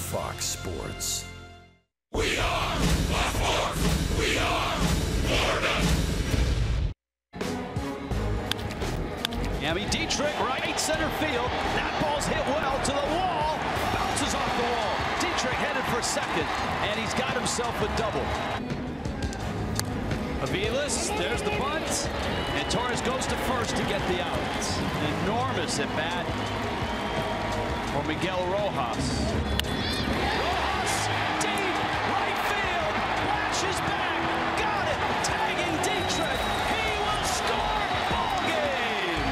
Fox Sports. We are the Fourth. We are Florida. Yami Dietrich, right center field. That ball's hit well to the wall. Bounces off the wall. Dietrich headed for second, and he's got himself a double. Aviles, there's the bunt, and Torres goes to first to get the out. An enormous at bat for Miguel Rojas. Rojas, deep, right field, flashes back, got it, tagging Dietrich. He will score, ball game,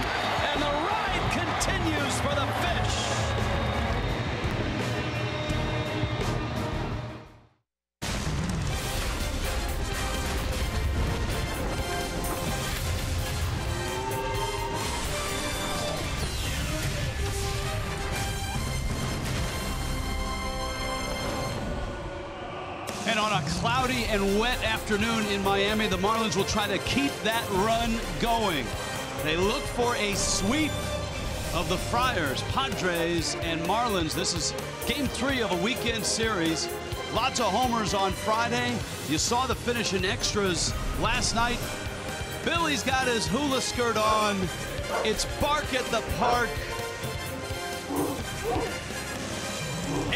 and the ride continues for the Fish. And on a cloudy and wet afternoon in Miami, the Marlins will try to keep that run going. They look for a sweep of the Friars, Padres, and Marlins. This is game 3 of a weekend series. Lots of homers on Friday. You saw the finish in extras last night. Billy's got his hula skirt on. It's bark at the park.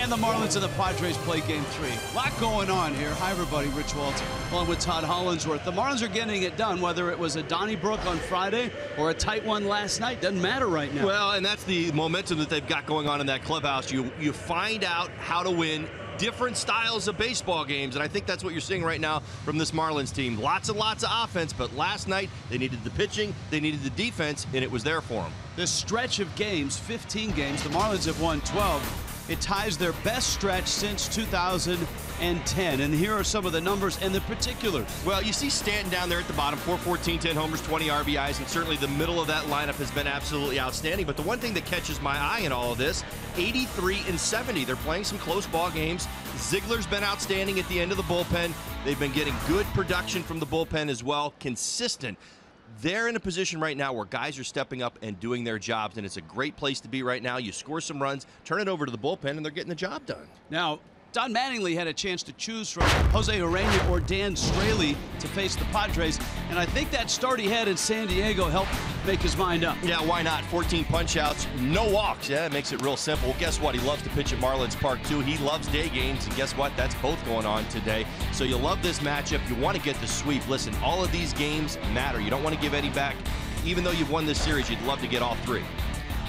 And the Marlins and the Padres play game 3. A lot going on here. Hi, everybody. Rich Waltz, along with Todd Hollinsworth. The Marlins are getting it done, whether it was a Donnybrook on Friday or a tight one last night. Doesn't matter right now. Well, and that's the momentum that they've got going on in that clubhouse. You find out how to win different styles of baseball games, and I think that's what you're seeing right now from this Marlins team. Lots and lots of offense, but last night they needed the pitching, they needed the defense, and it was there for them. This stretch of games, 15 games, the Marlins have won 12. It ties their best stretch since 2010. And here are some of the numbers and the particulars. Well, you see Stanton down there at the bottom, 414, 10 homers, 20 RBIs, and certainly the middle of that lineup has been absolutely outstanding. But the one thing that catches my eye in all of this, 83 and 70. They're playing some close ball games. Ziegler's been outstanding at the end of the bullpen. They've been getting good production from the bullpen as well, consistent. They're in a position right now where guys are stepping up and doing their jobs, and it's a great place to be right now. You score some runs, turn it over to the bullpen, and they're getting the job done. Now, Don Mattingly had a chance to choose from Jose Urena or Dan Straley to face the Padres, and I think that start he had in San Diego helped make his mind up. Yeah, why not? 14 punch-outs, no walks. Yeah, it makes it real simple. Guess what? He loves to pitch at Marlins Park, too. He loves day games, and guess what? That's both going on today. So you love this matchup. You want to get the sweep. Listen, all of these games matter. You don't want to give Eddie back. Even though you've won this series, you'd love to get all 3.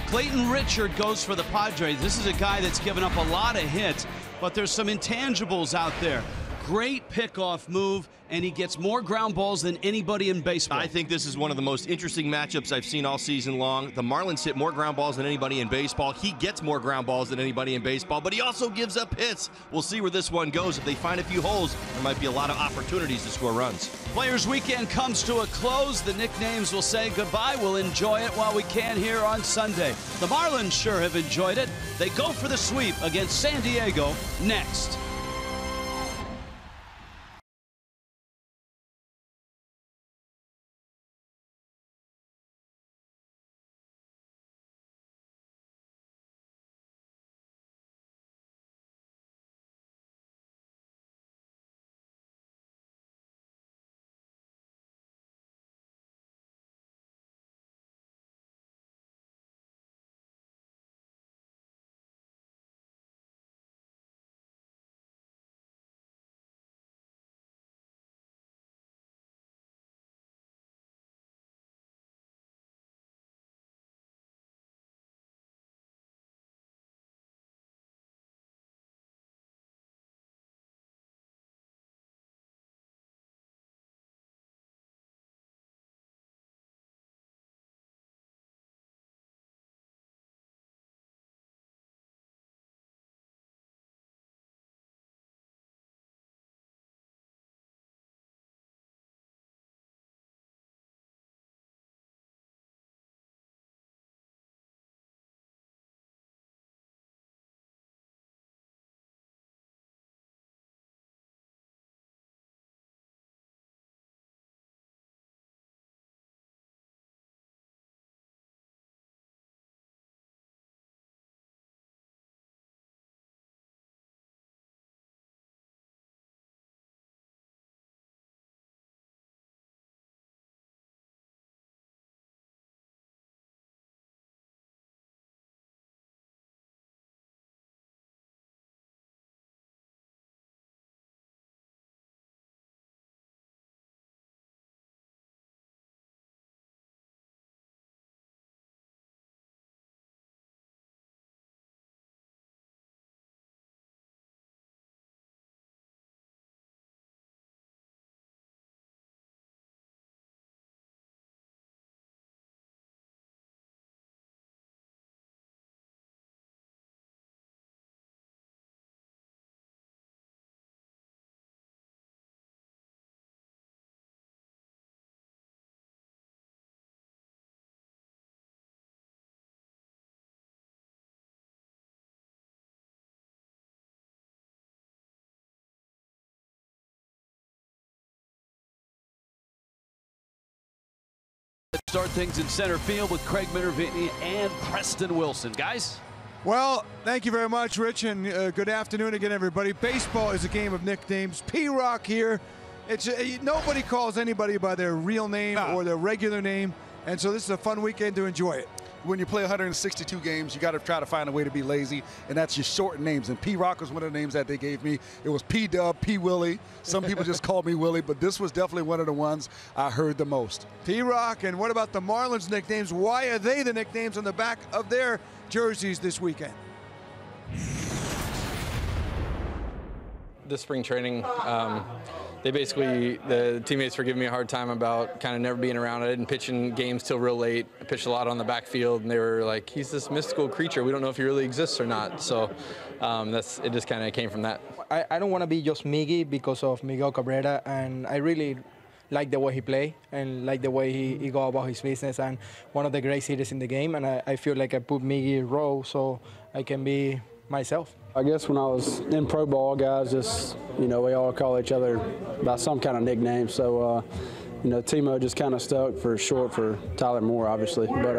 Clayton Richard goes for the Padres. This is a guy that's given up a lot of hits, but there's some intangibles out there. Great pickoff move, and he gets more ground balls than anybody in baseball. I think this is one of the most interesting matchups I've seen all season long. The Marlins hit more ground balls than anybody in baseball. He gets more ground balls than anybody in baseball, but he also gives up hits. We'll see where this one goes. If they find a few holes, there might be a lot of opportunities to score runs. Players' weekend comes to a close. The nicknames will say goodbye. We'll enjoy it while we can here on Sunday. The Marlins sure have enjoyed it. They go for the sweep against San Diego next. Start things in center field with Craig Minervini and Preston Wilson. Guys? Well, thank you very much, Rich, and good afternoon again, everybody. Baseball is a game of nicknames. P-Rock here. It's nobody calls anybody by their real name or their regular name, and so this is a fun weekend to enjoy it. When you play 162 games, you got to try to find a way to be lazy, and that's your short names. And P-Rock was one of the names that they gave me. It was P-Dub, P-Willie. Some people just called me Willie, but this was definitely one of the ones I heard the most. P-Rock, and what about the Marlins nicknames? Why are they the nicknames on the back of their jerseys this weekend? This spring training, the teammates were giving me a hard time about kind of never being around. I didn't pitch in games till real late. I pitched a lot on the backfield, and they were like, he's this mystical creature. We don't know if he really exists or not. So it just kind of came from that. I don't want to be just Miggy because of Miguel Cabrera, and I really like the way he play and like the way he go about his business, and one of the great hitters in the game, and I feel like I put Miggy in role so I can be myself. I guess when I was in pro ball, guys just, we all call each other by some kind of nickname. So, Timo just kind of stuck for short for Tyler Moore, obviously. But,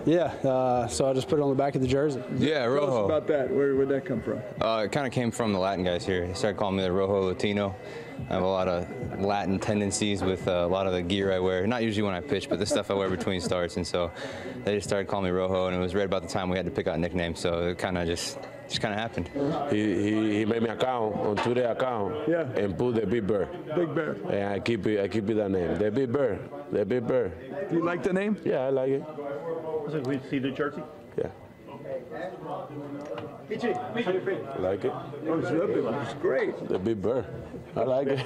so I just put it on the back of the jersey. Yeah, Rojo. Tell us about that. Where'd that come from? It kind of came from the Latin guys here. They started calling me the Rojo Latino. I have a lot of Latin tendencies with a lot of the gear I wear. Not usually when I pitch, but the stuff I wear between starts. And so they just started calling me Rojo, and it was right about the time we had to pick out nicknames. So it kind of just kind of happened. He made me account on Twitter account and put the Big Bird. Big Bear. And I keep it that name. The Big Bird. The Big Bird. Do you like the name? Yeah, I like it. So we see the jersey? Yeah. I like it. Oh, it's lovely. It's great. The Big Bird. I like it.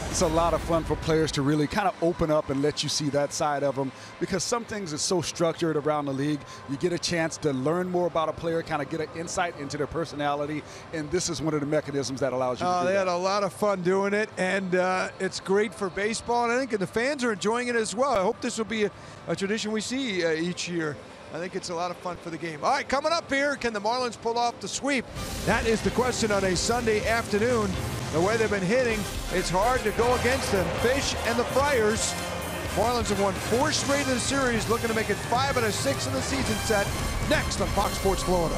It's a lot of fun for players to really kind of open up and let you see that side of them, because some things are so structured around the league. You get a chance to learn more about a player, kind of get an insight into their personality, and this is one of the mechanisms that allows you to do They that. had a lot of fun doing it, and it's great for baseball, and I think the fans are enjoying it as well. I hope this will be a tradition we see each year. I think it's a lot of fun for the game. All right, coming up here, can the Marlins pull off the sweep? That is the question on a Sunday afternoon. The way they've been hitting, it's hard to go against them. Fish and the Friars. Marlins have won 4 straight in the series, looking to make it 5 out of 6 in the season set. Next on Fox Sports Florida.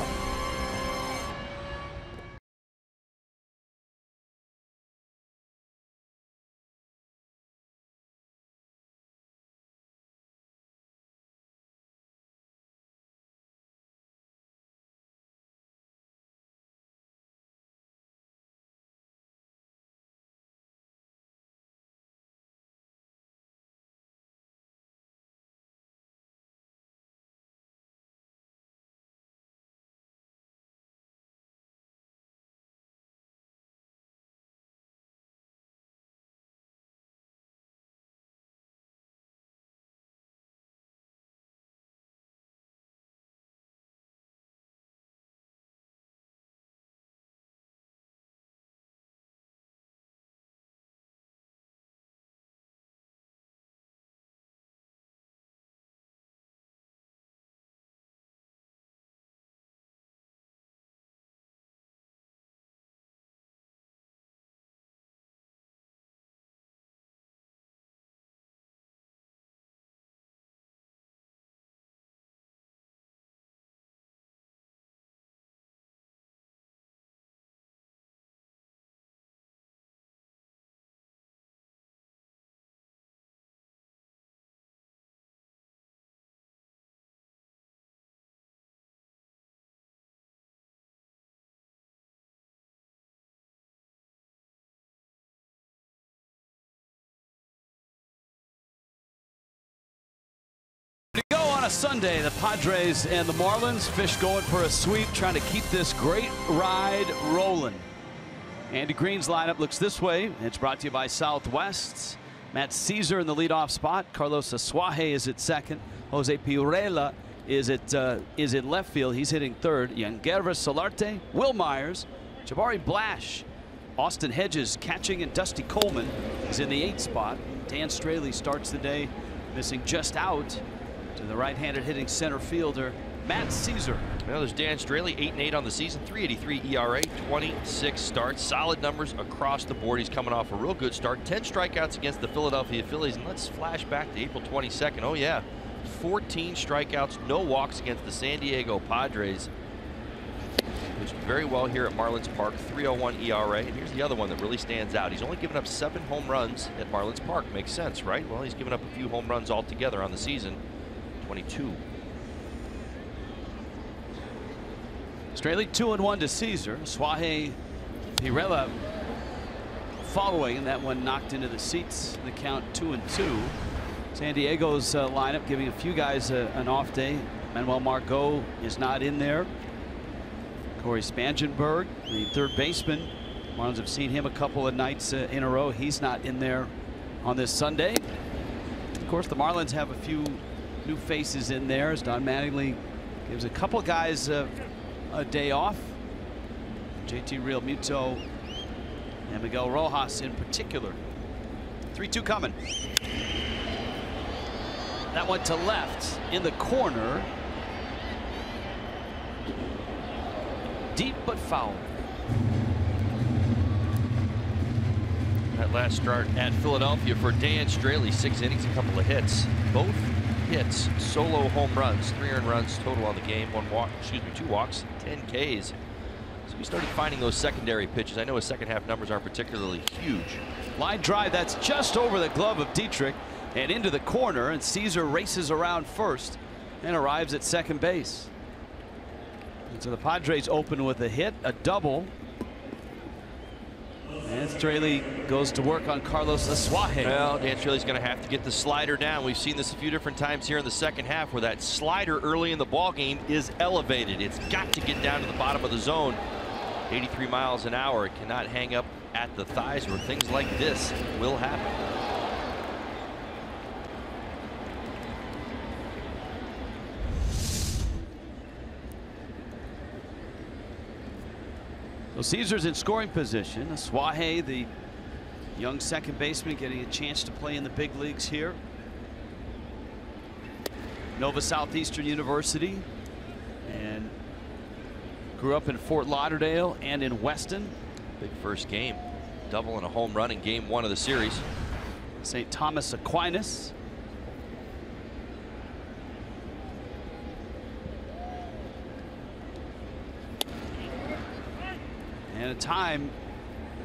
To go on a Sunday, the Padres and the Marlins. Fish going for a sweep, trying to keep this great ride rolling. Andy Green's lineup looks this way. It's brought to you by Southwest. Matt Caesar in the leadoff spot. Carlos Asuaje is at second. Jose Piurela is at left field. He's hitting third. Yangervis Solarte, Will Myers, Jabari Blash, Austin Hedges catching, and Dusty Coleman is in the 8th spot. Dan Straley starts the day missing just out to the right-handed hitting center fielder Matt Caesar. Well, there's Dan Straley, 8-8 on the season, 3.83 ERA, 26 starts, solid numbers across the board. He's coming off a real good start, 10 strikeouts against the Philadelphia Phillies, and let's flash back to April 22nd. Oh yeah, 14 strikeouts, no walks against the San Diego Padres. Pitched very well here at Marlins Park, 3.01 ERA. And here's the other one that really stands out. He's only given up 7 home runs at Marlins Park. Makes sense, right? Well, he's given up a few home runs altogether on the season, 22. Straley 2-1 to Caesar. Suaje Pirela following, and that one knocked into the seats. The count 2-2. San Diego's lineup giving a few guys an off day. Manuel Margot is not in there. Corey Spangenberg, the third baseman. Marlins have seen him a couple of nights in a row. He's not in there on this Sunday. Of course, the Marlins have a few new faces in there as Don Mattingly gives a couple guys a day off. JT Real Muto and Miguel Rojas in particular. 3-2 coming. That one to left in the corner. Deep but foul. That last start at Philadelphia for Dan Straley, 6 innings, a couple of hits. Both hits, solo home runs, 3 earned runs total on the game, 2 walks, 10 Ks. So we started finding those secondary pitches. I know his second half numbers aren't particularly huge. Line drive that's just over the glove of Dietrich and into the corner, and Caesar races around first and arrives at second base. And so the Padres open with a hit, a double. And Straley goes to work on Carlos Suaje. Well, Dan Straley's going to have to get the slider down. We've seen this a few different times here in the second half where that slider early in the ball game is elevated. It's got to get down to the bottom of the zone. 83 miles an hour. It cannot hang up at the thighs where things like this will happen. So Caesar's in scoring position. Suaje, the young second baseman, getting a chance to play in the big leagues here. Nova Southeastern University, and grew up in Fort Lauderdale and in Weston. Big first game, double and a home run in game 1 of the series. St. Thomas Aquinas. And a time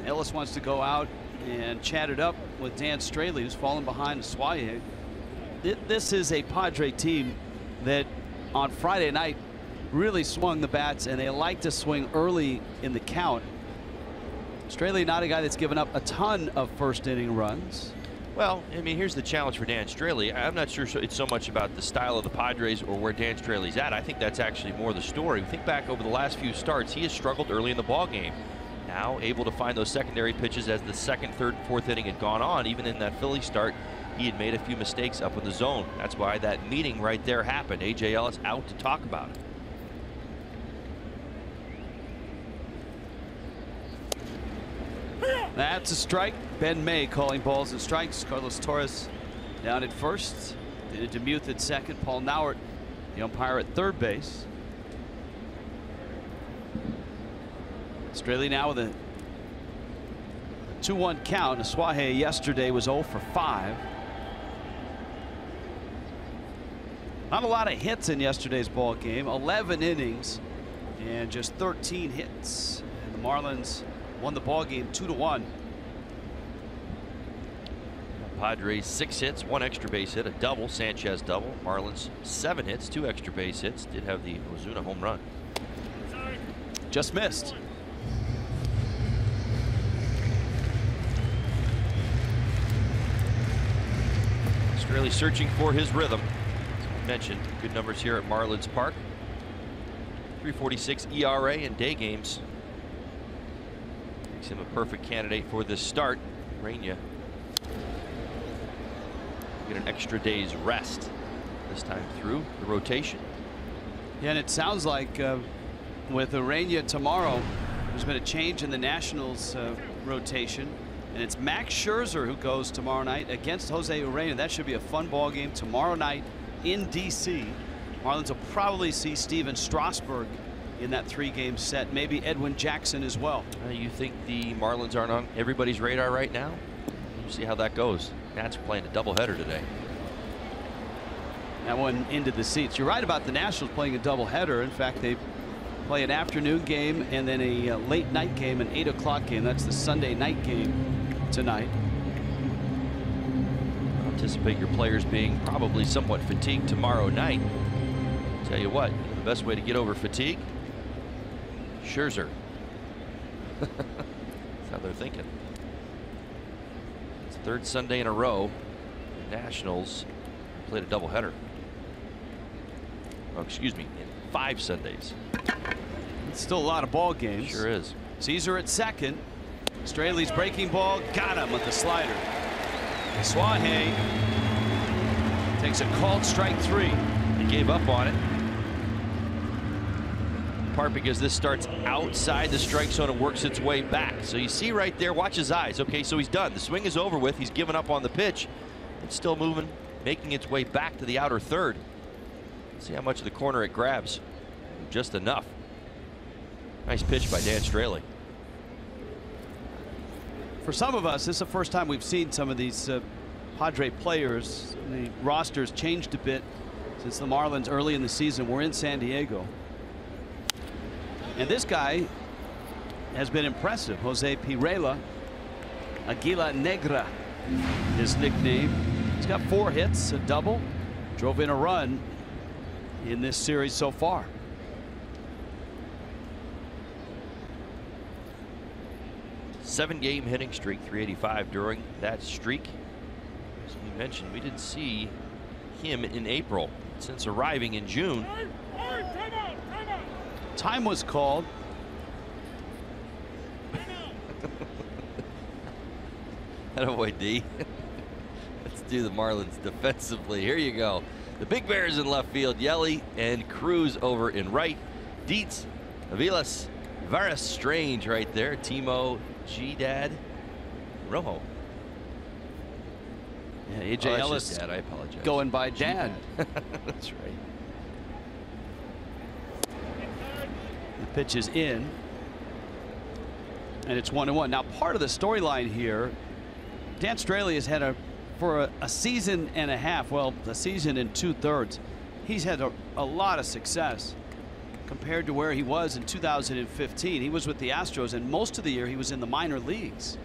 Ellis wants to go out and chat it up with Dan Straley, who's fallen behind Suaje. This is a Padre team that on Friday night really swung the bats, and they like to swing early in the count. Straley not a guy that's given up a ton of first inning runs. Well, I mean, here's the challenge for Dan Straley. I'm not sure it's so much about the style of the Padres or where Dan Straley's at. I think that's actually more the story. Think back over the last few starts, he has struggled early in the ball game. Now able to find those secondary pitches as the second, third, fourth inning had gone on. Even in that Philly start, he had made a few mistakes up in the zone. That's why that meeting right there happened. A.J. Ellis out to talk about it. That's a strike. Ben May calling balls and strikes. Carlos Torres down at first. David Demuth at second. Paul Nauert, the umpire, at third base. Straley now with a 2-1 count. Suaje yesterday was 0 for 5. Not a lot of hits in yesterday's ball game. 11 innings and just 13 hits. And the Marlins won the ball game 2-1. Padres 6 hits, 1 extra base hit, a double, Sanchez double. Marlins 7 hits, 2 extra base hits. Did have the Ozuna home run. Just missed. Straley searching for his rhythm. As we mentioned, good numbers here at Marlins Park. 3.46 ERA in day games. Makes him a perfect candidate for this start. Rania get an extra day's rest this time through the rotation. Yeah, and it sounds like with Urania tomorrow, there's been a change in the Nationals rotation, and it's Max Scherzer who goes tomorrow night against Jose Urania. That should be a fun ball game tomorrow night in DC. Marlins will probably see Steven Strasburg in that 3-game set, maybe Edwin Jackson as well. You think the Marlins aren't on everybody's radar right now? We'll see how that goes. Nats playing a doubleheader today. That one into the seats. You're right about the Nationals playing a doubleheader. In fact, they play an afternoon game and then a late night game, an 8 o'clock game. That's the Sunday night game tonight. Anticipate your players being probably somewhat fatigued tomorrow night. Tell you what, the best way to get over fatigue, Scherzer. That's how they're thinking. It's the 3rd Sunday in a row. The Nationals played a doubleheader. Oh, excuse me, in 5 Sundays. It's still a lot of ball games. Sure is. Caesar at second. Straley's breaking ball, got him with the slider. Suaje takes a called strike 3. He gave up on it. In part because this starts outside the strike zone and works its way back. So you see right there, watch his eyes. Okay, so he's done. The swing is over with. He's given up on the pitch. It's still moving, making its way back to the outer third. See how much of the corner it grabs. Just enough. Nice pitch by Dan Straley. For some of us, this is the first time we've seen some of these Padre players. The roster's changed a bit since the Marlins early in the season were in San Diego. And this guy has been impressive. Jose Pirela, Aguila Negra, his nickname. He's got 4 hits, a double, drove in a run in this series so far. Seven-game hitting streak, 385 during that streak. As we mentioned, we didn't see him in April since arriving in June. Time was called. Attaboy, D. Let's do the Marlins defensively. Here you go. The Big Bears in left field, Yelly and Cruz over in right. Dietz, Avilas, Vargas, Strange right there. Timo, G-Dad, Rojo. Yeah, A.J. Ellis, Dad, I apologize. going by Dad. That's right. The pitch is in. And it's 1-1. Now, part of the storyline here, Dan Straley has had for a season and a half, well, a season and 2/3, he's had a lot of success compared to where he was in 2015. He was with the Astros, and most of the year he was in the minor leagues.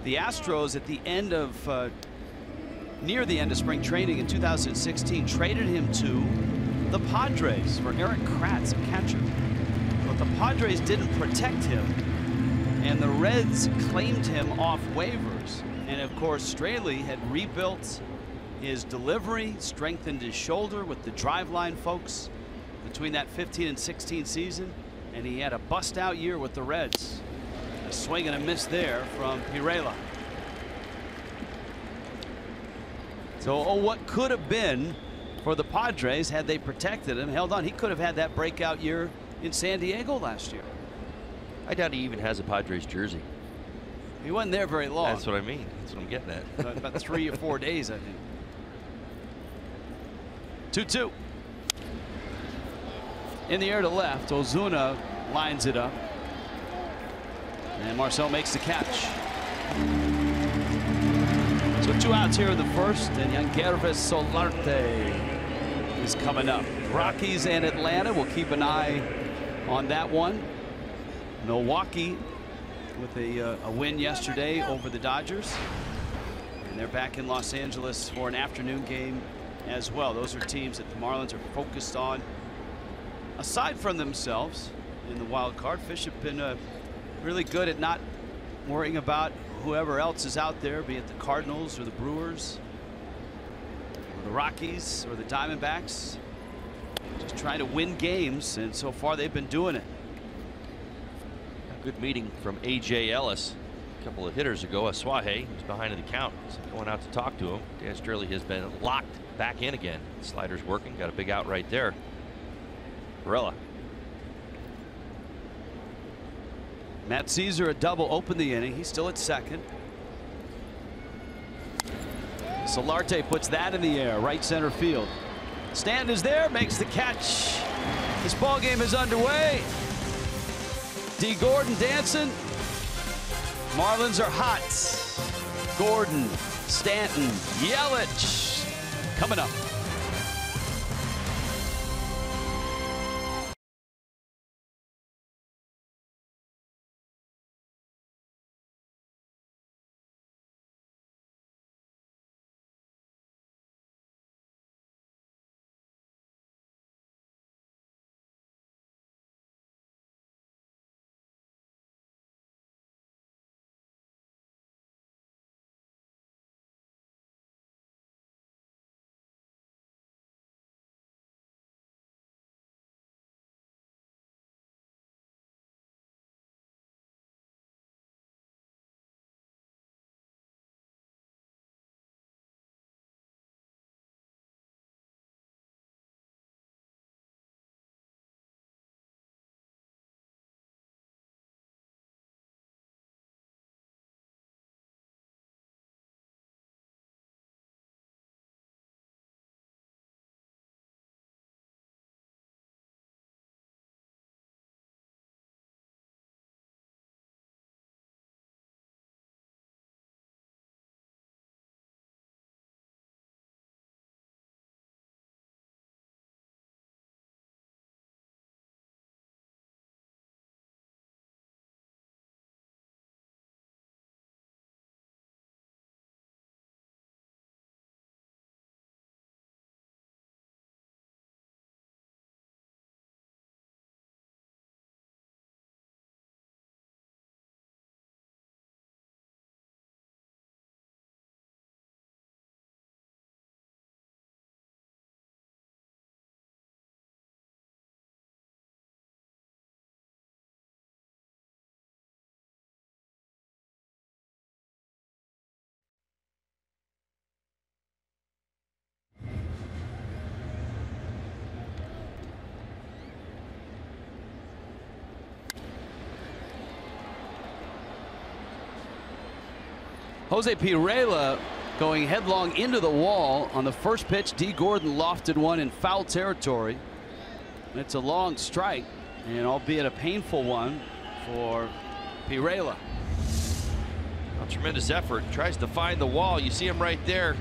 The Astros at the end of near the end of spring training in 2016 traded him to the Padres for Eric Kratz, a catcher. But the Padres didn't protect him, and the Reds claimed him off waivers. And of course, Straley had rebuilt his delivery, strengthened his shoulder with the driveline folks between that 15 and 16 season, and he had a bust out year with the Reds. A swing and a miss there from Pirela. So what could have been for the Padres had they protected him, held on, he could have had that breakout year in San Diego last year. I doubt he even has a Padres jersey. He wasn't there very long. That's what I mean. That's what I'm getting at. About 3 or 4 days, I think. 2-2. In the air to left, Ozuna lines it up. And Marcel makes the catch. So 2 outs here in the first, and Yangervis Solarte is coming up. Rockies and Atlanta, will keep an eye on that one. Milwaukee with a win yesterday over the Dodgers. And they're back in Los Angeles for an afternoon game as well. Those are teams that the Marlins are focused on. Aside from themselves in the wild card, Fish have been really good at not worrying about whoever else is out there, be it the Cardinals or the Brewers or the Rockies or the Diamondbacks. Just trying to win games, and so far they've been doing it. A good meeting from A.J. Ellis a couple of hitters ago. Suaje was behind in the count, so going out to talk to him. Dan Straley has been locked back in again. Slider's working, got a big out right there. Pirela. Matt Caesar, a double, opened the inning. He's still at second. Solarte puts that in the air, right center field. Stanton is there, makes the catch. This ball game is underway. D. Gordon dancing. Marlins are hot. Gordon, Stanton, Yelich coming up. Jose Pirela going headlong into the wall on the first pitch. D. Gordon lofted one in foul territory. It's a long strike, and albeit a painful one for Pirela. A tremendous effort. Tries to find the wall. You see him right there.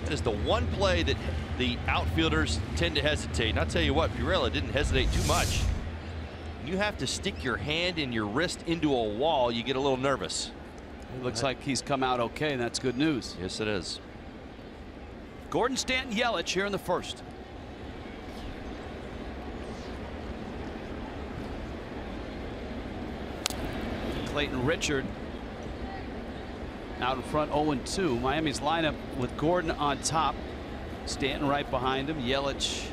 That is the one play that the outfielders tend to hesitate. And I'll tell you what, Pirela didn't hesitate too much. You have to stick your hand and your wrist into a wall, you get a little nervous. It looks like he's come out okay, and that's good news. Yes, it is. Gordon, Stanton, Yelich here in the first. Clayton Richard out in front, 0-2. Miami's lineup with Gordon on top, Stanton right behind him, Yelich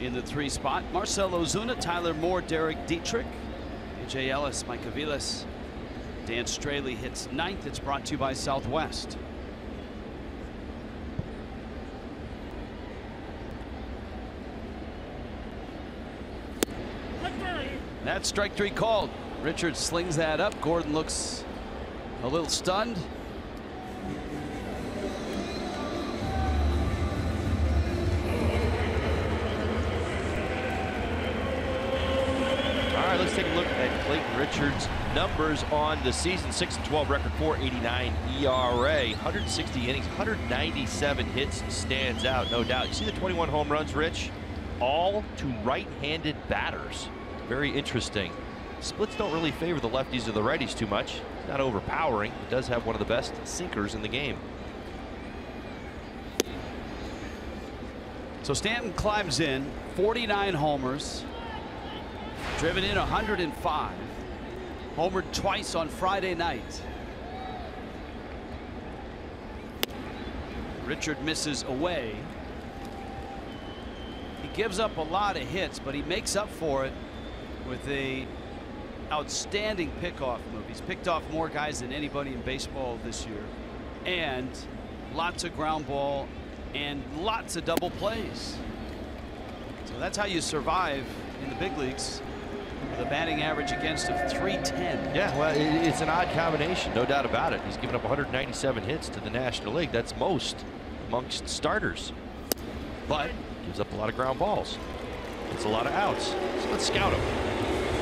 in the 3 spot, Marcell Ozuna, Tyler Moore, Derek Dietrich, A.J. Ellis, Mike Aviles. Dan Straley hits 9th. It's brought to you by Southwest. That's strike 3 called. Richard slings that up. Gordon looks a little stunned. All right, let's take a look at Clayton Richard's numbers on the season. 6-12 record, 4.89 ERA, 160 innings, 197 hits. Stands out, no doubt. You see the 21 home runs, Rich? All to right-handed batters. Very interesting. Splits don't really favor the lefties or the righties too much. It's not overpowering. It does have one of the best sinkers in the game. So Stanton climbs in, 49 homers, driven in 105, homered twice on Friday night. Richard misses away. He gives up a lot of hits, but he makes up for it with a outstanding pickoff move. He's picked off more guys than anybody in baseball this year, and lots of ground ball and lots of double plays. So that's how you survive in the big leagues. with a batting average against of .310. Yeah, well, it's an odd combination, no doubt about it. He's given up 197 hits to the National League. That's most amongst starters. But gives up a lot of ground balls. It's a lot of outs. So let's scout him.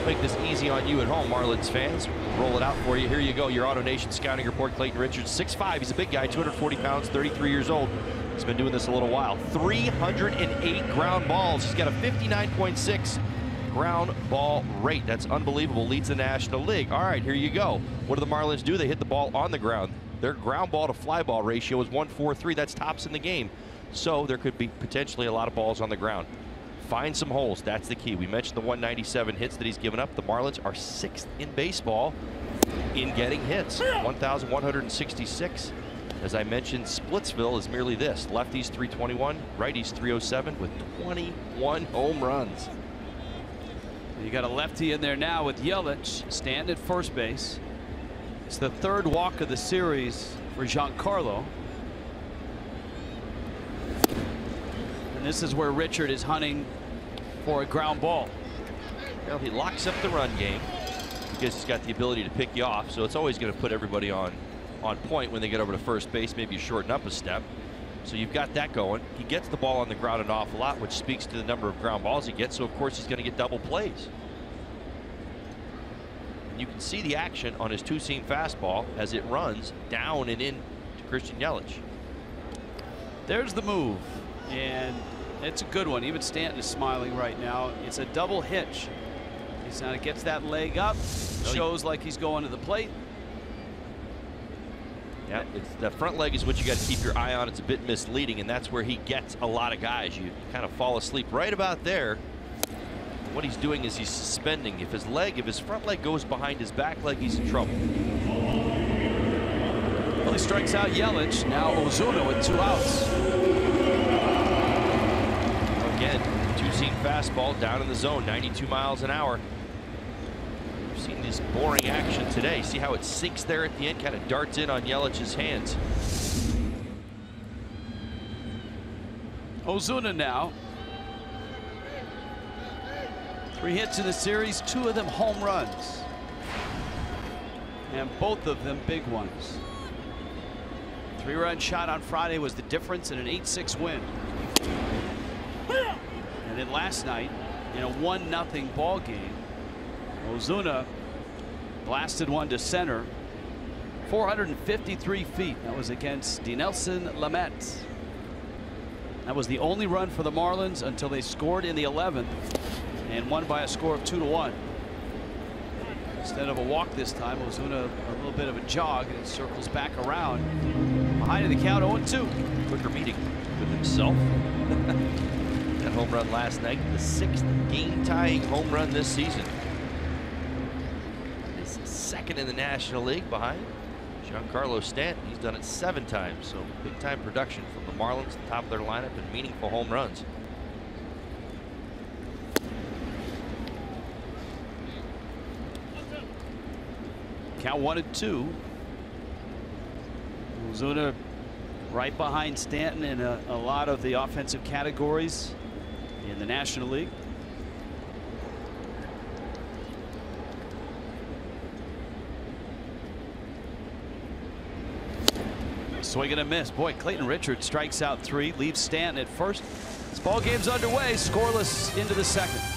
Make this easy on you at home, Marlins fans. Roll it out for you. Here you go. Your AutoNation scouting report. Clayton Richards, 6'5". He's a big guy, 240 pounds, 33 years old. He's been doing this a little while. 308 ground balls. He's got a 59.6 ground ball rate. That's unbelievable. Leads the National League. All right, here you go. What do the Marlins do? They hit the ball on the ground. Their ground ball to fly ball ratio is 1.43. That's tops in the game. So there could be potentially a lot of balls on the ground. Find some holes. That's the key. We mentioned the 197 hits that he's given up. The Marlins are 6th in baseball in getting hits. 1,166. As I mentioned, Splitsville is merely this. Lefties 321, righties 307 with 21 home runs. You got a lefty in there now with Yelich standing at first base. It's the 3rd walk of the series for Giancarlo. And this is where Richard is hunting for a ground ball. Well, he locks up the run game because he's got the ability to pick you off. So it's always going to put everybody on point when they get over to first base. Maybe you shorten up a step. So you've got that going. He gets the ball on the ground an awful lot, which speaks to the number of ground balls he gets. So of course he's going to get double plays. And you can see the action on his two-seam fastball as it runs down and in to Christian Yelich. There's the move, and it's a good one. Even Stanton is smiling right now. It's a double hitch. He kind of gets that leg up, shows like he's going to the plate. Yeah, the front leg is what you got to keep your eye on. It's a bit misleading, and that's where he gets a lot of guys. You kind of fall asleep right about there. What he's doing is he's suspending. If his front leg goes behind his back leg, he's in trouble. Well, he strikes out Yelich. Now Ozuna with 2 outs. Again, two-seam fastball down in the zone, 92 miles an hour. We've seen this boring action today. See how it sinks there at the end, kind of darts in on Yelich's hands. Ozuna now. 3 hits in the series, 2 of them home runs. And both of them big ones. 3-run shot on Friday was the difference in an 8-6 win. And then last night, in a 1-0 ball game, Ozuna blasted one to center, 453 feet. That was against Dinelson Lamet. That was the only run for the Marlins until they scored in the 11th and won by a score of 2-1. Instead of a walk this time, Ozuna a little bit of a jog, and it circles back around. Behind in the count, 0-2. Quicker meeting with himself. That home run last night, the 6th game-tying home run this season. His 2nd in the National League behind Giancarlo Stanton. He's done it 7 times, so big-time production from the Marlins, the top of their lineup, and meaningful home runs. Count 1-2. Ozuna right behind Stanton in a lot of the offensive categories in the National League. Swing and a miss. Boy, Clayton Richards strikes out 3, leaves Stanton at first. This ball game's underway, scoreless into the 2nd.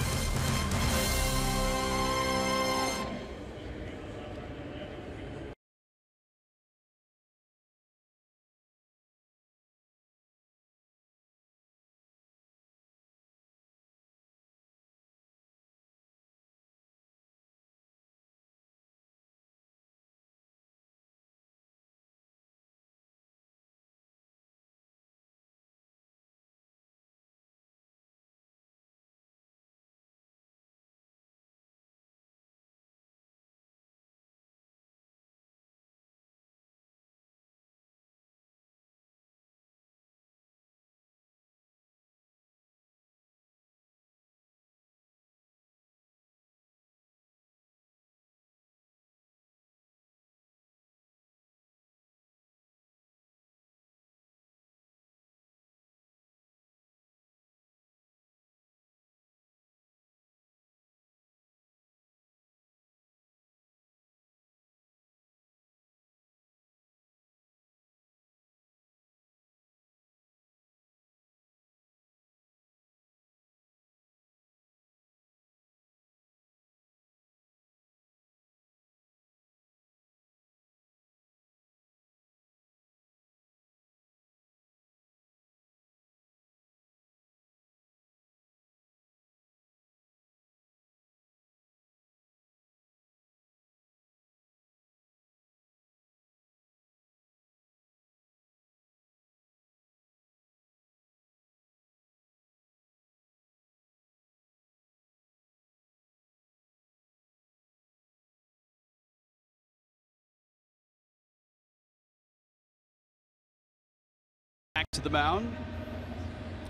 back to the mound.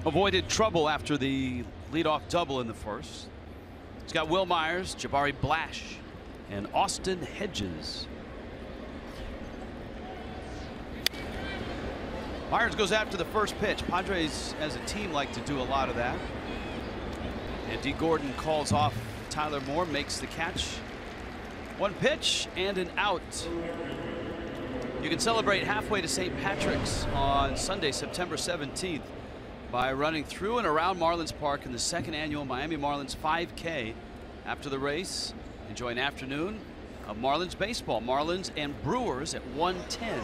Avoided trouble after the leadoff double in the first. He's got Will Myers, Jabari Blash, and Austin Hedges. Myers goes after the first pitch. Padres as a team like to do a lot of that. And D. Gordon calls off Tyler Moore, makes the catch. One pitch and an out. You can celebrate halfway to St. Patrick's on Sunday, September 17th by running through and around Marlins Park in the second annual Miami Marlins 5K. After the race, enjoy an afternoon of Marlins baseball. Marlins and Brewers at 1:10.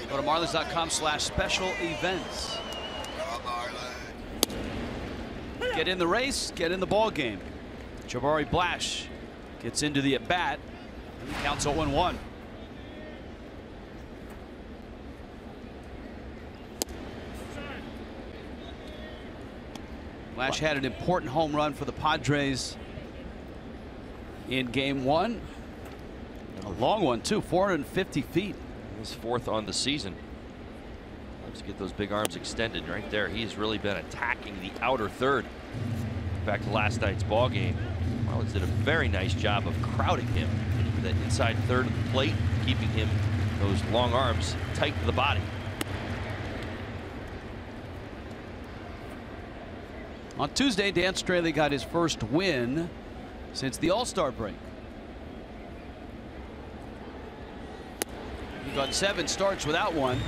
Go to marlins.com/special events. Get in the race, get in the ball game. Jabari Blash gets into the at-bat. Counts 0-1. Blash had an important home run for the Padres in game one. A long one too, 450 feet. His fourth on the season. Let's get those big arms extended right there. He's really been attacking the outer third. Back to last night's ball game. Marlins did a very nice job of crowding him to that inside third of the plate, keeping him those long arms tight to the body. On Tuesday, Dan Straley got his first win since the All-Star break. He got 7 starts without one.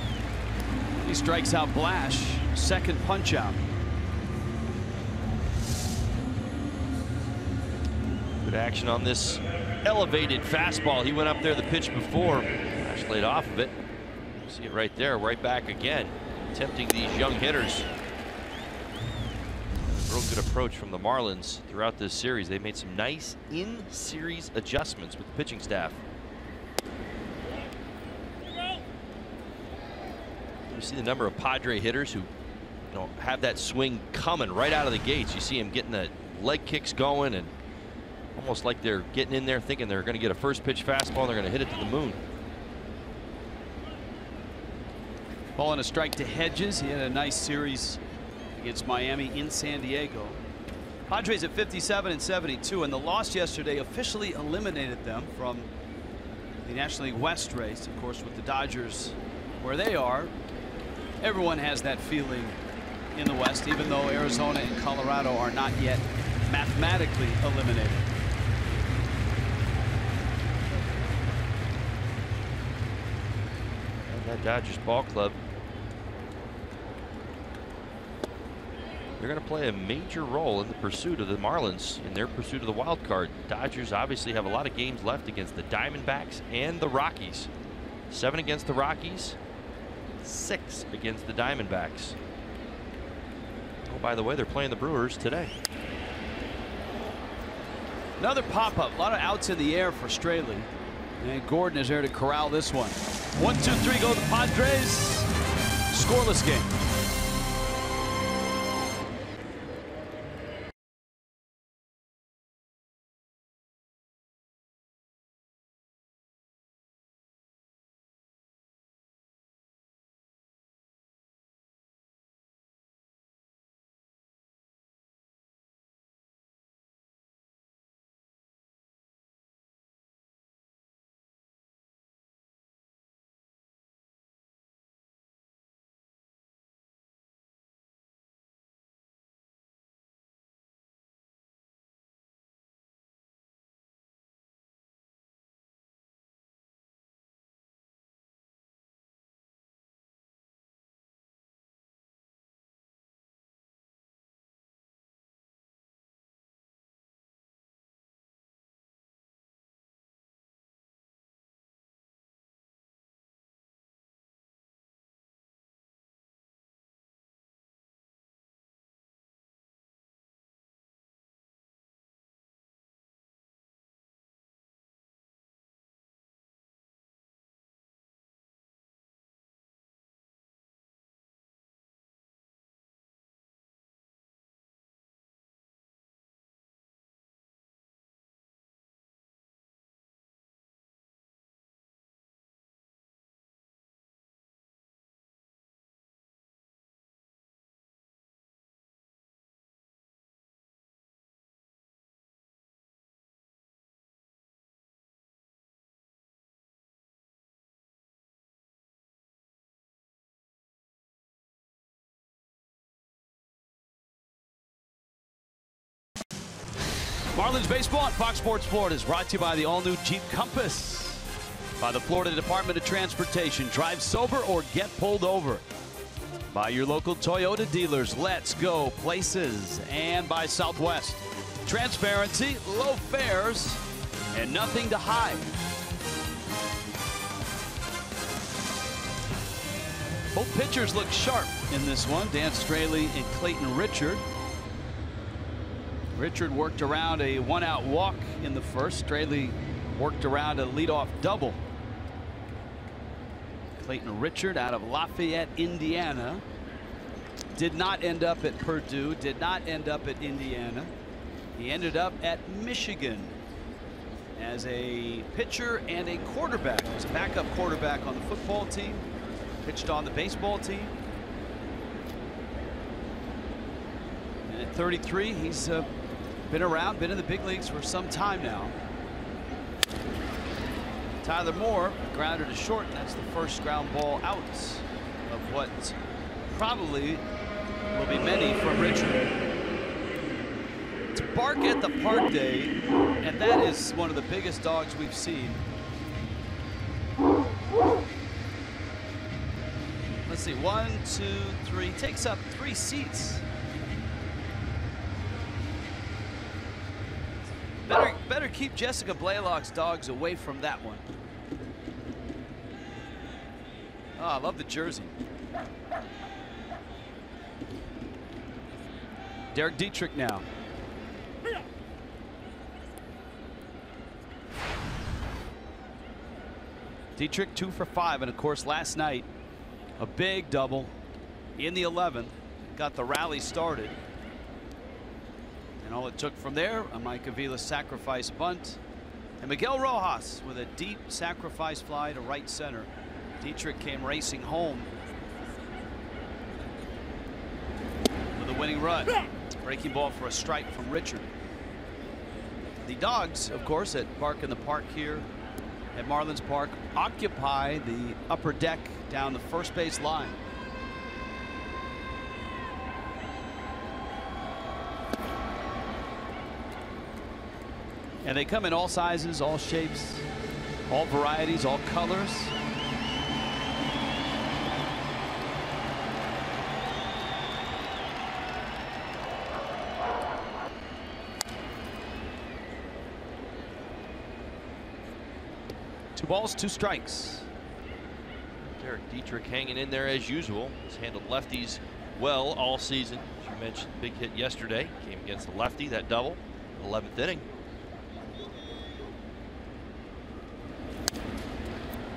He strikes out Blash, second punch out. Good action on this elevated fastball. He went up there the pitch before. Blash laid off of it. See it right there, right back again. Tempting these young hitters. Real good approach from the Marlins throughout this series. They made some nice in-series adjustments with the pitching staff. You see the number of Padre hitters who have that swing coming right out of the gates. You see him getting the leg kicks going and almost like they're getting in there thinking they're going to get a first pitch fastball and they're going to hit it to the moon. Ball and a strike to Hedges. He had a nice series against Miami in San Diego. Padres at 57 and 72, and the loss yesterday officially eliminated them from the National League West race. Of course, with the Dodgers where they are, everyone has that feeling in the West, even though Arizona and Colorado are not yet mathematically eliminated. And that Dodgers ball club, they're going to play a major role in the pursuit of the Marlins, in their pursuit of the wild card. Dodgers obviously have a lot of games left against the Diamondbacks and the Rockies. 7 against the Rockies, 6 against the Diamondbacks. Oh, by the way, they're playing the Brewers today. Another pop-up, a lot of outs in the air for Straley, and Gordon is there to corral this one. 1, 2, 3, go the Padres. Scoreless game. Marlins baseball on Fox Sports Florida is brought to you by the all-new Jeep Compass, by the Florida Department of Transportation. Drive sober or get pulled over. By your local Toyota dealers. Let's go places. And by Southwest. Transparency, low fares, and nothing to hide. Both pitchers look sharp in this one. Dan Straley and Clayton Richard. Richard worked around a one-out walk in the first. Straley worked around a leadoff double. Clayton Richard out of Lafayette, Indiana. Did not end up at Purdue. Did not end up at Indiana. He ended up at Michigan as a pitcher and a quarterback. He was a backup quarterback on the football team. Pitched on the baseball team. And at 33, he's been around, been in the big leagues for some time now. Tyler Moore grounded to short. That's the first ground ball out of what probably will be many from Richard. It's Bark at the Park Day, and that is one of the biggest dogs we've seen. Let's see, 1, 2, 3, takes up 3 seats. Better keep Jessica Blaylock's dogs away from that one. Oh, I love the jersey. Derek Dietrich now. Dietrich 2 for 5, and of course last night a big double in the 11th. Got the rally started. And all it took from there, a Mike Avila sacrifice bunt. And Miguel Rojas with a deep sacrifice fly to right center. Dietrich came racing home with a winning run. Breaking ball for a strike from Richard. The dogs, of course, at Bark in the Park here at Marlins Park, occupy the upper deck down the first base line. And they come in all sizes, all shapes, all varieties, all colors. Two balls, 2 strikes. Derek Dietrich hanging in there as usual. He's handled lefties well all season. As you mentioned, big hit yesterday. Came against the lefty, that double, 11th inning.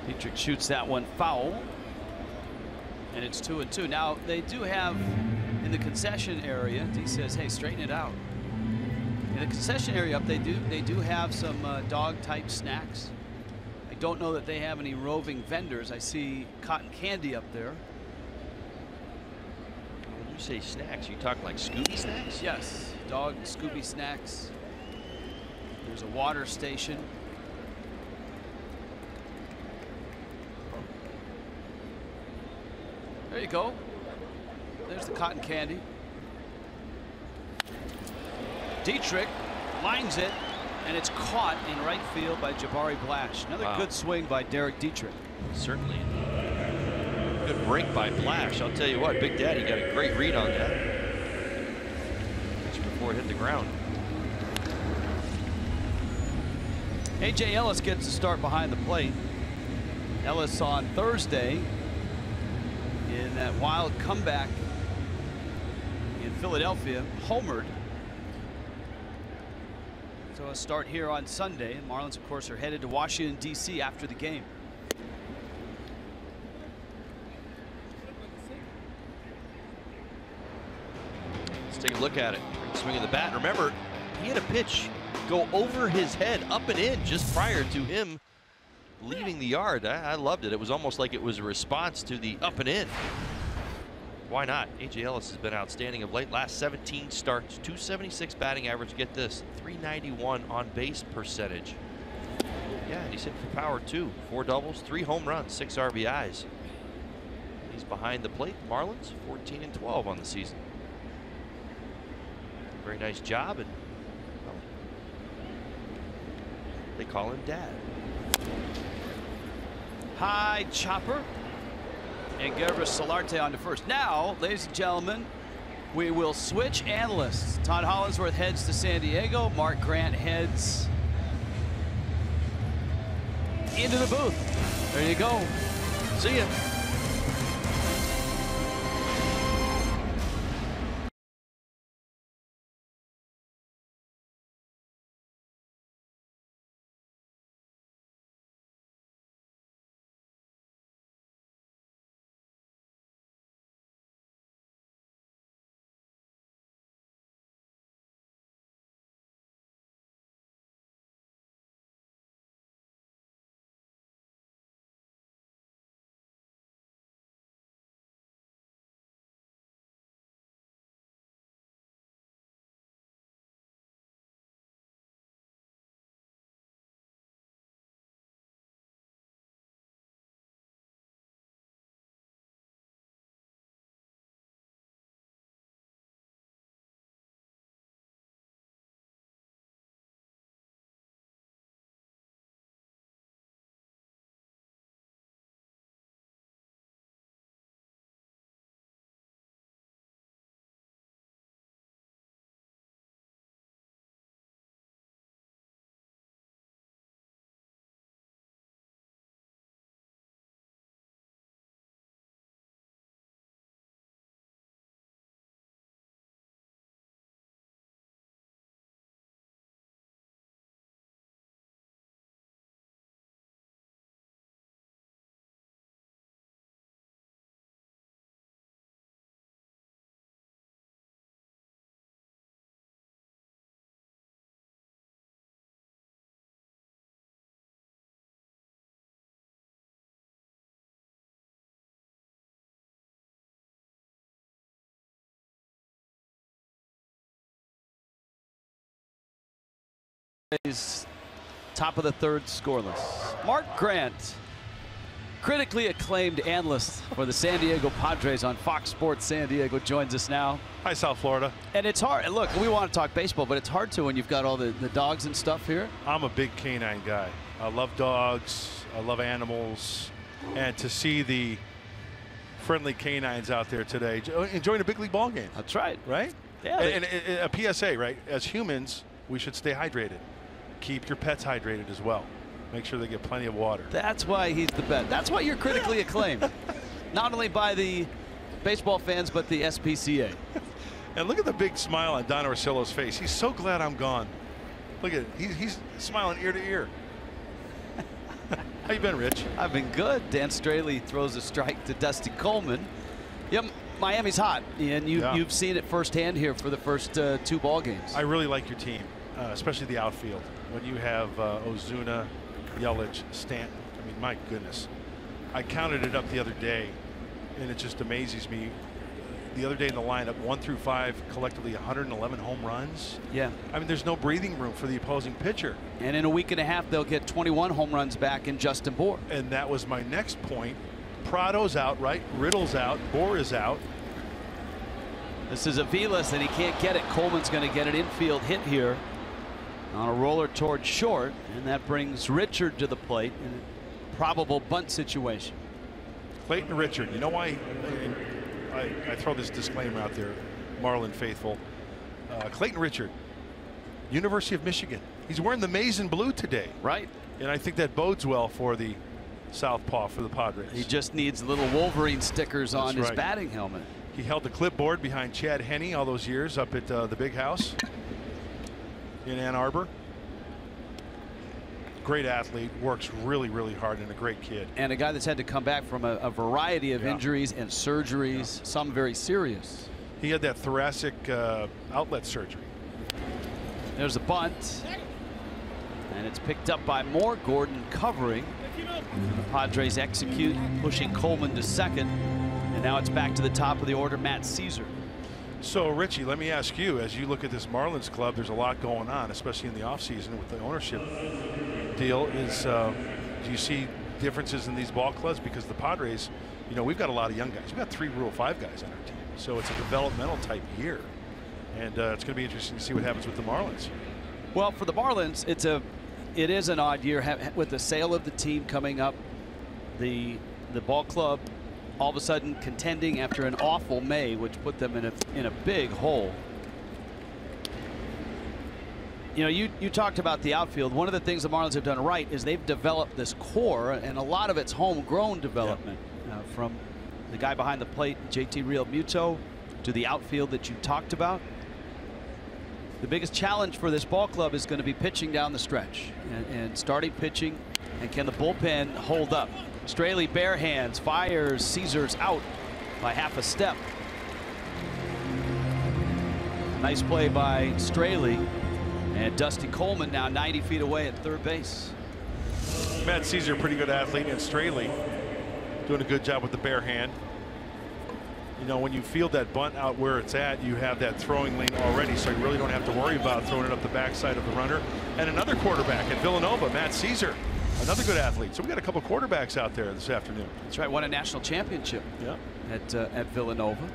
Dietrich shoots that one foul. And it's 2-2. Now, they do have in the concession area, D says, hey, straighten it out. In the concession area up, they do have some dog-type snacks. I don't know that they have any roving vendors. I see cotton candy up there. When you say snacks, you talk like Scooby snacks? Yes, dog Scooby snacks. There's a water station. There you go. There's the cotton candy. Dietrich lines it, and it's caught in right field by Jabari Blash. Another good swing by Derek Dietrich. Certainly. Good break by Blash. I'll tell you what, Big Daddy got a great read on that. Just before it hit the ground. A.J. Ellis gets to start behind the plate. Ellis on Thursday in that wild comeback in Philadelphia, homered. So a start here on Sunday. And Marlins, of course, are headed to Washington, D.C. after the game. Let's take a look at it. Swing of the bat. Remember, he had a pitch go over his head, up and in, just prior to him leaving the yard. I loved it. It was almost like it was a response to the up and in. Why not? A.J. Ellis has been outstanding of late. Last 17 starts, 276 batting average. Get this, 391 on base percentage. Yeah, and he's hitting for power too. 4 doubles, 3 home runs, 6 RBIs. He's behind the plate. Marlins 14-12 on the season. Very nice job, and well, They call him Dad. High chopper. And Gerber Solarte on to first. Now, ladies and gentlemen, we will switch analysts. Todd Hollinsworth heads to San Diego. Mark Grant heads into the booth. There you go. See ya. Top of the third scoreless. Mark Grant, critically acclaimed analyst for the San Diego Padres on Fox Sports San Diego, joins us now. Hi, South Florida. And it's hard. And look, we want to talk baseball, but it's hard to when you've got all the dogs and stuff here. I'm a big canine guy. I love dogs. I love animals. And to see the friendly canines out there today enjoying a big league ball game. That's right. Right? Yeah. And a PSA, right? As humans, we should stay hydrated. Keep your pets hydrated as well. Make sure they get plenty of water. That's why he's the best. That's why you're critically acclaimed. Not only by the baseball fans, but the SPCA. And look at the big smile on Don Orsillo's face. He's so glad I'm gone. Look at it. He's smiling ear to ear. How you been, Rich? I've been good. Dan Straley throws a strike to Dusty Coleman. Yep, Miami's hot, and you've seen it firsthand here for the first two ball games. I really like your team, especially the outfield. When you have Ozuna, Yelich, Stanton, I mean, my goodness. I counted it up the other day, and it just amazes me. The other day in the lineup, 1 through 5, collectively 111 home runs. Yeah. I mean, there's no breathing room for the opposing pitcher. And in a week and a half, they'll get 21 home runs back in Justin Bour. And that was my next point. Prado's out, right? Riddle's out. Bour is out. This is Aviles, and he can't get it. Coleman's going to get an infield hit here on a roller toward short, and that brings Richard to the plate in a probable bunt situation. Clayton Richard. You know why I throw this disclaimer out there, Marlin faithful. Clayton Richard, University of Michigan. He's wearing the maize and blue today. Right. And I think that bodes well for the southpaw for the Padres. He just needs little Wolverine stickers on his batting helmet. He held the clipboard behind Chad Henne all those years up at the big house in Ann Arbor. Great athlete, works really, really hard, and a great kid. And a guy that's had to come back from a variety of injuries and surgeries, some very serious. He had that thoracic outlet surgery. There's a bunt, and it's picked up by Moore. Gordon covering. The Padres execute, pushing Coleman to second, and now it's back to the top of the order, Matt Caesar. So, Richie, let me ask you, as you look at this Marlins club, there's a lot going on, especially in the offseason with the ownership deal. Do you see differences in these ball clubs? Because the Padres, you know, we've got a lot of young guys. We've got 3 Rule 5 guys on our team. So it's a developmental type year. And it's going to be interesting to see what happens with the Marlins. Well, for the Marlins, it's a it is an odd year with the sale of the team coming up. The ball club all of a sudden contending after an awful May, which put them in a big hole. You know, you talked about the outfield. One of the things the Marlins have done right is they've developed this core, and a lot of it's homegrown development. From the guy behind the plate, JT Realmuto, to the outfield that you talked about. The biggest challenge for this ball club is going to be pitching down the stretch and starting pitching, and can the bullpen hold up? Straley bare hands, fires Caesars out by half a step. Nice play by Straley, and Dusty Coleman now 90 feet away at third base. Matt Caesar, pretty good athlete, and Straley doing a good job with the bare hand. You know, when you field that bunt out where it's at, you have that throwing lane already, so you really don't have to worry about throwing it up the backside of the runner. And another quarterback at Villanova, Matt Caesar, another good athlete. So we got a couple quarterbacks out there this afternoon. That's right, won a national championship at Villanova.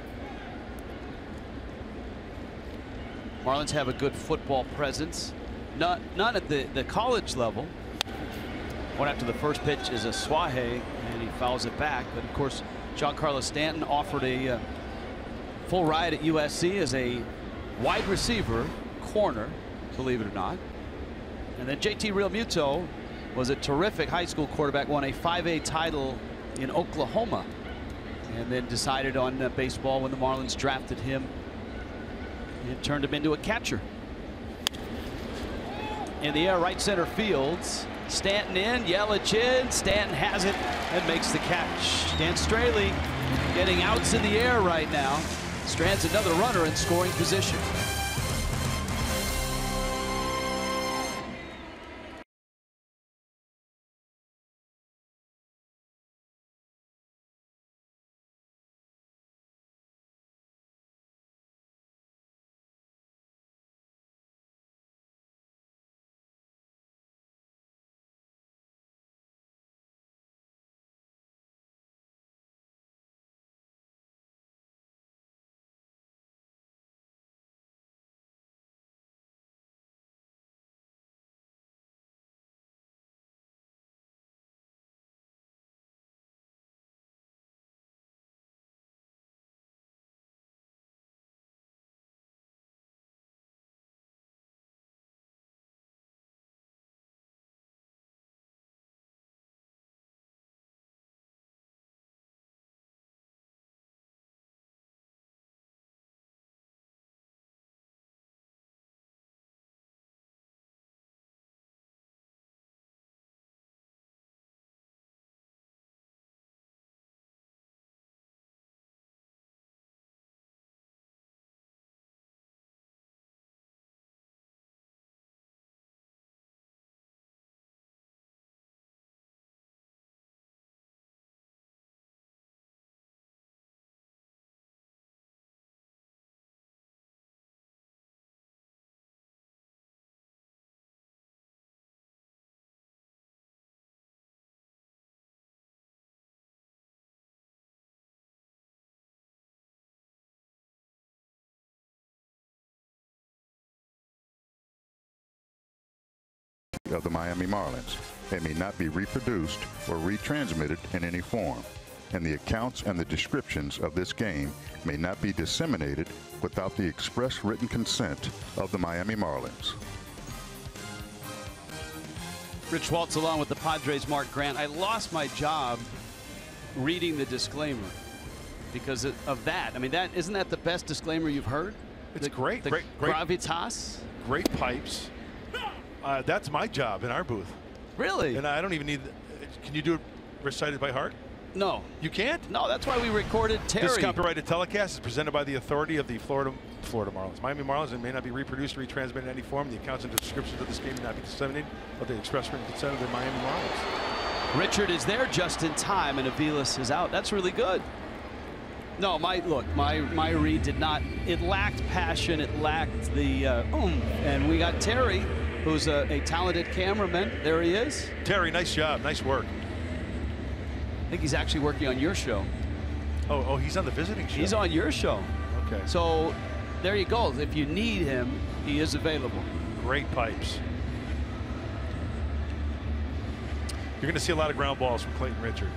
Marlins have a good football presence. None at the college level. One after the first pitch is a Suaje, and he fouls it back. But of course, Giancarlo Stanton offered a full ride at USC as a wide receiver, corner, believe it or not. And then JT Realmuto was a terrific high school quarterback, won a 5A title in Oklahoma, and then decided on baseball when the Marlins drafted him and turned him into a catcher. In the air, right center fields. Stanton in, Yelich in, Stanton has it and makes the catch. Dan Straley getting outs in the air right now. Strands another runner in scoring position. Of the Miami Marlins. They may not be reproduced or retransmitted in any form, and the accounts and the descriptions of this game may not be disseminated without the express written consent of the Miami Marlins. Rich Waltz along with the Padres' Mark Grant. I lost my job reading the disclaimer because of that. I mean, isn't that the best disclaimer you've heard? It's great. Great. Gravitas. Great pipes. That's my job in our booth. Really? And I don't even need. Can you do it recited by heart? No. You can't? No, that's why we recorded Terry. This copyrighted telecast is presented by the authority of the Florida Marlins. Miami Marlins, and may not be reproduced or retransmitted in any form. The accounts and descriptions of this game may not be disseminated, but the express written consent of the Miami Marlins. Richard is there just in time, and Aviles is out. That's really good. No, my read did not. It lacked passion. It lacked the and we got Terry, who's a talented cameraman. There he is. Terry, nice job. Nice work. I think he's actually working on your show. Oh, he's on the visiting show. He's on your show. Okay. So there you go. If you need him, he is available. Great pipes. You're going to see a lot of ground balls from Clayton Richard.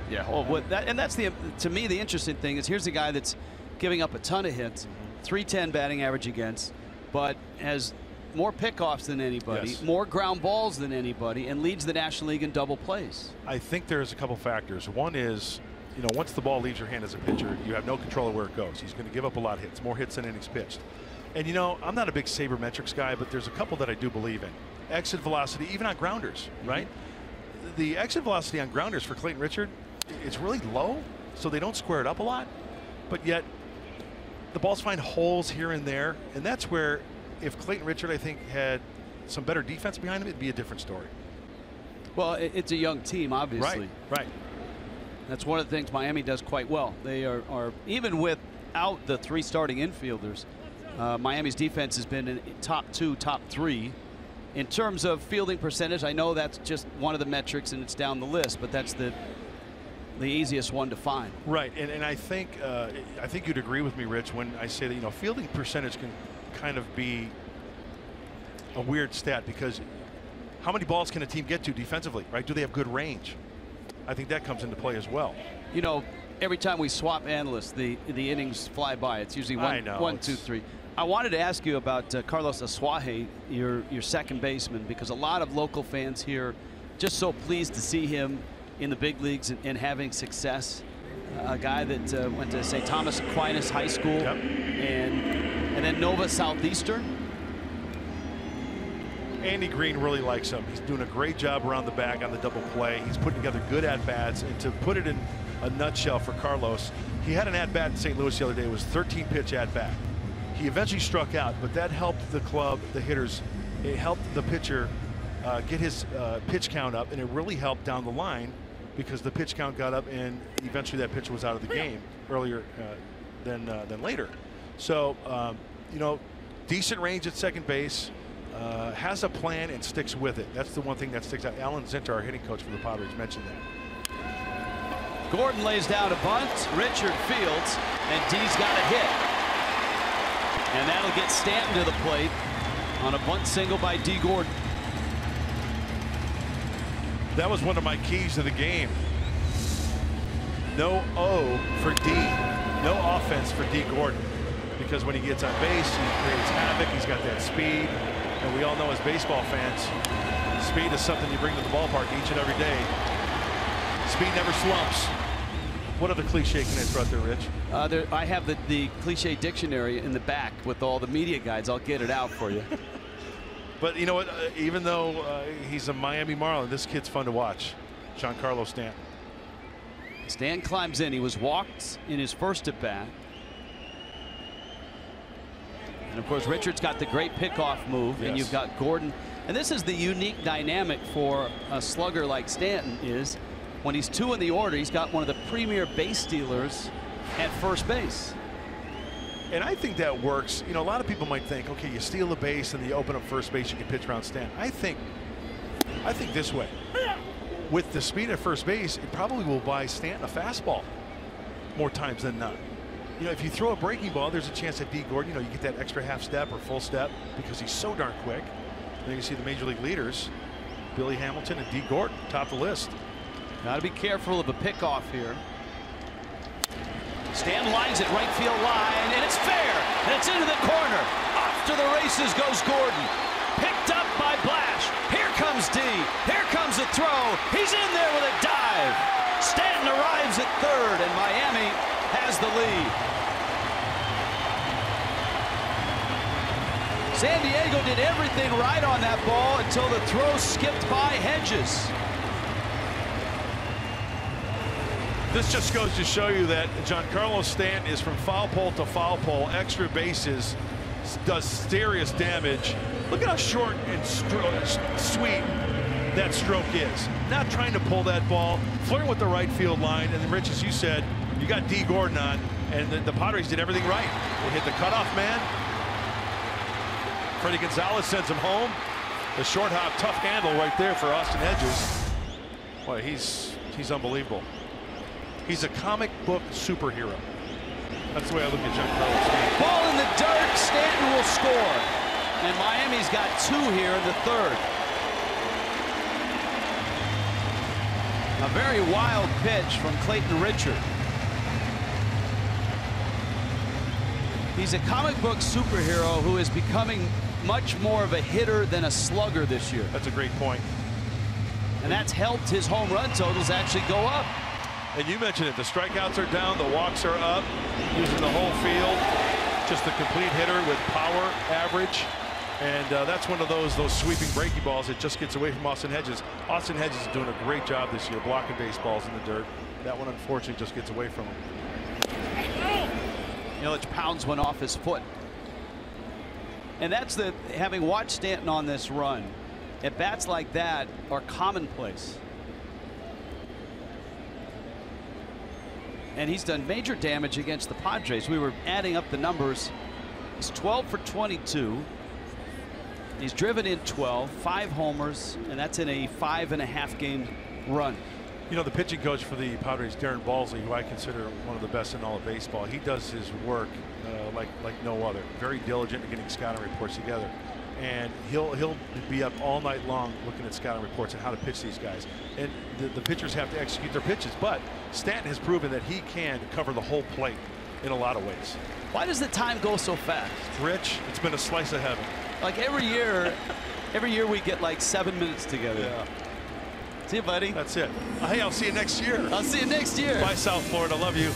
Yeah, well, that's to me the interesting thing is here's a guy that's giving up a ton of hits, 310 batting average against, but has more pickoffs than anybody, Yes. more ground balls than anybody, and leads the National League in double plays. I think there's a couple factors. One is, you know, once the ball leaves your hand as a pitcher, you have no control of where it goes. He's going to give up a lot of hits, more hits than innings pitched. And, you know, I'm not a big sabermetrics guy, but there's a couple that I do believe in. Exit velocity, even on grounders, right? The exit velocity on grounders for Clayton Richard, it's really low, so they don't square it up a lot. But yet, the balls find holes here and there, and that's where, if Clayton Richard, I think, had some better defense behind him, it'd be a different story. Well, it's a young team, obviously. Right, right. That's one of the things Miami does quite well. They are even without the 3 starting infielders, Miami's defense has been in top 2, top 3. In terms of fielding percentage, I know that's just one of the metrics and it's down the list, but that's the easiest one to find. Right, and I think you'd agree with me, Rich, when I say that, you know, fielding percentage can kind of be a weird stat, because how many balls can a team get to defensively, right? Do they have good range? I think that comes into play as well. You know, every time we swap analysts, the innings fly by. It's usually one, 2, 3. I wanted to ask you about Carlos Asuaje, your second baseman, because a lot of local fans here just so pleased to see him in the big leagues and having success. A guy that went to St. Thomas Aquinas High School, yep, and then Nova Southeastern. Andy Green really likes him. He's doing a great job around the bag on the double play. He's putting together good at-bats, and to put it in a nutshell for Carlos, he had an at-bat in St. Louis the other day. It was 13-pitch at-bat. He eventually struck out, but that helped the club, the hitters. It helped the pitcher get his pitch count up, and it really helped down the line because the pitch count got up, and eventually that pitcher was out of the game earlier than later. So, you know, decent range at second base, has a plan and sticks with it. That's the one thing that sticks out. Alan Zinter, our hitting coach for the Padres, mentioned that. Gordon lays down a bunt. Richard fields, and D's got a hit. And that'll get Stanton to the plate on a bunt single by D. Gordon. That was one of my keys to the game. No O for D. No offense for D. Gordon. Because when he gets on base, he creates havoc. He's got that speed. And we all know as baseball fans, speed is something you bring to the ballpark each and every day. Speed never slumps. What other cliche can I throw out there, Rich? I have the cliche dictionary in the back with all the media guides. I'll get it out for you. But you know what? Even though he's a Miami Marlin, this kid's fun to watch. Giancarlo Stanton. Stan climbs in. He was walked in his first at bat. And of course, Richard's got the great pickoff move, yes, and you've got Gordon. And this is the unique dynamic for a slugger like Stanton is when he's 2 in the order, he's got one of the premier base stealers at first base. And I think that works. You know, a lot of people might think, okay, you steal the base and you open up first base, you can pitch around Stanton. I think this way. With the speed at first base, it probably will buy Stanton a fastball more times than not. You know, if you throw a breaking ball, there's a chance that D. Gordon, you know, you get that extra half step or full step because he's so darn quick. And then you see the major league leaders, Billy Hamilton and D. Gordon, top of the list. Got to be careful of a pickoff here. Stan lines it right field line, and it's fair, and it's into the corner. Off to the races goes Gordon. Picked up by Blash. Here comes D. Here comes the throw. He's in there with a dive. Stanton arrives at third, and Miami has the lead. San Diego did everything right on that ball until the throw skipped by Hedges. This just goes to show you that Giancarlo Stanton is from foul pole to foul pole, extra bases, does serious damage. Look at how short and sweet that stroke is. Not trying to pull that ball, flirting with the right field line, and then Rich, as you said, you got D. Gordon on, and the Padres did everything right. They hit the cutoff man. Freddie Gonzalez sends him home. The short hop, tough handle right there for Austin Hedges. Boy, he's unbelievable. He's a comic book superhero. That's the way I look at Giancarlo Stanton. Ball in the dirt, Stanton will score. And Miami's got 2 here in the third. A very wild pitch from Clayton Richard. He's a comic book superhero who is becoming much more of a hitter than a slugger this year. That's a great point. And that's helped his home run totals actually go up. And you mentioned it, the strikeouts are down, the walks are up, using the whole field. Just a complete hitter with power, average. And that's one of those sweeping breaking balls that just gets away from Austin Hedges. Austin Hedges is doing a great job this year blocking baseballs in the dirt. That one unfortunately just gets away from him. Yelich pounds one off his foot. And that's having watched Stanton on this run, at bats like that are commonplace. And he's done major damage against the Padres. We were adding up the numbers. He's 12 for 22. He's driven in 12, 5 homers, and that's in a 5.5 game run. You know, the pitching coach for the Padres, Darren Balsley, who I consider one of the best in all of baseball, he does his work like no other. Very diligent in getting scouting reports together. And he'll be up all night long looking at scouting reports and how to pitch these guys. And the pitchers have to execute their pitches. But Stanton has proven that he can cover the whole plate in a lot of ways. Why does the time go so fast? Rich, it's been a slice of heaven. Like every year we get like 7 minutes together. Yeah. See you, buddy. That's it. Hey, I'll see you next year. I'll see you next year. Bye, South Florida. Love you.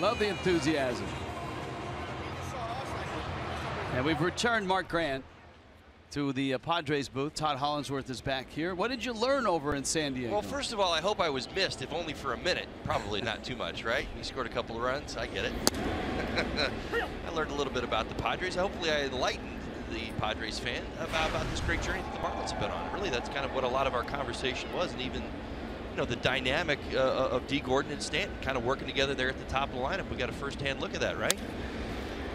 Love the enthusiasm. And we've returned Mark Grant to the Padres booth. Todd Hollinsworth is back here. What did you learn over in San Diego? Well, first of all, I hope I was missed, if only for a minute. Probably not too much, right? He scored a couple of runs. I get it. I learned a little bit about the Padres. Hopefully I enlightened the Padres fan about this great journey that the Marlins have been on. Really, that's kind of what a lot of our conversation was, and even the dynamic of D. Gordon and Stanton kind of working together there at the top of the lineup. We got a first-hand look at that, right?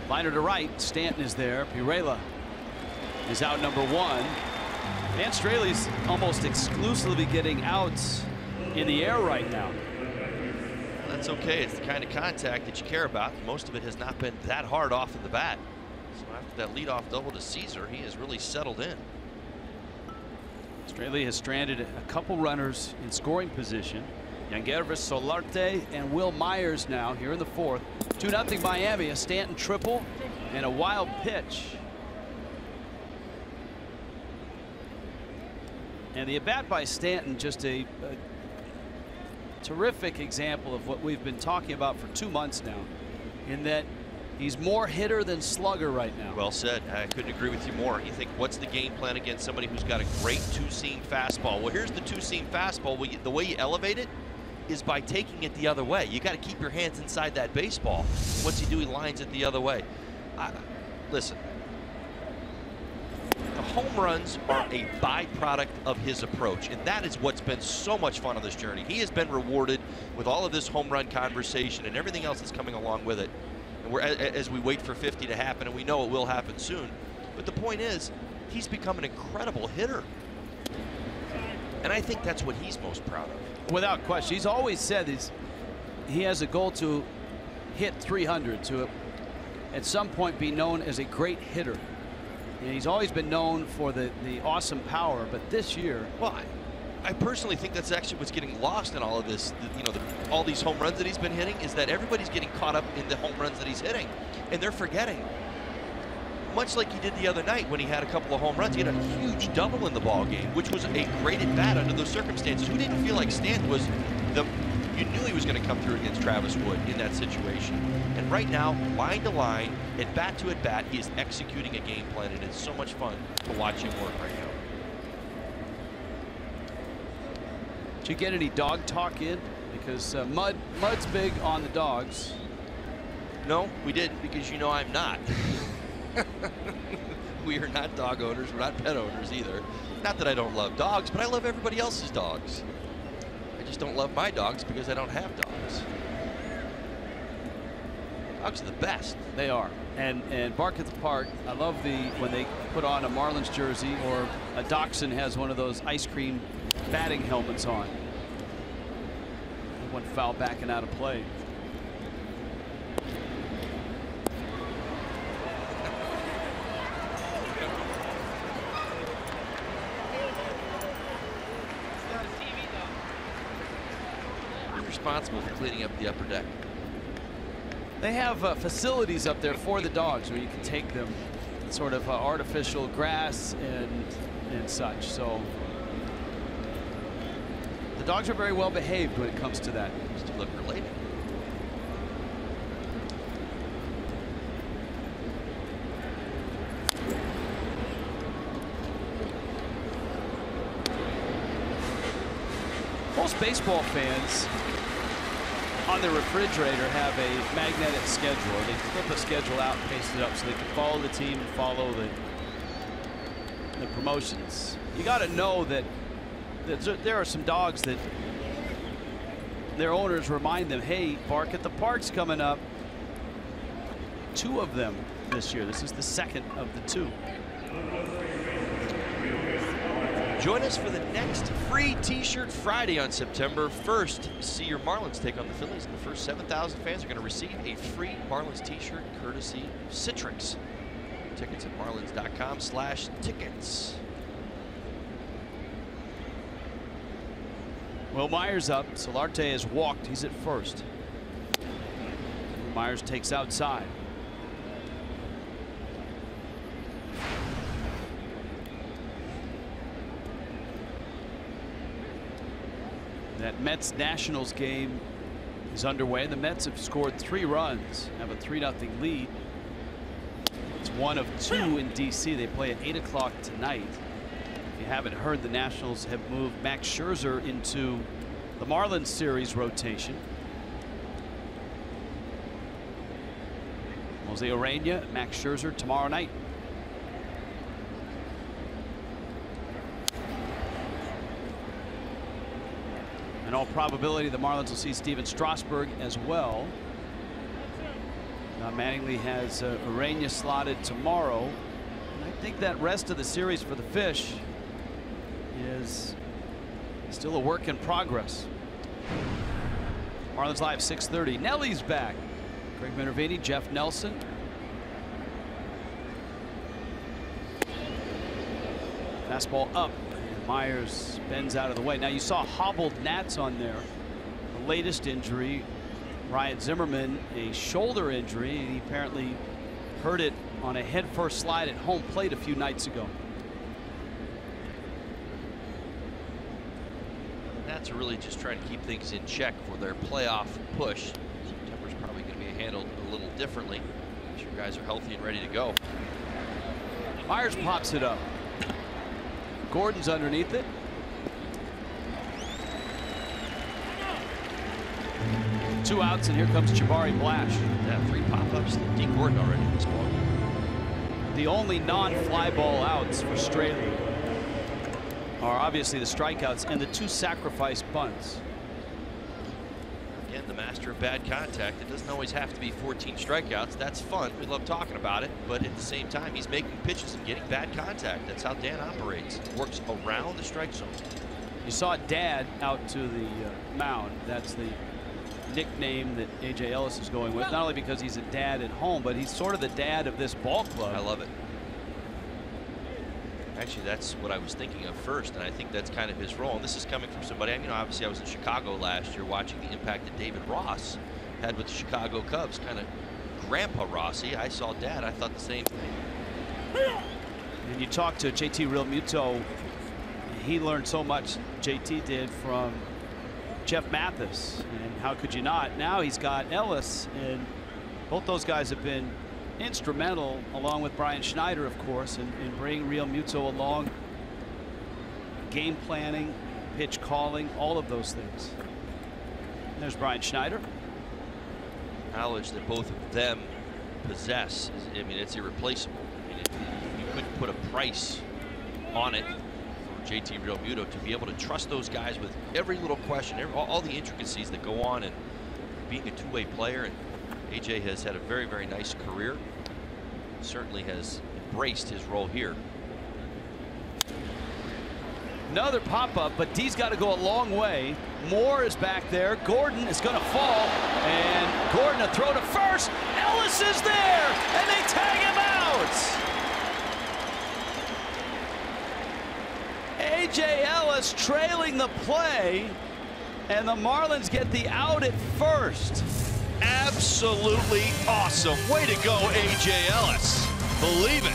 Liner to right. Stanton is there. Pirela is out number 1. Van Straley's almost exclusively getting outs in the air right now. That's okay. It's the kind of contact that you care about. Most of it has not been that hard off of the bat. So after that leadoff double to Caesar, he has really settled in. Straley has stranded a couple runners in scoring position. Yangervis, Solarte, and Will Myers now here in the 4th. 2-0 Miami. A Stanton triple and a wild pitch. And the at-bat by Stanton, just a terrific example of what we've been talking about for 2 months now, in that he's more hitter than slugger right now. Well said. I couldn't agree with you more. You think, what's the game plan against somebody who's got a great 2-seam fastball? Well, here's the 2-seam fastball. The way you elevate it is by taking it the other way. You got to keep your hands inside that baseball. What's he do? He lines it the other way. Listen, the home runs are a byproduct of his approach, and that is what's been so much fun on this journey. He has been rewarded with all of this home run conversation and everything else that's coming along with it. And as we wait for 50 to happen, and we know it will happen soon. But the point is, he's become an incredible hitter. And I think that's what he's most proud of. Without question. He's always said he has a goal to hit 300, to at some point be known as a great hitter. And he's always been known for the awesome power, but this year, well, I personally think that's actually what's getting lost in all of this. All these home runs that he's been hitting is that everybody's getting caught up in the home runs that he's hitting, and they're forgetting. Much like he did the other night when he had a couple of home runs, he had a huge double in the ball game, which was a great at bat under those circumstances. Who didn't feel like Stan was you knew he was going to come through against Travis Wood in that situation. And right now, line to line, at bat to at bat, he is executing a game plan, and it's so much fun to watch him work right now. Did you get any dog talk in? Because Mud's big on the dogs. No, we didn't, because you know I'm not. We are not dog owners. We're not pet owners either. Not that I don't love dogs, but I love everybody else's dogs. I just don't love my dogs because I don't have dogs. Dogs are the best. They are. And Bark at the Park, I love when they put on a Marlins jersey, or a Dachshund has one of those ice cream batting helmets on. One foul backing out of play. Responsible for cleaning up the upper deck. They have facilities up there for the dogs where you can take them, sort of artificial grass and such. So the dogs are very well behaved when it comes to that. Just to look related. Most baseball fans on their refrigerator have a magnetic schedule. They flip a schedule out and paste it up so they can follow the team and follow the promotions. You got to know that there are some dogs that their owners remind them, hey, Bark at the Park's coming up. 2 of them this year. This is the second of the 2. Join us for the next free T-shirt Friday on September 1st. See your Marlins take on the Phillies, and the first 7,000 fans are going to receive a free Marlins T-shirt courtesy of Citrix. Tickets at marlins.com/tickets. Well, Myers up. Solarte has walked. He's at first. Myers takes outside. That Mets-Nationals game is underway. The Mets have scored 3 runs, have a 3-0 lead. It's 1 of 2 in D.C. They play at 8 o'clock tonight. If you haven't heard, the Nationals have moved Max Scherzer into the Marlins series rotation. Jose Urena, Max Scherzer tomorrow night. In all probability, the Marlins will see Steven Strasburg as well. Now Mattingly has Urena slotted tomorrow. And I think that rest of the series for the Fish is still a work in progress. Marlins Live 6:30. Nelly's back. Greg Minervini, Jeff Nelson. Fastball up. Myers bends out of the way. Now you saw hobbled Nats on there. The latest injury, Ryan Zimmerman, a shoulder injury. He apparently hurt it on a head-first slide at home plate a few nights ago. The Nats are really just trying to keep things in check for their playoff push. September's probably going to be handled a little differently. Make sure guys are healthy and ready to go. Myers pops it up. Gordon's underneath it. Two outs, and here comes Jabari Blash. Yeah, 3 pop-ups. D. Gordon already in this ball game. The only non-fly ball outs for Straley are obviously the strikeouts and the 2 sacrifice bunts. Again, the master of bad contact. It doesn't always have to be 14 strikeouts. That's fun. We love talking about it. But at the same time, he's making pitches and getting bad contact. That's how Dan operates. Works around the strike zone. You saw Dad out to the mound. That's the nickname that A.J. Ellis is going with, not only because he's a dad at home, but he's sort of the dad of this ball club. I love it. Actually, that's what I was thinking of first, and I think that's kind of his role. And this is coming from somebody, you know, obviously I was in Chicago last year watching the impact that David Ross had with the Chicago Cubs. Kind of Grandpa Rossi. I saw Dad. I thought the same thing. And you talk to JT Realmuto, he learned so much, JT did, from Jeff Mathis, and how could you not? Now he's got Ellis, and both those guys have been instrumental, along with Brian Schneider, of course, in bringing Realmuto along. Game planning, pitch calling, all of those things. And there's Brian Schneider. Knowledge that both of them possess, I mean, it's irreplaceable. I mean, you couldn't put a price on it. JT Realmuto to be able to trust those guys with every little question, all the intricacies that go on, and being a two-way player. And AJ has had a very, very nice career. Certainly has embraced his role here. Another pop-up, but D's got to go a long way. Moore is back there. Gordon is going to fall, and Gordon a throw to first. Ellis is there, and they tag him out. A.J. Ellis trailing the play, and the Marlins get the out at first. Absolutely awesome. Way to go, A.J. Ellis. Believe it.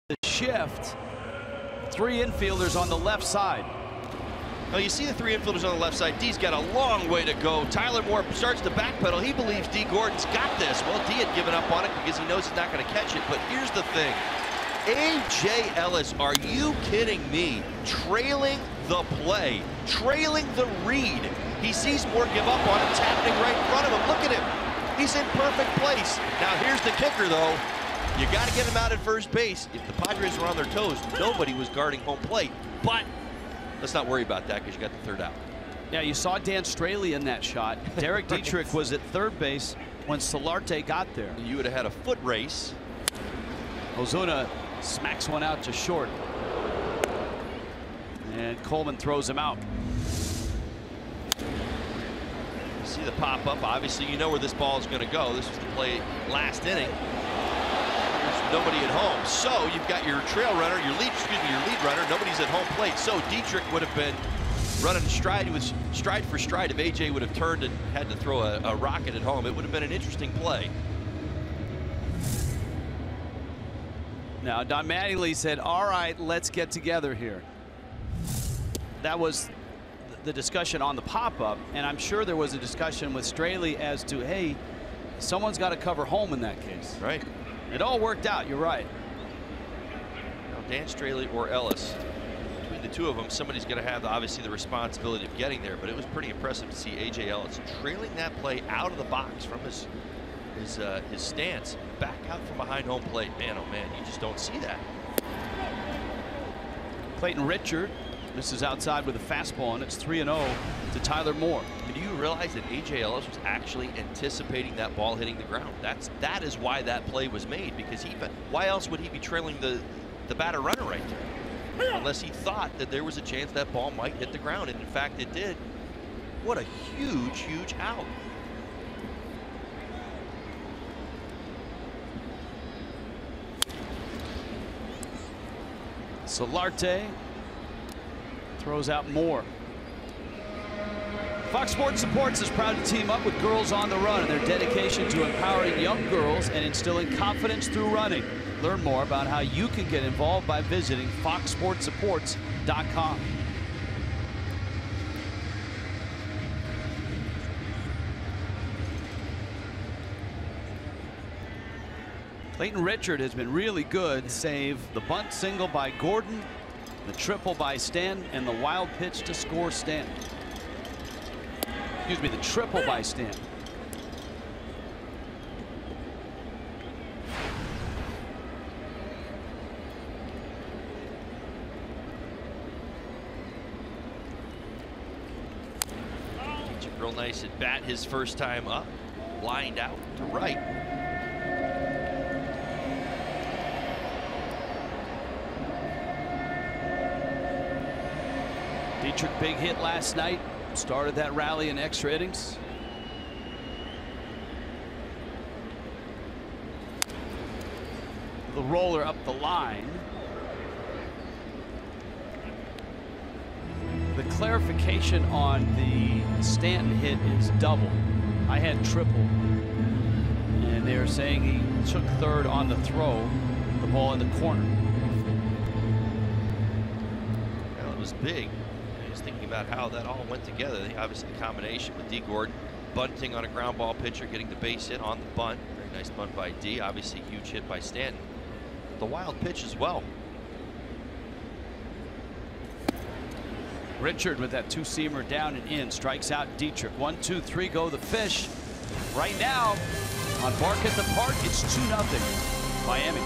The shift, 3 infielders on the left side. Now you see the 3 infielders on the left side. D's got a long way to go. Tyler Moore starts to backpedal. He believes D. Gordon's got this. Well, D had given up on it because he knows he's not going to catch it. But here's the thing. A.J. Ellis, are you kidding me? Trailing the play, trailing the read. He sees Moore give up on it. It's happening right in front of him. Look at him. He's in perfect place. Now here's the kicker, though. You got to get him out at first base. If the Padres were on their toes, nobody was guarding home plate. But let's not worry about that because you got the 3rd out. Yeah, you saw Dan Straley in that shot. Derek Dietrich was at 3rd base when Solarte got there. You would have had a foot race. Ozuna smacks one out to short. And Coleman throws him out. You see the pop-up. Obviously, you know where this ball is going to go. This was the play last inning. Nobody at home, so you've got your trail runner, your lead runner. Nobody's at home plate, so Dietrich would have been running stride for stride. If AJ would have turned and had to throw a rocket at home, it would have been an interesting play. Now, Don Mattingly said, all right, let's get together here. That was the discussion on the pop-up, and I'm sure there was a discussion with Straley as to, hey, someone's got to cover home in that case. Right. It all worked out. You're right. Now, Dan Straley or Ellis, between the two of them, somebody's going to have obviously the responsibility of getting there. But it was pretty impressive to see AJ Ellis trailing that play out of the box from his stance, back out from behind home plate. Man, oh man, you just don't see that. Clayton Richard misses outside with a fastball, and it's 3-0 to Tyler Moore. And do you realize that AJ Ellis was actually anticipating that ball hitting the ground? That is why that play was made, because why else would he be trailing the batter runner right there? Unless he thought that there was a chance that ball might hit the ground, and in fact it did. What a huge out. Solarte throws out Moore. Fox Sports Supports is proud to team up with Girls on the Run and their dedication to empowering young girls and instilling confidence through running. Learn more about how you can get involved by visiting foxsportsupports.com. Clayton Richard has been really good, save the bunt single by Gordon, the triple by Stanton, and the wild pitch to score Stanton. Excuse me, the triple by Stanton. Real nice at bat his first time up, lined out to right. Dietrich, big hit last night, started that rally in extra innings. The roller up the line. The clarification on the Stanton hit is double. I had triple. And they're saying he took third on the throw, the ball in the corner. Well, it was big. I was thinking about how that all went together. Obviously, the combination with D. Gordon bunting on a ground ball pitcher, getting the base hit on the bunt. Very nice bunt by D. Obviously, huge hit by Stanton. The wild pitch as well. Richard with that two-seamer down and in, strikes out Dietrich. 1, 2, 3 go the fish. Right now on Bark at the Park, it's 2-0 Miami.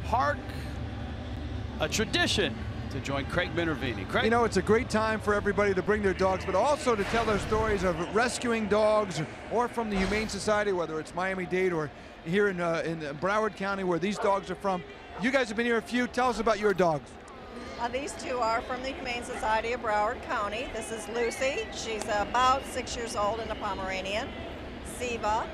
park. A tradition to join Craig Minervini. Craig? You know, it's a great time for everybody to bring their dogs, but also to tell their stories of rescuing dogs or from the Humane Society, whether it's Miami-Dade or here in Broward County where these dogs are from. You guys have been here a few. Tell us about your dogs. These two are from the Humane Society of Broward County. This is Lucy. She's about 6 years old and a Pomeranian. Siva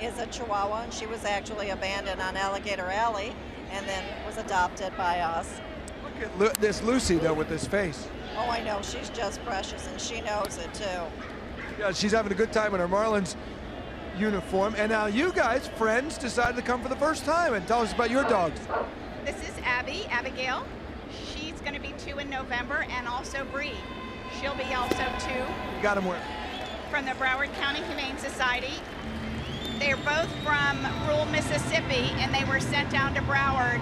is a Chihuahua, and she was actually abandoned on Alligator Alley and then was adopted by us. Look at this Lucy, though, with this face. Oh, I know. She's just precious, and she knows it, too. Yeah, she's having a good time in her Marlins uniform. And now you guys, friends, decided to come for the first time. And tell us about your dogs. This is Abigail. She's going to be 2 in November, and also Bree. She'll be also 2. You got them where? From the Broward County Humane Society. They're both from rural Mississippi, and they were sent down to Broward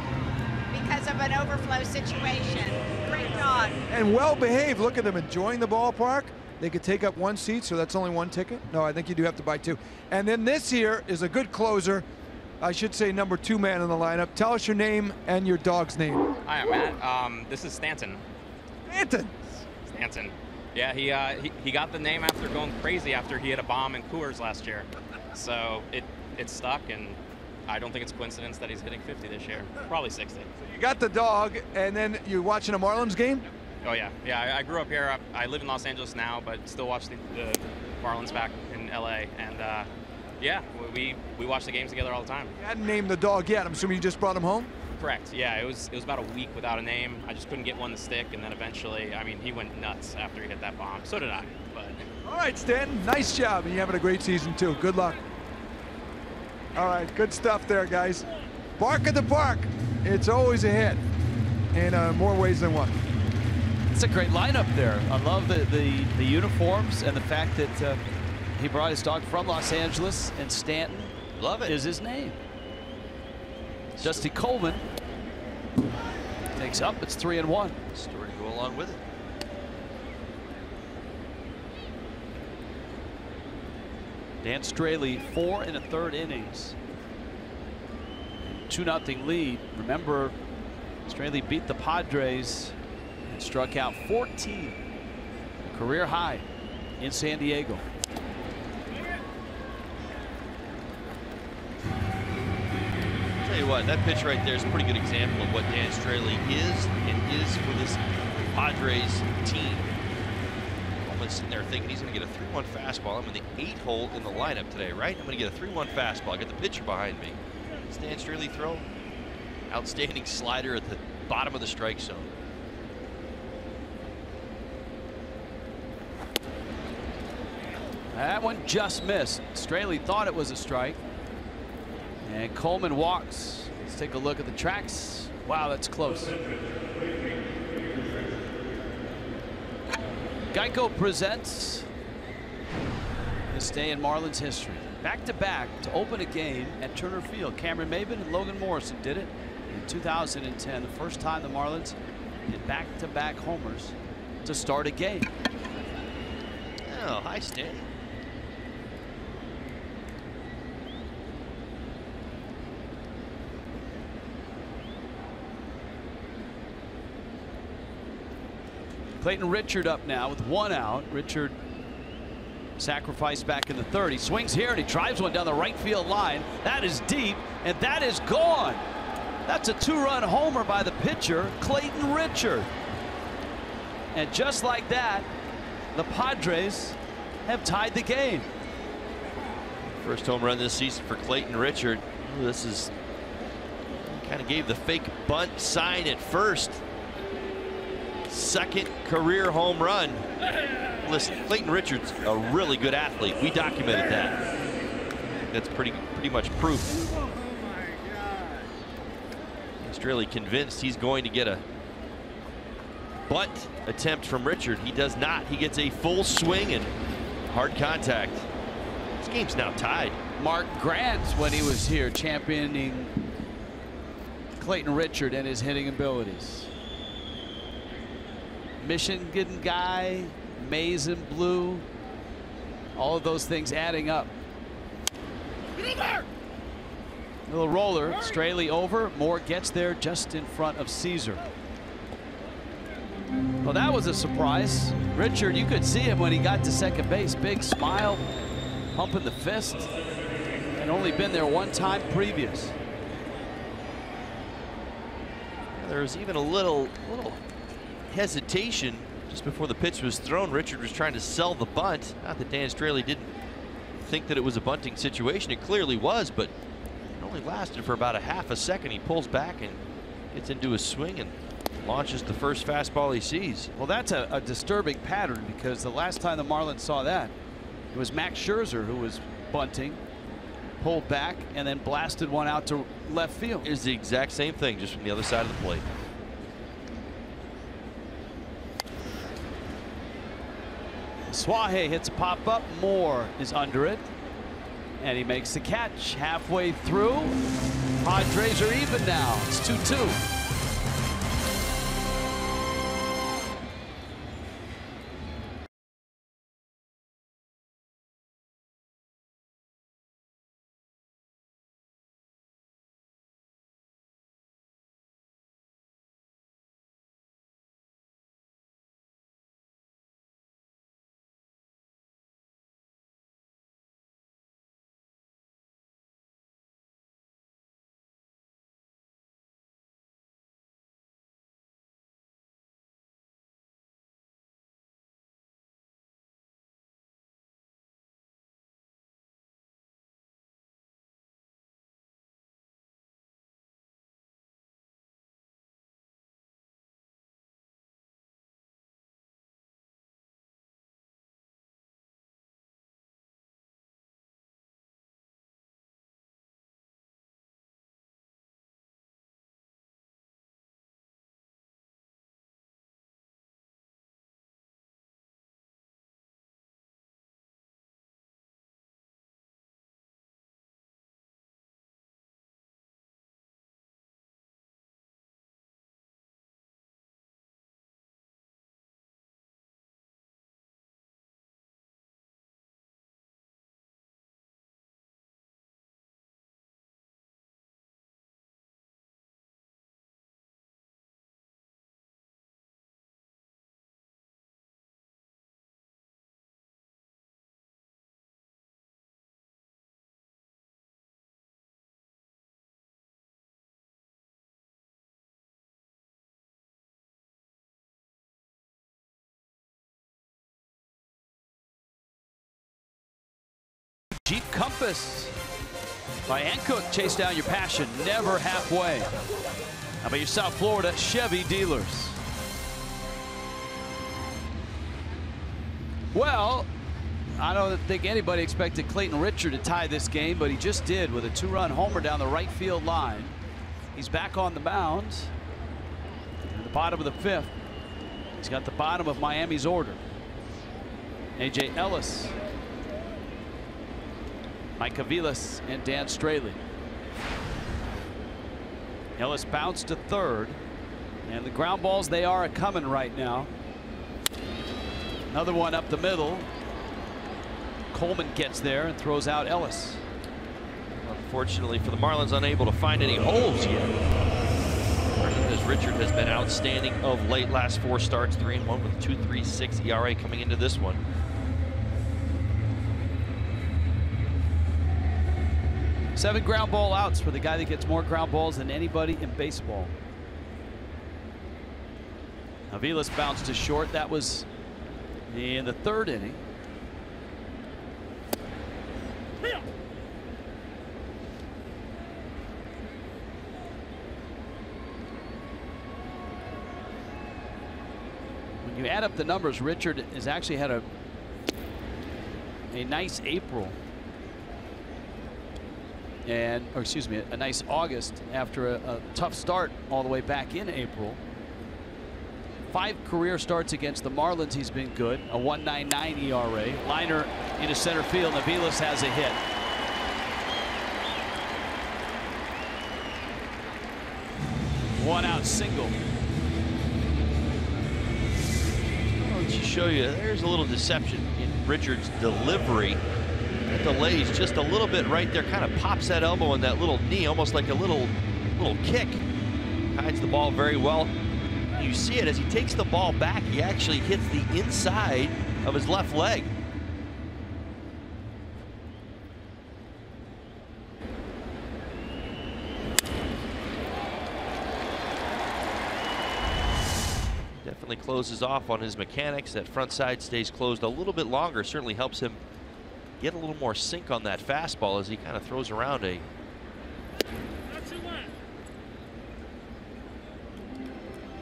because of an overflow situation. Great dog. And well behaved. Look at them enjoying the ballpark. They could take up 1 seat, so that's only 1 ticket. No, I think you do have to buy 2. And then this here is a good closer. I should say number 2 man in the lineup. Tell us your name and your dog's name. Hi, I'm Matt. This is Stanton. Stanton. Yeah, he got the name after going crazy after he hit a bomb in Coors last year. So it stuck, and I don't think it's a coincidence that he's hitting 50 this year. Probably 60. So you got the dog, and then you're watching a Marlins game? Oh, yeah. Yeah, I grew up here. I live in Los Angeles now, but still watch the Marlins back in L.A. And, yeah, we watch the games together all the time. You hadn't named the dog yet. I'm assuming you just brought him home? Correct. Yeah, it was about a week without a name. I just couldn't get one to stick, and then eventually, I mean, he went nuts after he hit that bomb. So did I. But all right, Stanton, nice job, and you're having a great season too. Good luck. All right, good stuff there, guys. Bark at the park. It's always a hit in more ways than one. It's a great lineup there. I love the uniforms and the fact that he brought his dog from Los Angeles, and Stanton is his name. Dusty Coleman takes up. It's 3-1. Story to go along with it. Dan Straley, 4 1/3 innings. 2-0 lead. Remember, Straley beat the Padres and struck out 14. A career high in San Diego. Tell you what, that pitch right there is a pretty good example of what Dan Straley is for this Padres team. Almost sitting there thinking he's going to get a 3-1 fastball. I'm in the 8 hole in the lineup today, right? I'm going to get a 3-1 fastball. I got the pitcher behind me. Does Dan Straley throw? Outstanding slider at the bottom of the strike zone. That one just missed. Straley thought it was a strike. And Coleman walks. Let's take a look at the tracks. Wow, that's close. Geico presents this day in Marlins history. Back-to-back to open a game at Turner Field. Cameron Maybin and Logan Morrison did it in 2010. The first time the Marlins did back-to-back homers to start a game. Oh, hi, Stan. Clayton Richard up now with 1 out. Richard sacrificed back in the 3rd. He swings here and he drives one down the right field line. That is deep, and that is gone. That's a 2-run homer by the pitcher, Clayton Richard. And just like that, the Padres have tied the game. First home run this season for Clayton Richard. Ooh, this is kind of gave the fake bunt sign at first. 2nd career home run. Listen, Clayton Richard's a really good athlete. We documented that. That's pretty much proof. He's really convinced he's going to get a bunt attempt from Richard. He does not. He gets a full swing and hard contact. This game's now tied. Mark Grant, when he was here, championing Clayton Richard and his hitting abilities. Michigan guy, maize and blue, all of those things adding up. Get in there! Little roller, Straley over. Moore gets there just in front of Caesar. Well, that was a surprise. Richard, you could see him when he got to second base. Big smile, pumping the fist, and only been there one time previous. There was even a little hesitation just before the pitch was thrown. Richard was trying to sell the bunt. Not that Dan Straley didn't think that it was a bunting situation. It clearly was, but it only lasted for about a half a second. He pulls back and gets into a swing and launches the first fastball he sees. Well, that's a disturbing pattern, because the last time the Marlins saw that, it was Max Scherzer who was bunting, pulled back, and then blasted one out to left field. It's the exact same thing, just from the other side of the plate. Suaje hits a pop-up. Moore is under it, and he makes the catch halfway through. Padres are even now. It's 2-2. Jeep Compass by Hankook. Chase down your passion, never halfway. How about your South Florida Chevy dealers? Well, I don't think anybody expected Clayton Richard to tie this game, but he just did with a 2-run homer down the right field line. He's back on the mound in the bottom of the 5th. He's got the bottom of Miami's order. A.J. Ellis, Mike Aviles, and Dan Straley. Ellis bounced to third, and the ground balls, they are coming right now. Another one up the middle. Coleman gets there and throws out Ellis. Unfortunately for the Marlins, unable to find any holes yet. As Richard has been outstanding of late. Last 4 starts, 3-1 with 2.36 ERA coming into this one. Seven ground ball outs for the guy that gets more ground balls than anybody in baseball. Aviles bounced to short. That was in the 3rd inning. When you add up the numbers, Richard has actually had a nice April. And, or excuse me, a nice August after a tough start all the way back in April. 5 career starts against the Marlins. He's been good. A 1.99 ERA. Liner into center field. Aviles has a hit. One out single. Well, to show you, there's a little deception in Richard's delivery. That delays just a little bit right there, kind of pops that elbow and that little knee, almost like a little kick. Hides the ball very well. You see it as he takes the ball back, he actually hits the inside of his left leg. Definitely closes off on his mechanics. That front side stays closed a little bit longer. Certainly helps him get a little more sink on that fastball as he kind of throws around a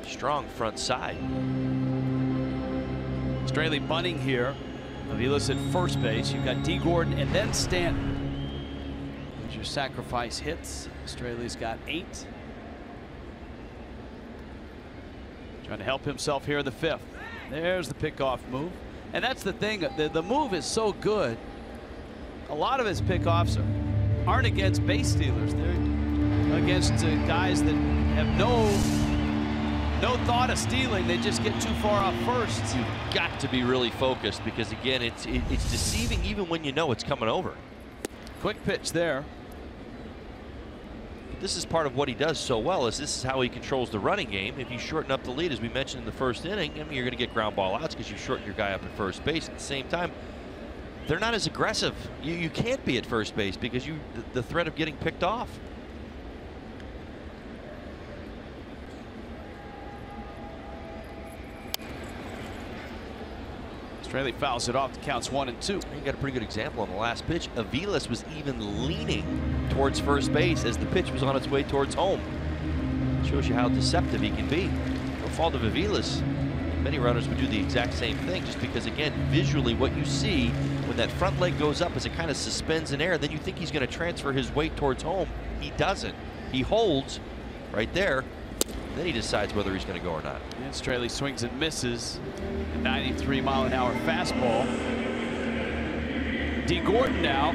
strong front side. Straley bunting here. Aviles at first base. You've got D. Gordon and then Stanton. There's your sacrifice hits. Straley's got 8. Trying to help himself here in the 5th. There's the pickoff move. And that's the thing. The move is so good. A lot of his pickoffs aren't against base stealers. They're against guys that have no thought of stealing. They just get too far off first. You've got to be really focused because, again, it's deceiving even when you know it's coming over. Quick pitch there. This is part of what he does so well, is this is how he controls the running game. If you shorten up the lead, as we mentioned in the first inning, I mean, you're going to get ground ball outs because you shorten your guy up at first base. At the same time, they're not as aggressive. You can't be at first base because the threat of getting picked off. Straley fouls it off. The count's 1-2. You got a pretty good example on the last pitch. Aviles was even leaning towards first base as the pitch was on its way towards home. Shows you how deceptive he can be. No fault of Aviles. Many runners would do the exact same thing, just because, again, visually what you see when that front leg goes up as it kind of suspends in air, then you think he's going to transfer his weight towards home. He doesn't. He holds right there. Then he decides whether he's going to go or not. And Straley swings and misses. A 93-mile-an-hour fastball. D. Gordon now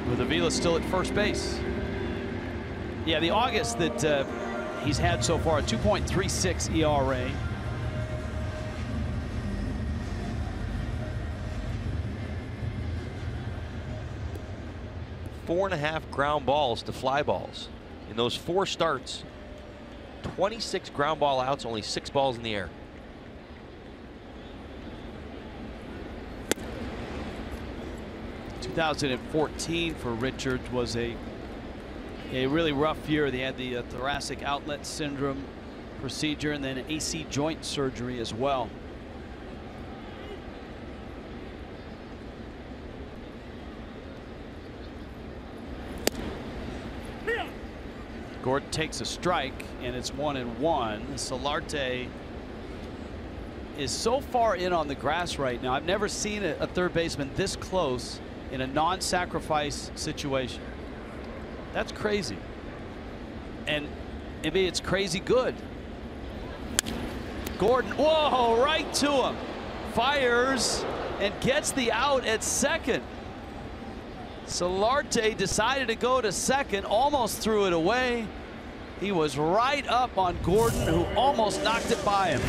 with Aviles still at first base. Yeah, the August that he's had so far, a 2.36 ERA. Four and a half ground balls to fly balls. In those 4 starts, 26 ground ball outs, only 6 balls in the air. (2014) for Richards was a really rough year. They had the thoracic outlet syndrome procedure and then an AC joint surgery as well. Gordon takes a strike and it's 1-1. Solarte is so far in on the grass right now. I've never seen a third baseman this close in a non-sacrifice situation. That's crazy. And maybe it's crazy good. Gordon, whoa, right to him. Fires and gets the out at second. Solarte decided to go to second, almost threw it away. He was right up on Gordon, who almost knocked it by him.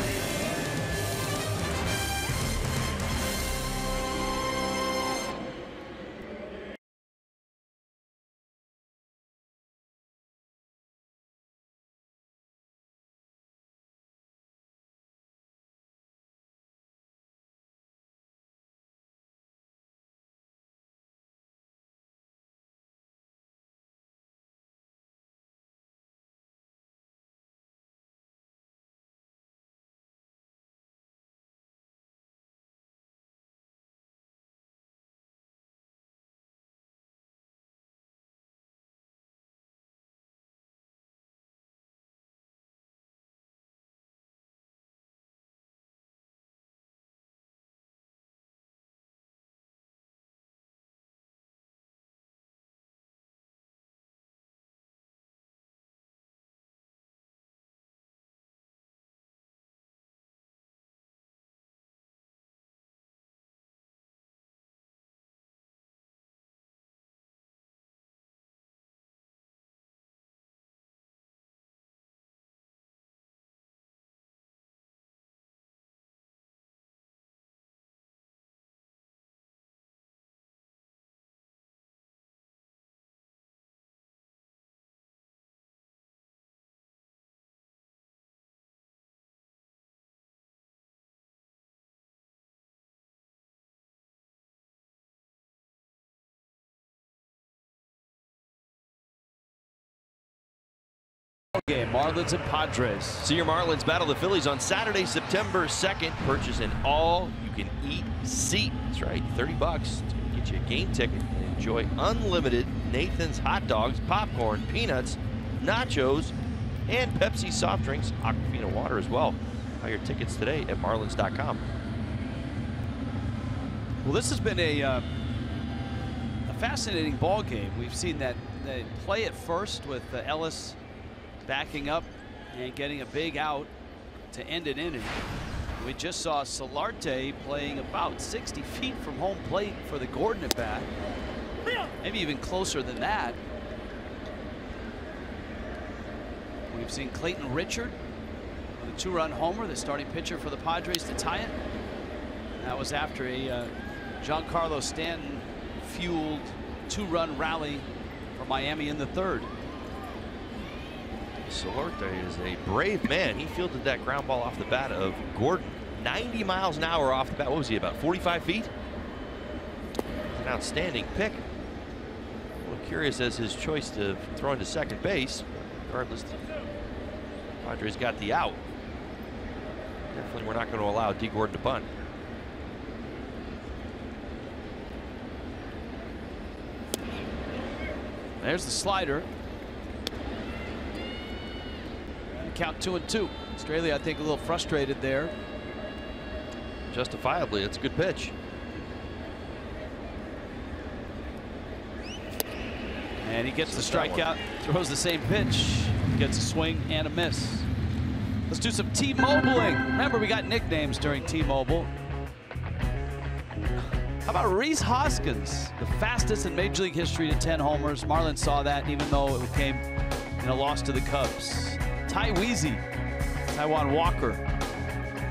game, Marlins and Padres. See your Marlins battle the Phillies on Saturday, September 2nd. Purchase an all-you-can-eat seat. That's right, $30 to get you a game ticket and enjoy unlimited Nathan's hot dogs, popcorn, peanuts, nachos, and Pepsi soft drinks, Aquafina water as well. Buy your tickets today at marlins.com. Well, this has been a fascinating ball game. We've seen that they play at first with Ellis backing up and getting a big out to end an inning. We just saw Solarte playing about 60 feet from home plate for the Gordon at bat. Maybe even closer than that. We've seen Clayton Richard with a 2-run homer, the starting pitcher for the Padres, to tie it. That was after a Giancarlo Stanton fueled 2-run rally for Miami in the 3rd. Solarte is a brave man. He fielded that ground ball off the bat of Gordon. 90 miles an hour off the bat. What was he, about 45 feet? An outstanding pick. A little curious as his choice to throw into second base. Regardless, the Padres got the out. Definitely we're not going to allow D. Gordon to bunt. There's the slider. Count 2-2. Australia, I think, a little frustrated there. Justifiably, it's a good pitch. And he gets the strikeout, throws the same pitch, gets a swing and a miss. Let's do some T-Mobiling. Remember, we got nicknames during T-Mobile. How about Rhys Hoskins, the fastest in Major League history to 10 homers. Marlins saw that, even though it came in a loss to the Cubs. Ty Weezy, Taiwan Walker.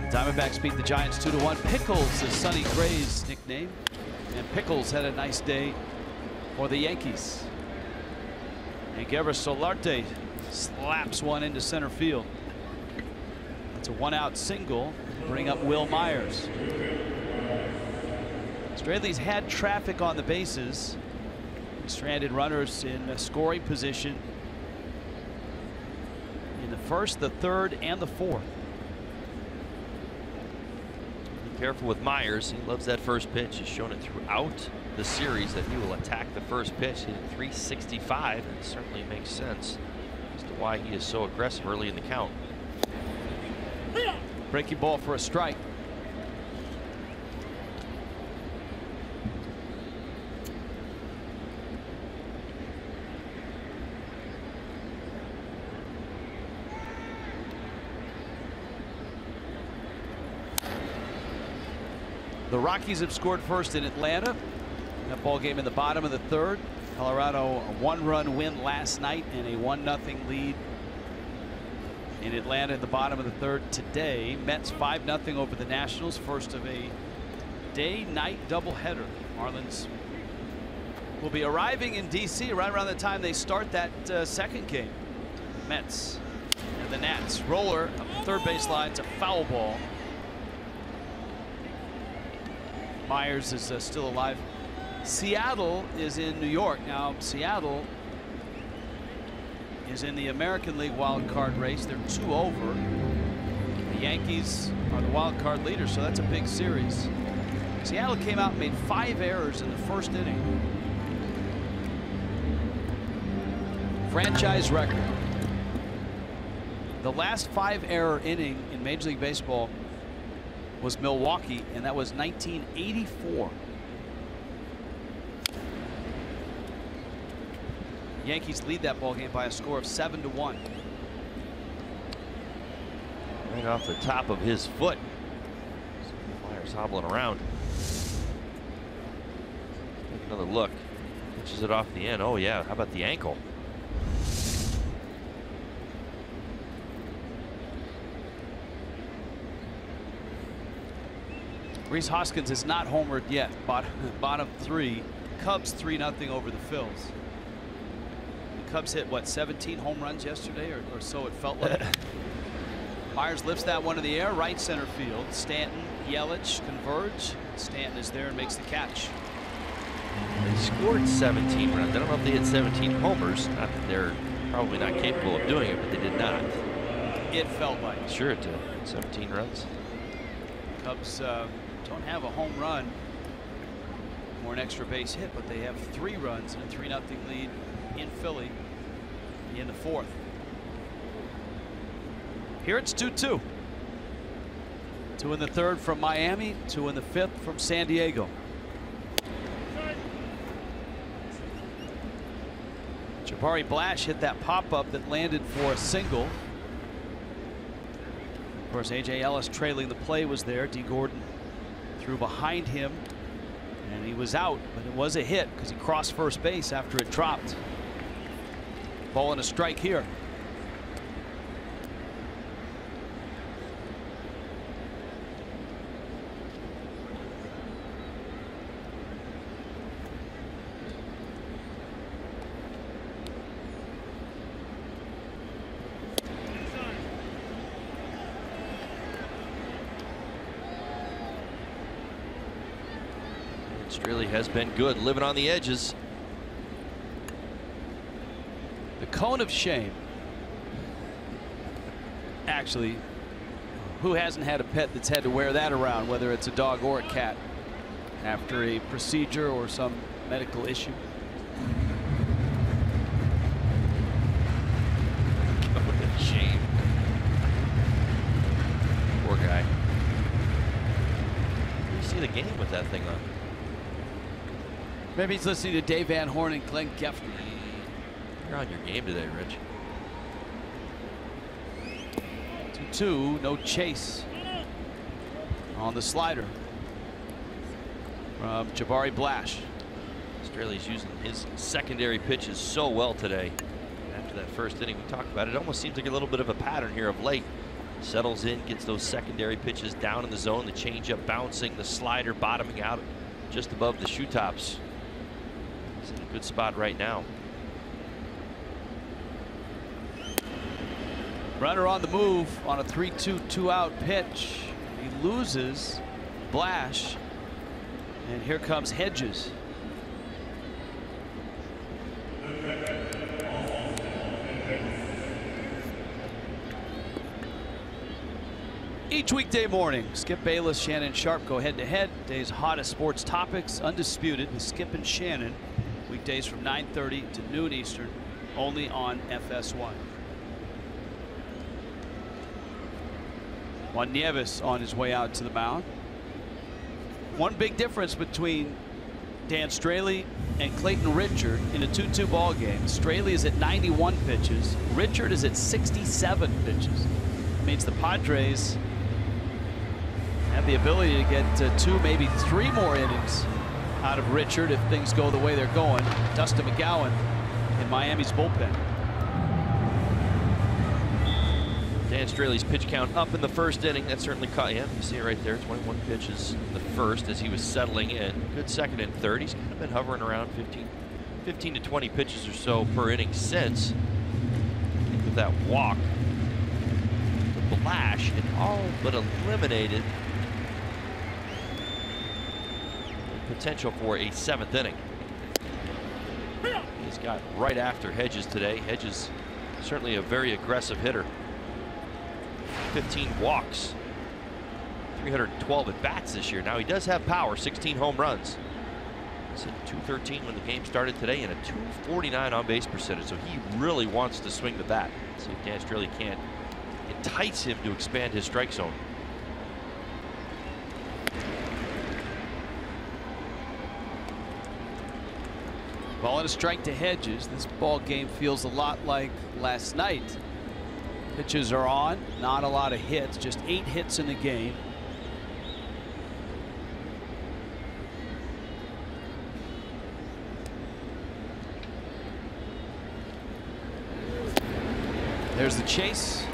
The Diamondbacks beat the Giants 2-1. Pickles is Sonny Gray's nickname. And Pickles had a nice day for the Yankees. And Guerra Solarte slaps one into center field. That's a 1-out single to bring up Will Myers. Straley's had traffic on the bases. Stranded runners in scoring position in the 1st, the 3rd, and the 4th. Be careful with Myers. He loves that first pitch. He's shown it throughout the series that he will attack the first pitch. He hit 365, and it certainly makes sense as to why he is so aggressive early in the count. Breaking ball for a strike. The Rockies have scored first in Atlanta. That ball game in the bottom of the 3rd. Colorado, a 1-run win last night and a 1-0 lead in Atlanta in the bottom of the 3rd today. Mets 5-0 over the Nationals, first of a day-night doubleheader. Marlins will be arriving in D.C. right around the time they start that second game. Mets and the Nats. Roller up the third baseline. It's a foul ball. Myers is still alive. Seattle is in New York. Now, Seattle is in the American League wild card race. They're 2 over. The Yankees are the wild card leaders, so that's a big series. Seattle came out and made 5 errors in the first inning. Franchise record. The last 5-error inning in Major League Baseball was Milwaukee, and that was 1984. Yankees lead that ball game by a score of 7-1. Right off the top of his foot. Myers hobbling around. Take another look. Pitches it off the end. Oh yeah, how about the ankle? Rhys Hoskins is not homered yet. Bottom 3. Cubs 3-0 over the Phils. The Cubs hit what, 17 home runs yesterday, or so it felt like. Myers lifts that one in the air, right center field. Stanton, Yelich converge. Stanton is there and makes the catch. They scored 17 runs. I don't know if they hit 17 homers. Not that they're probably not capable of doing it, but they did not. It felt like. Sure it did. 17 runs. Cubs don't have a home run or an extra base hit, but they have 3 runs and a 3-0 lead in Philly in the 4th. Here it's 2-2. 2 in the 3rd from Miami, 2 in the 5th from San Diego. Jabari Blash hit that pop-up that landed for a single. Of course, A.J. Ellis trailing the play was there. D. Gordon threw behind him, and he was out, but it was a hit because he crossed first base after it dropped. Ball and a strike here. Really has been good, living on the edges. The cone of shame. Actually, who hasn't had a pet that's had to wear that around, whether it's a dog or a cat, after a procedure or some medical issue? Cone of shame. Poor guy. You see the game with that thing on. Maybe he's listening to Dave Van Horn and Glenn Geffner. You're on your game today, Rich. 2-2, no chase on the slider from Jabari Blash. Australia's using his secondary pitches so well today. After that first inning we talked about, it almost seems like a little bit of a pattern here of late. Settles in, gets those secondary pitches down in the zone, the changeup bouncing, the slider bottoming out just above the shoe tops. He's in a good spot right now. Runner on the move on a 3-2 2-out pitch. He loses Blash, and here comes Hedges. Each weekday morning, Skip Bayless, Shannon Sharp go head-to-head. Day's hottest sports topics, undisputed, with Skip and Shannon. Weekdays from 9:30 to noon Eastern, only on FS1. Juan Nieves on his way out to the mound. One big difference between Dan Straley and Clayton Richard in a 2-2 ball game. Straley is at 91 pitches. Richard is at 67 pitches. It means the Padres have the ability to get 2, maybe 3 more innings out of Richard if things go the way they're going. Dustin McGowan in Miami's bullpen. Dan Straley's pitch count up in the first inning. That certainly caught him. You see it right there, 21 pitches in the first as he was settling in. Good second and third. He's kind of been hovering around 15 to 20 pitches or so per inning since. With that walk, the Blash, it all but eliminated potential for a 7th inning. He's got right after Hedges today. Hedges certainly a very aggressive hitter. 15 walks, 312 at bats this year. Now he does have power, 16 home runs. He's hit 213 when the game started today and a 249 on base percentage. So he really wants to swing the bat. See if Dan Straley can't entice him to expand his strike zone. Ball and a strike to Hedges. This ball game feels a lot like last night. Pitches are on, not a lot of hits, just 8 hits in the game. There's the chase.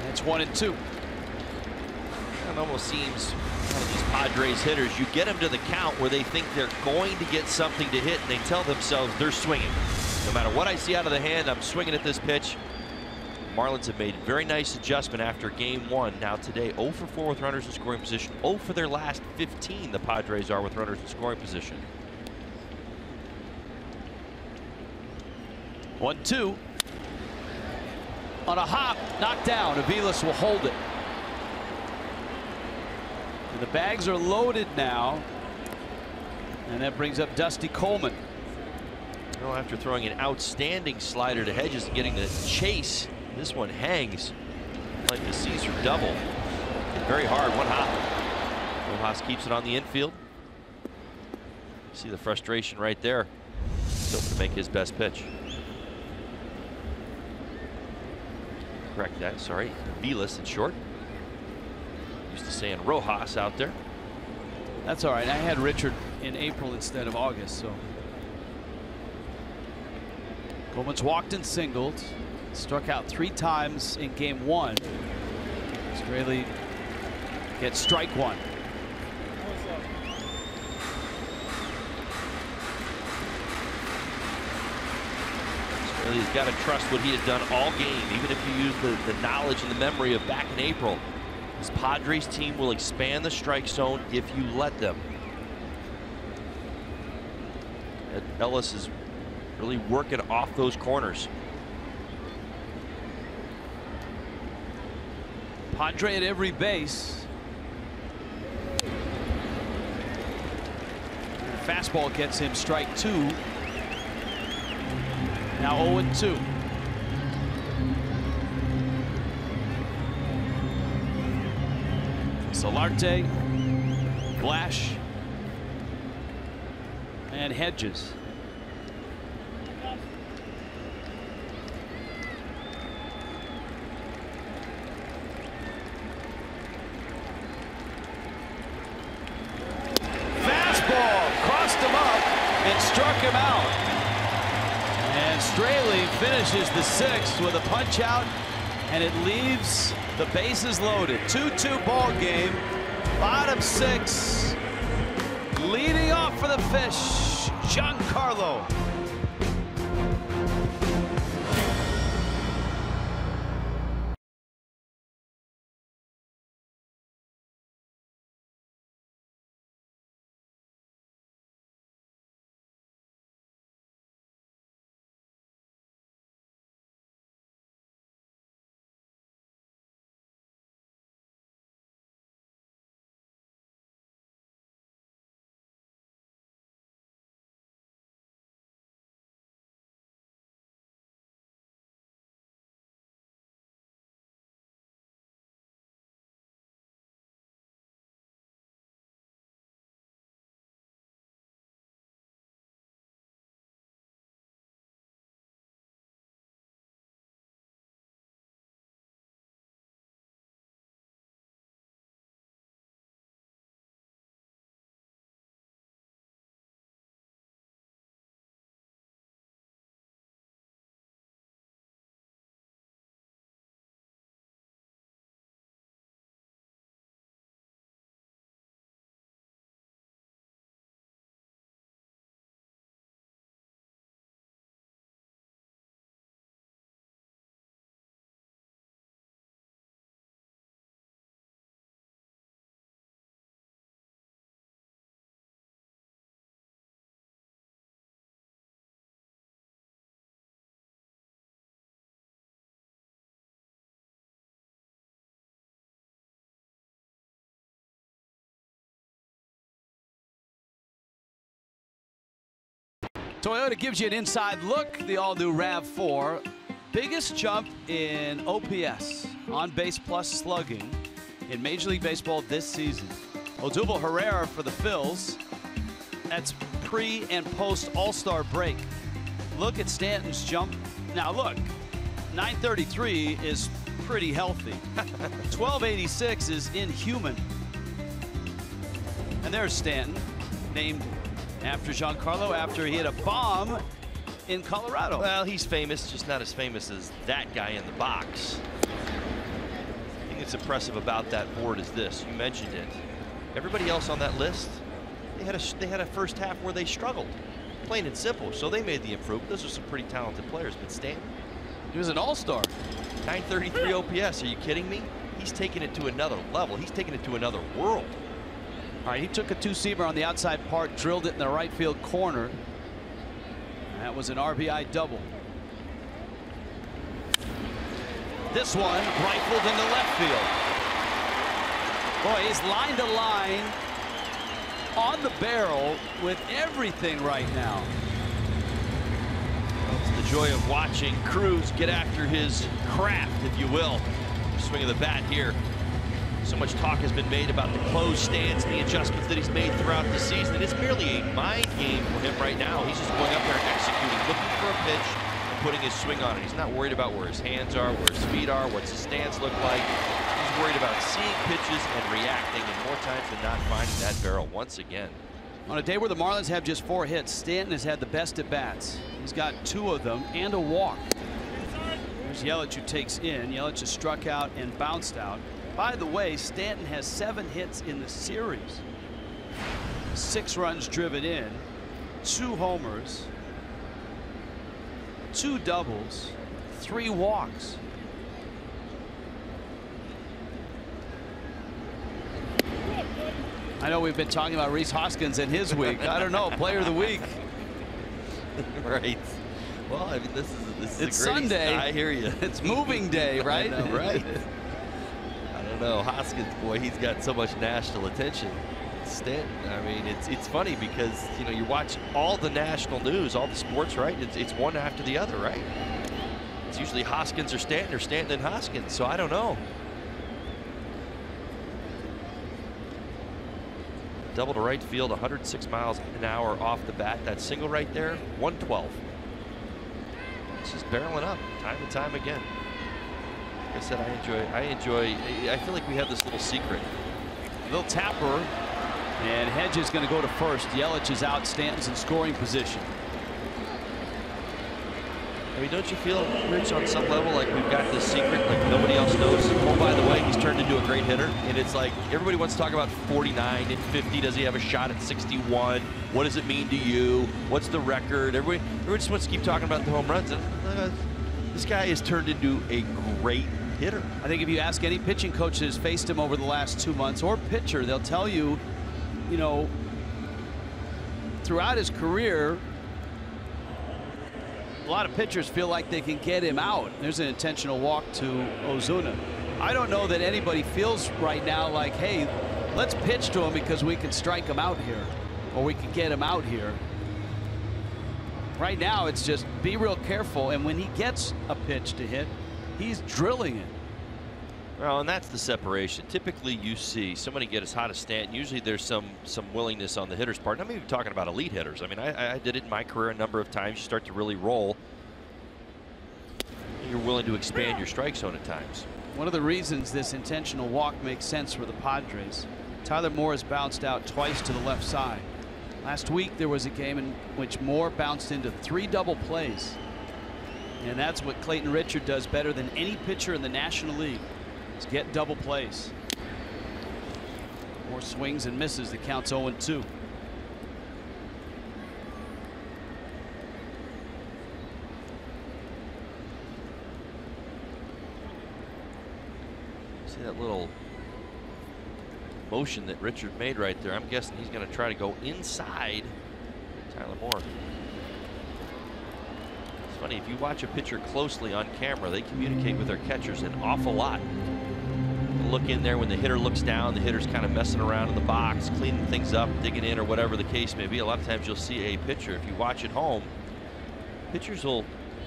That's 1-2. It almost seems one of these Padres hitters, you get them to the count where they think they're going to get something to hit, and they tell themselves they're swinging. No matter what I see out of the hand, I'm swinging at this pitch. Marlins have made very nice adjustment after game 1. Now today, 0 for 4 with runners in scoring position. 0 for their last 15, the Padres are with runners in scoring position. 1-2. On a hop, knocked down. Aviles will hold it. And the bags are loaded now. And that brings up Dusty Coleman. Well, after throwing an outstanding slider to Hedges and getting the chase, this one hangs like the Caesar double. Hit very hard, one hop. Rojas keeps it on the infield. See the frustration right there. Still to make his best pitch. Correct that, sorry. Aviles in short. Used to saying Rojas out there. That's all right. I had Richard in April instead of August, so. Coleman's walked and singled. Struck out 3 times in game 1. Straley gets strike 1. Straley's got to trust what he has done all game, even if you use the knowledge and the memory of back in April. This Padres team will expand the strike zone if you let them. Ed Ellis is really working off those corners. Padre at every base. Fastball gets him strike 2. Now 0-2. Solarte, Blash, and Hedges. Struck him out. And Straley finishes the 6th with a punch out, and it leaves the bases loaded. 2-2 ball game. Bottom 6. Leading off for the Fish, Giancarlo. Toyota gives you an inside look. The all-new RAV4. Biggest jump in OPS, on-base plus slugging, in Major League Baseball this season. Odubel Herrera for the Phils. That's pre and post All-Star break. Look at Stanton's jump. Now look, 933 is pretty healthy. 1286 is inhuman. And there's Stanton, named after Giancarlo, after he hit a bomb in Colorado. Well, he's famous, just not as famous as that guy in the box. I think it's impressive about that board is this. You mentioned it. Everybody else on that list, they had a first half where they struggled, plain and simple. So they made the improvement. Those are some pretty talented players. But Stanton, he was an all-star. 933 OPS. Are you kidding me? He's taking it to another level. He's taking it to another world. All right, he took a 2-seamer on the outside part, drilled it in the right field corner. That was an RBI double. This one rifled into left field. Boy, he's line to line on the barrel with everything right now. It's the joy of watching Cruz get after his craft, if you will. Swing of the bat here. So much talk has been made about the closed stance and the adjustments that he's made throughout the season. It's merely a mind game for him right now. He's just going up there and executing, looking for a pitch and putting his swing on it. He's not worried about where his hands are, where his feet are, what's his stance look like. He's worried about seeing pitches and reacting, and more times than not finding that barrel once again. On a day where the Marlins have just 4 hits, Stanton has had the best at bats. He's got 2 of them and a walk. There's Yelich, who takes in. Yelich has struck out and bounced out. By the way, Stanton has 7 hits in the series. 6 runs driven in, 2 homers, 2 doubles, 3 walks. I know we've been talking about Rhys Hoskins and his week. I don't know, player of the week. Right. Well, I mean, this is it's a great Sunday. I hear you. It's moving day, right? I know, right. I don't know. Hoskins, boy, he's got so much national attention. Stanton, I mean, it's funny because, you know, you watch all the national news, all the sports, right? It's one after the other, right? It's usually Hoskins or Stanton and Hoskins. So I don't know. Double to right field, 106 miles an hour off the bat. That single right there, 112. It's just barreling up time and time again. Like I said, I feel like we have this little secret. Little tapper, and Hedges going to go to first. Yelich is out. Stanton's in scoring position. I mean, don't you feel, Rich, on some level like we've got this secret like nobody else knows? Oh, by the way, he's turned into a great hitter. And it's like everybody wants to talk about 49 and 50. Does he have a shot at 61? What does it mean to you? What's the record? Everybody just wants to keep talking about the home runs. And this guy has turned into a great hitter. I think if you ask any pitching coach that has faced him over the last 2 months, or pitcher, they'll tell you, you know, throughout his career, a lot of pitchers feel like they can get him out. There's an intentional walk to Ozuna. I don't know that anybody feels right now like, hey, let's pitch to him because we can strike him out here, or we can get him out here. Right now, it's just be real careful, and when he gets a pitch to hit, he's drilling it. Well, and that's the separation. Typically, you see somebody get as hot as Stanton. Usually, there's some willingness on the hitter's part. I'm even talking about elite hitters. I mean, I did it in my career a number of times. You start to really roll. You're willing to expand your strike zone at times. One of the reasons this intentional walk makes sense for the Padres. Tyler Moore has bounced out twice to the left side. Last week, there was a game in which Moore bounced into 3 double plays. And that's what Clayton Richard does better than any pitcher in the National League. Get double plays. More swings and misses. The count's 0-2. See that little motion that Richard made right there? I'm guessing he's going to try to go inside Tyler Moore. It's funny, if you watch a pitcher closely on camera, they communicate with their catchers an awful lot. Look in there when the hitter looks down, the hitter's kind of messing around in the box, cleaning things up, digging in, or whatever the case may be. A lot of times you'll see a pitcher, if you watch at home, pitchers will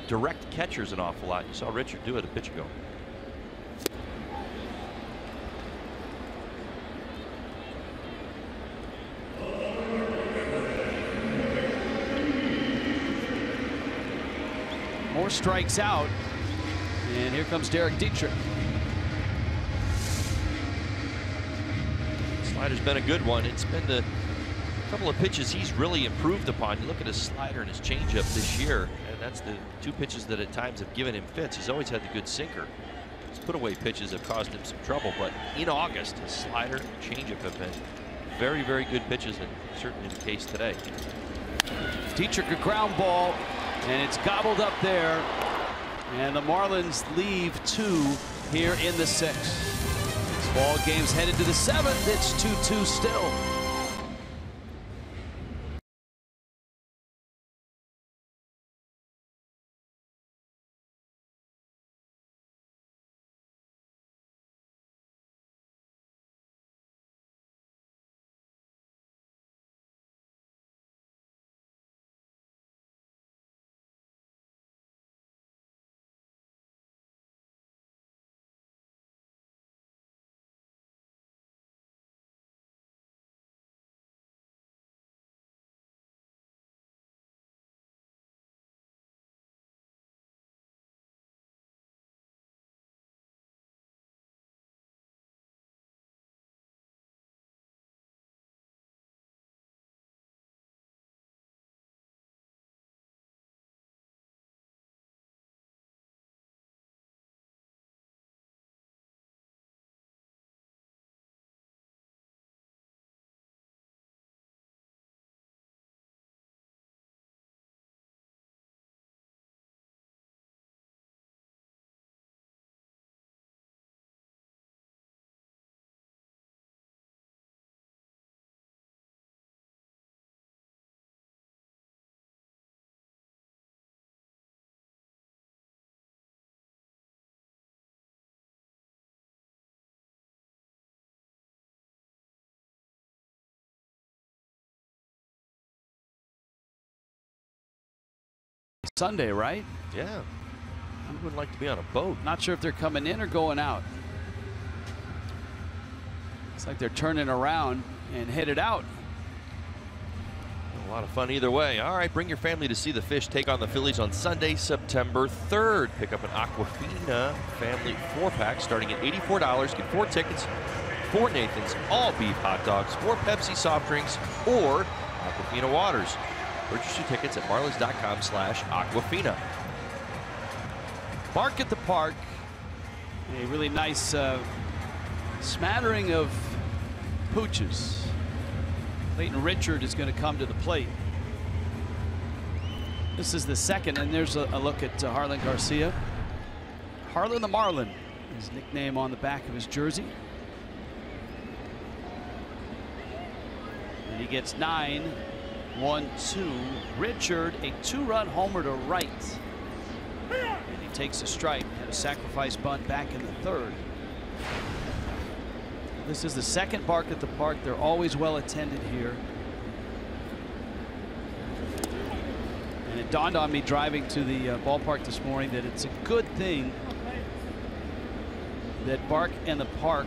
direct catchers an awful lot. You saw Richard do it a pitch ago. Moore strikes out, and here comes Derek Dietrich. Slider's been a good one. It's been the couple of pitches he's really improved upon. You look at his slider and his changeup this year, and that's the 2 pitches that at times have given him fits. He's always had the good sinker. His put away pitches have caused him some trouble, but in August, his slider and changeup have been very, very good pitches, and certainly the case today. Dietrich a ground ball, and it's gobbled up there, and the Marlins leave 2 here in the 6th. Ball game's headed to the 7th. It's 2-2 still. Sunday, right? Yeah. Who would like to be on a boat? Not sure if they're coming in or going out. Looks like they're turning around and headed out. A lot of fun either way. All right, bring your family to see the Fish take on the Phillies on Sunday, September 3rd. Pick up an Aquafina family 4-pack starting at $84. Get 4 tickets, 4 Nathans, all beef hot dogs, 4 Pepsi soft drinks, or Aquafina waters. Purchase your tickets at marlins.com/Aquafina. Bark at the Park. A really nice smattering of pooches. Clayton Richard is going to come to the plate. This is the second, and there's a look at Harlan Garcia. Harlan the Marlin, his nickname on the back of his jersey. And he gets 9, 1-2. Richard, a 2-run homer to right. And he takes a strike. Had a sacrifice bunt back in the 3rd. This is the second Bark at the Park. They're always well attended here. And it dawned on me driving to the ballpark this morning that it's a good thing that Bark and the Park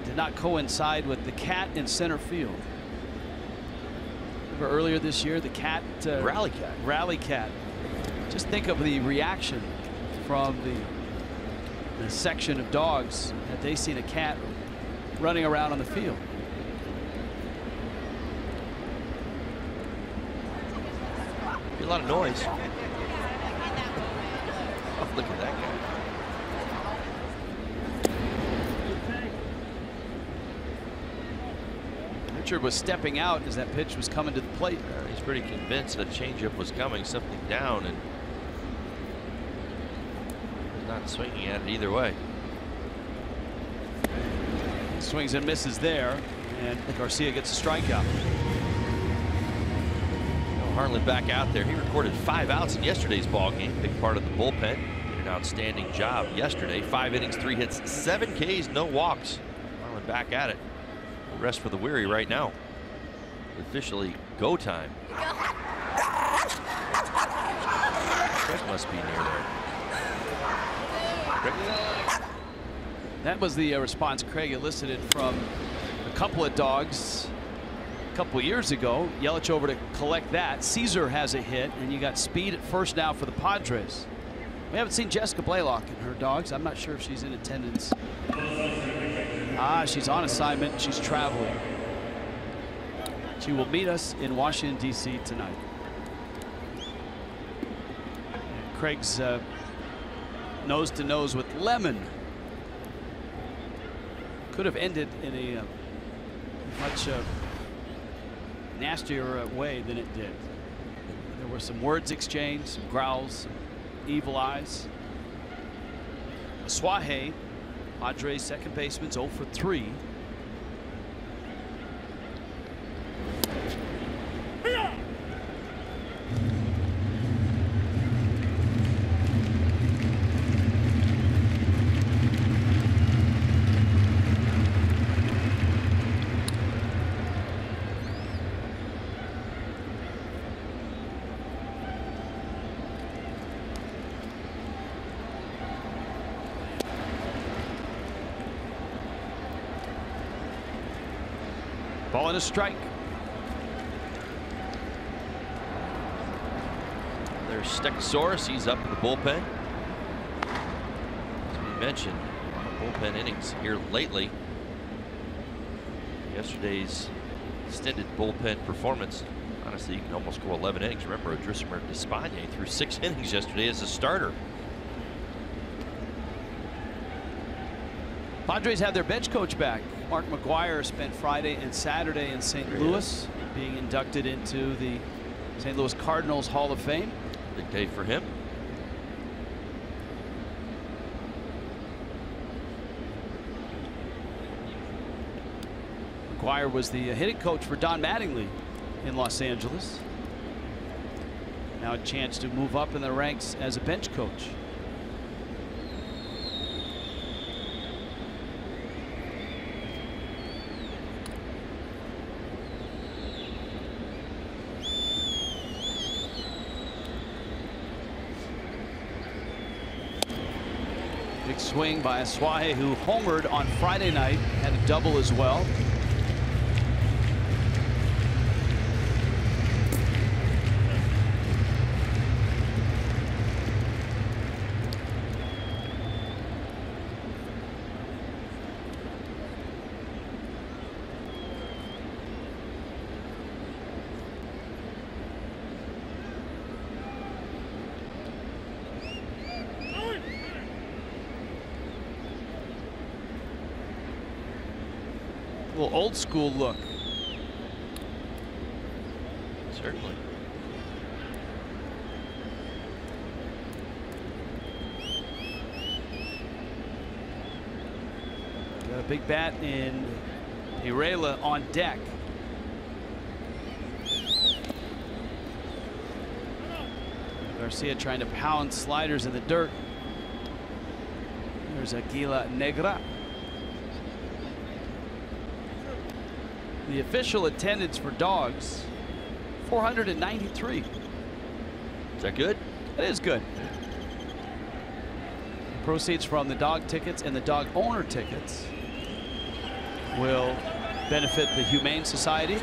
did not coincide with the cat in center field. Remember earlier this year, the cat rally cat. Just think of the reaction from the section of dogs had they seen a cat running around on the field. A lot of noise. Oh, look at that guy. Richard was stepping out as that pitch was coming to the plate. He's pretty convinced that changeup was coming, something down, and he's not swinging at it either way. Swings and misses there, and Garcia gets a strikeout. Harlan back out there. He recorded 5 outs in yesterday's ball game. Big part of the bullpen. Did an outstanding job yesterday. 5 innings, 3 hits, 7 Ks, no walks. Harlan back at it. No rest for the weary right now. Officially go time. That must be near there. That was the response Craig elicited from a couple of dogs a couple years ago. Yelich over to collect that. Caesar has a hit, and you got Speed at first now for the Padres. We haven't seen Jessica Blaylock and her dogs. I'm not sure if she's in attendance. She's on assignment. She's traveling. She will meet us in Washington, D.C. tonight. And Craig's nose to nose with Lemon. Could have ended in a much nastier way than it did. There were some words exchanged, some growls, some evil eyes. Suaje, Padres second baseman, 0 for 3. Ball and a strike. There's Stegosaurus. He's up in the bullpen. As we mentioned, a lot of bullpen innings here lately. Yesterday's extended bullpen performance. Honestly, you can almost go 11 innings. Remember, Odrisamer Despaigne threw 6 innings yesterday as a starter. Padres have their bench coach back. Mark McGuire spent Friday and Saturday in St. Louis, being inducted into the St. Louis Cardinals Hall of Fame. Big day for him. McGuire was the hitting coach for Don Mattingly in Los Angeles. Now a chance to move up in the ranks as a bench coach. Big swing by Aswahe, who homered on Friday night, had a double as well. A little old school look. Certainly. Got a big bat in Pirela on deck. Garcia trying to pound sliders in the dirt. There's Aguila Negra. The official attendance for dogs, 493. Is that good? That is good. Proceeds from the dog tickets and the dog owner tickets will benefit the Humane Society.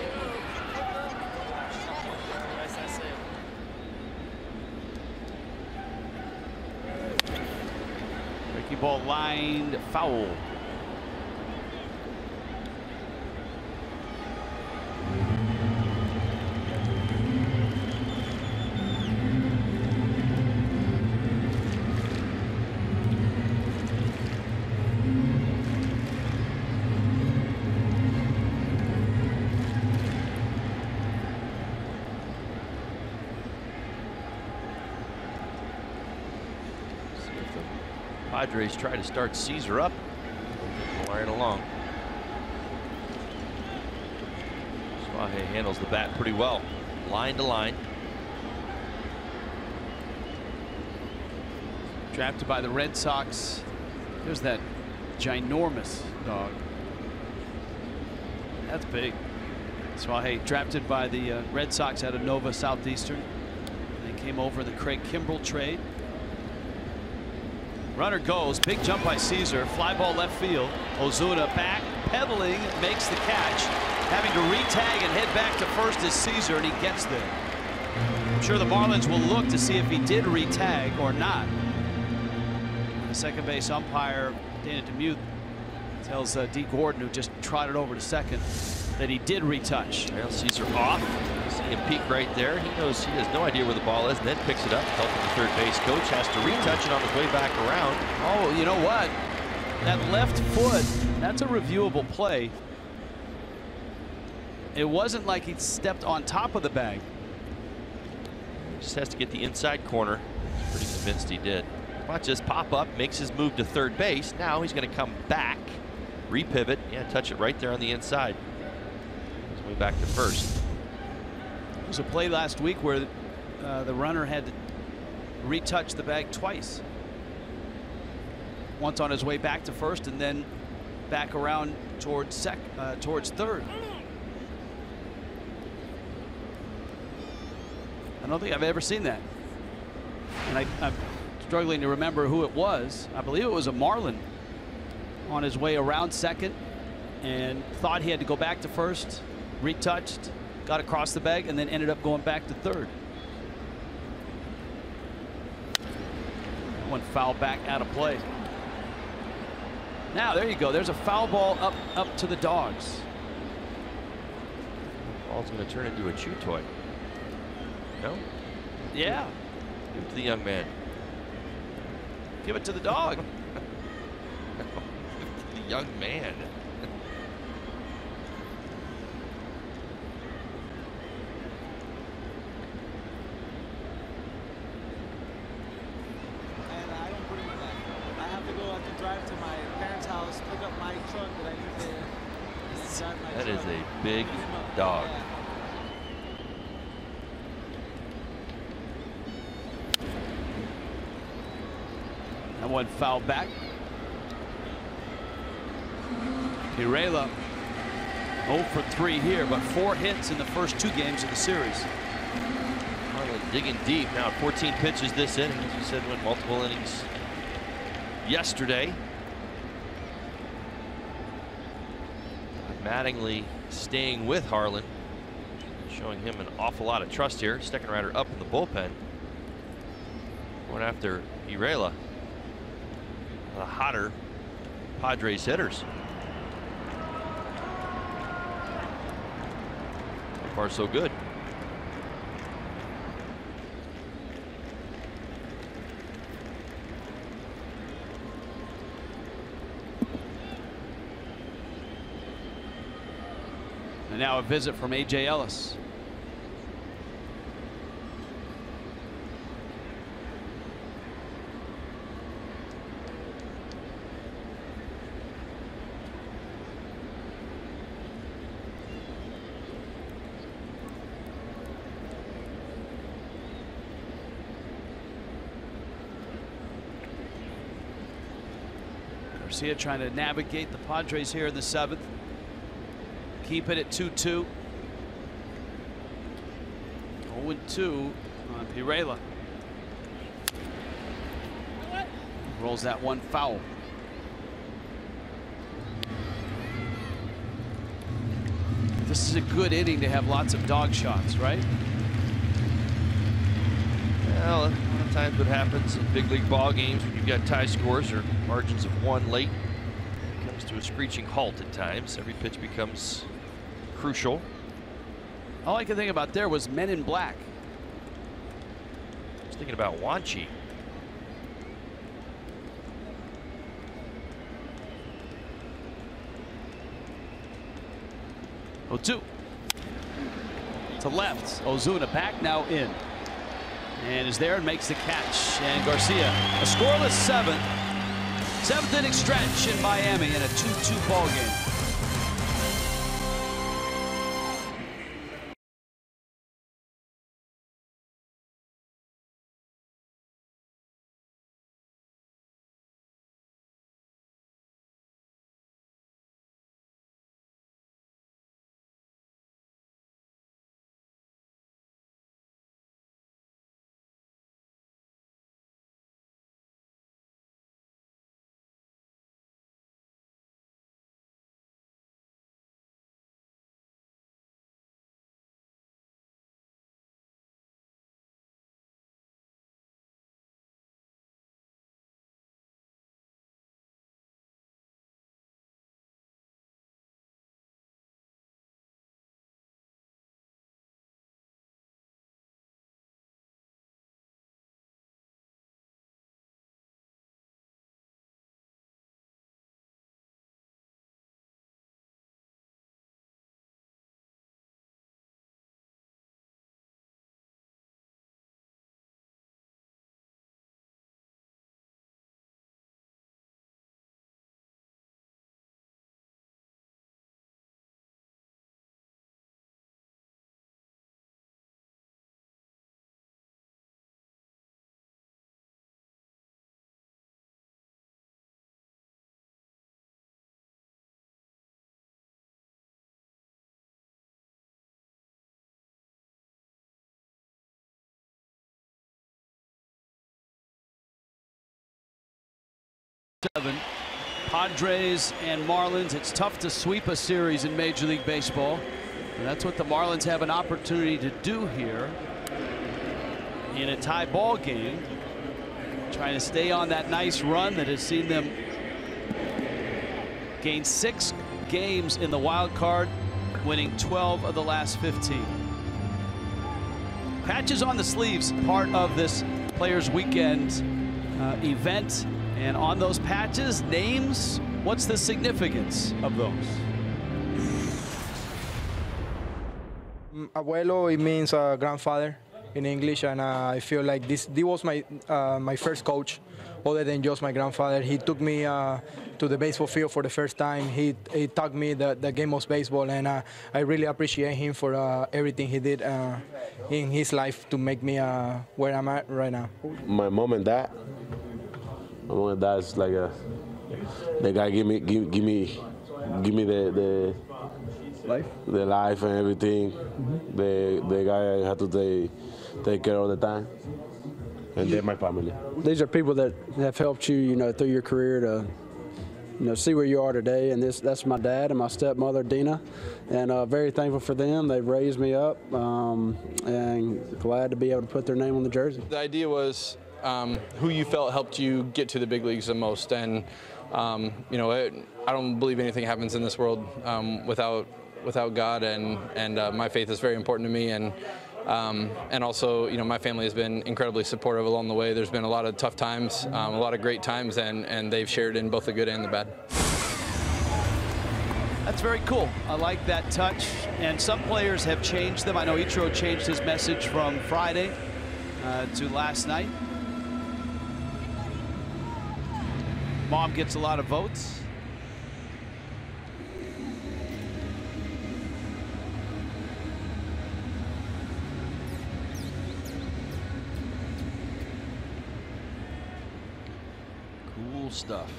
Breaking ball lined foul. Padres try to start Caesar up. Right along. Aswahe handles the bat pretty well. Line to line. Drafted by the Red Sox. There's that ginormous dog. That's big. Aswahe drafted by the Red Sox out of Nova Southeastern. They came over the Craig Kimbrell trade. Runner goes, big jump by Caesar, fly ball left field. Ozuna back, pedaling, makes the catch. Having to re-tag and head back to first is Caesar, and he gets there. I'm sure the Marlins will look to see if he did re-tag or not. The second base umpire, Dana DeMuth, tells D. Gordon, who just trotted over to second, that he did retouch. Well, Caesar off. See him peek right there. He knows he has no idea where the ball is, and then picks it up. Helping the third base coach, has to retouch it on his way back around. Oh, you know what? That left foot, that's a reviewable play. It wasn't like he stepped on top of the bag. Just has to get the inside corner. Pretty convinced he did. Watch this pop up, makes his move to third base. Now he's going to come back, repivot, yeah, touch it right there on the inside. His way back to first. There was a play last week where the runner had to retouch the bag twice. Once on his way back to first, and then back around towards third. I don't think I've ever seen that. And I'm struggling to remember who it was. I believe it was a Marlin on his way around second and thought he had to go back to first, retouched, got across the bag, and then ended up going back to third. One foul back out of play. Now there you go. There's a foul ball up to the dogs. Ball's going to turn into a chew toy. No? Yeah. Give it to the young man. Give it to the dog. Give it to the young man. That is a big dog. That one foul back. Pirela 0 for 3 here, but 4 hits in the first 2 games of the series. Marlin digging deep now. 14 pitches this inning. As you said, went multiple innings. yesterday. Mattingly staying with Harlan, showing him an awful lot of trust here. Second rider up in the bullpen. Going after Irela, the hotter Padres hitters. So far, so good. And now a visit from A.J. Ellis. Garcia trying to navigate the Padres here in the 7th. Keep it at 2-2. 0-2 on Pirela. Rolls that one foul. This is a good inning to have lots of dog shots, right? Well, a lot of times what happens in big league ball games when you've got tie scores or margins of 1 late, it comes to a screeching halt at times. Every pitch becomes crucial. All I could think about there was Men in Black. I was thinking about Wanchi. O2 to left. Ozuna back now in. And is there and makes the catch. And Garcia, a scoreless 7th. 7th inning stretch in Miami in a 2-2 ball game. Padres and Marlins. It's tough to sweep a series in Major League Baseball. And that's what the Marlins have an opportunity to do here in a tie ball game. Trying to stay on that nice run that has seen them gain 6 games in the wild card, winning 12 of the last 15. Patches on the sleeves, part of this Players Weekend event. And on those patches, names, what's the significance of those? Abuelo, it means grandfather in English, and I feel like this was my my first coach, other than just my grandfather. He took me to the baseball field for the first time. He taught me the game of baseball, and I really appreciate him for everything he did in his life to make me where I'm at right now. My mom and dad. My mom and dad is like the guy give me the life, the life and everything. The guy I had to take care all the time. and they're my family. These are people that have helped you, you know, through your career to, you know, see where you are today. And that's my dad and my stepmother, Dina, and very thankful for them. They've raised me up, and glad to be able to put their name on the jersey. The idea was who you felt helped you get to the big leagues the most, and you know, I don't believe anything happens in this world without God, and my faith is very important to me, and also, you know, my family has been incredibly supportive along the way. There's been a lot of tough times, a lot of great times, and they've shared in both the good and the bad. That's very cool. I like that touch, and some players have changed them. I know Ichiro changed his message from Friday to last night. Mom gets a lot of votes. Cool stuff.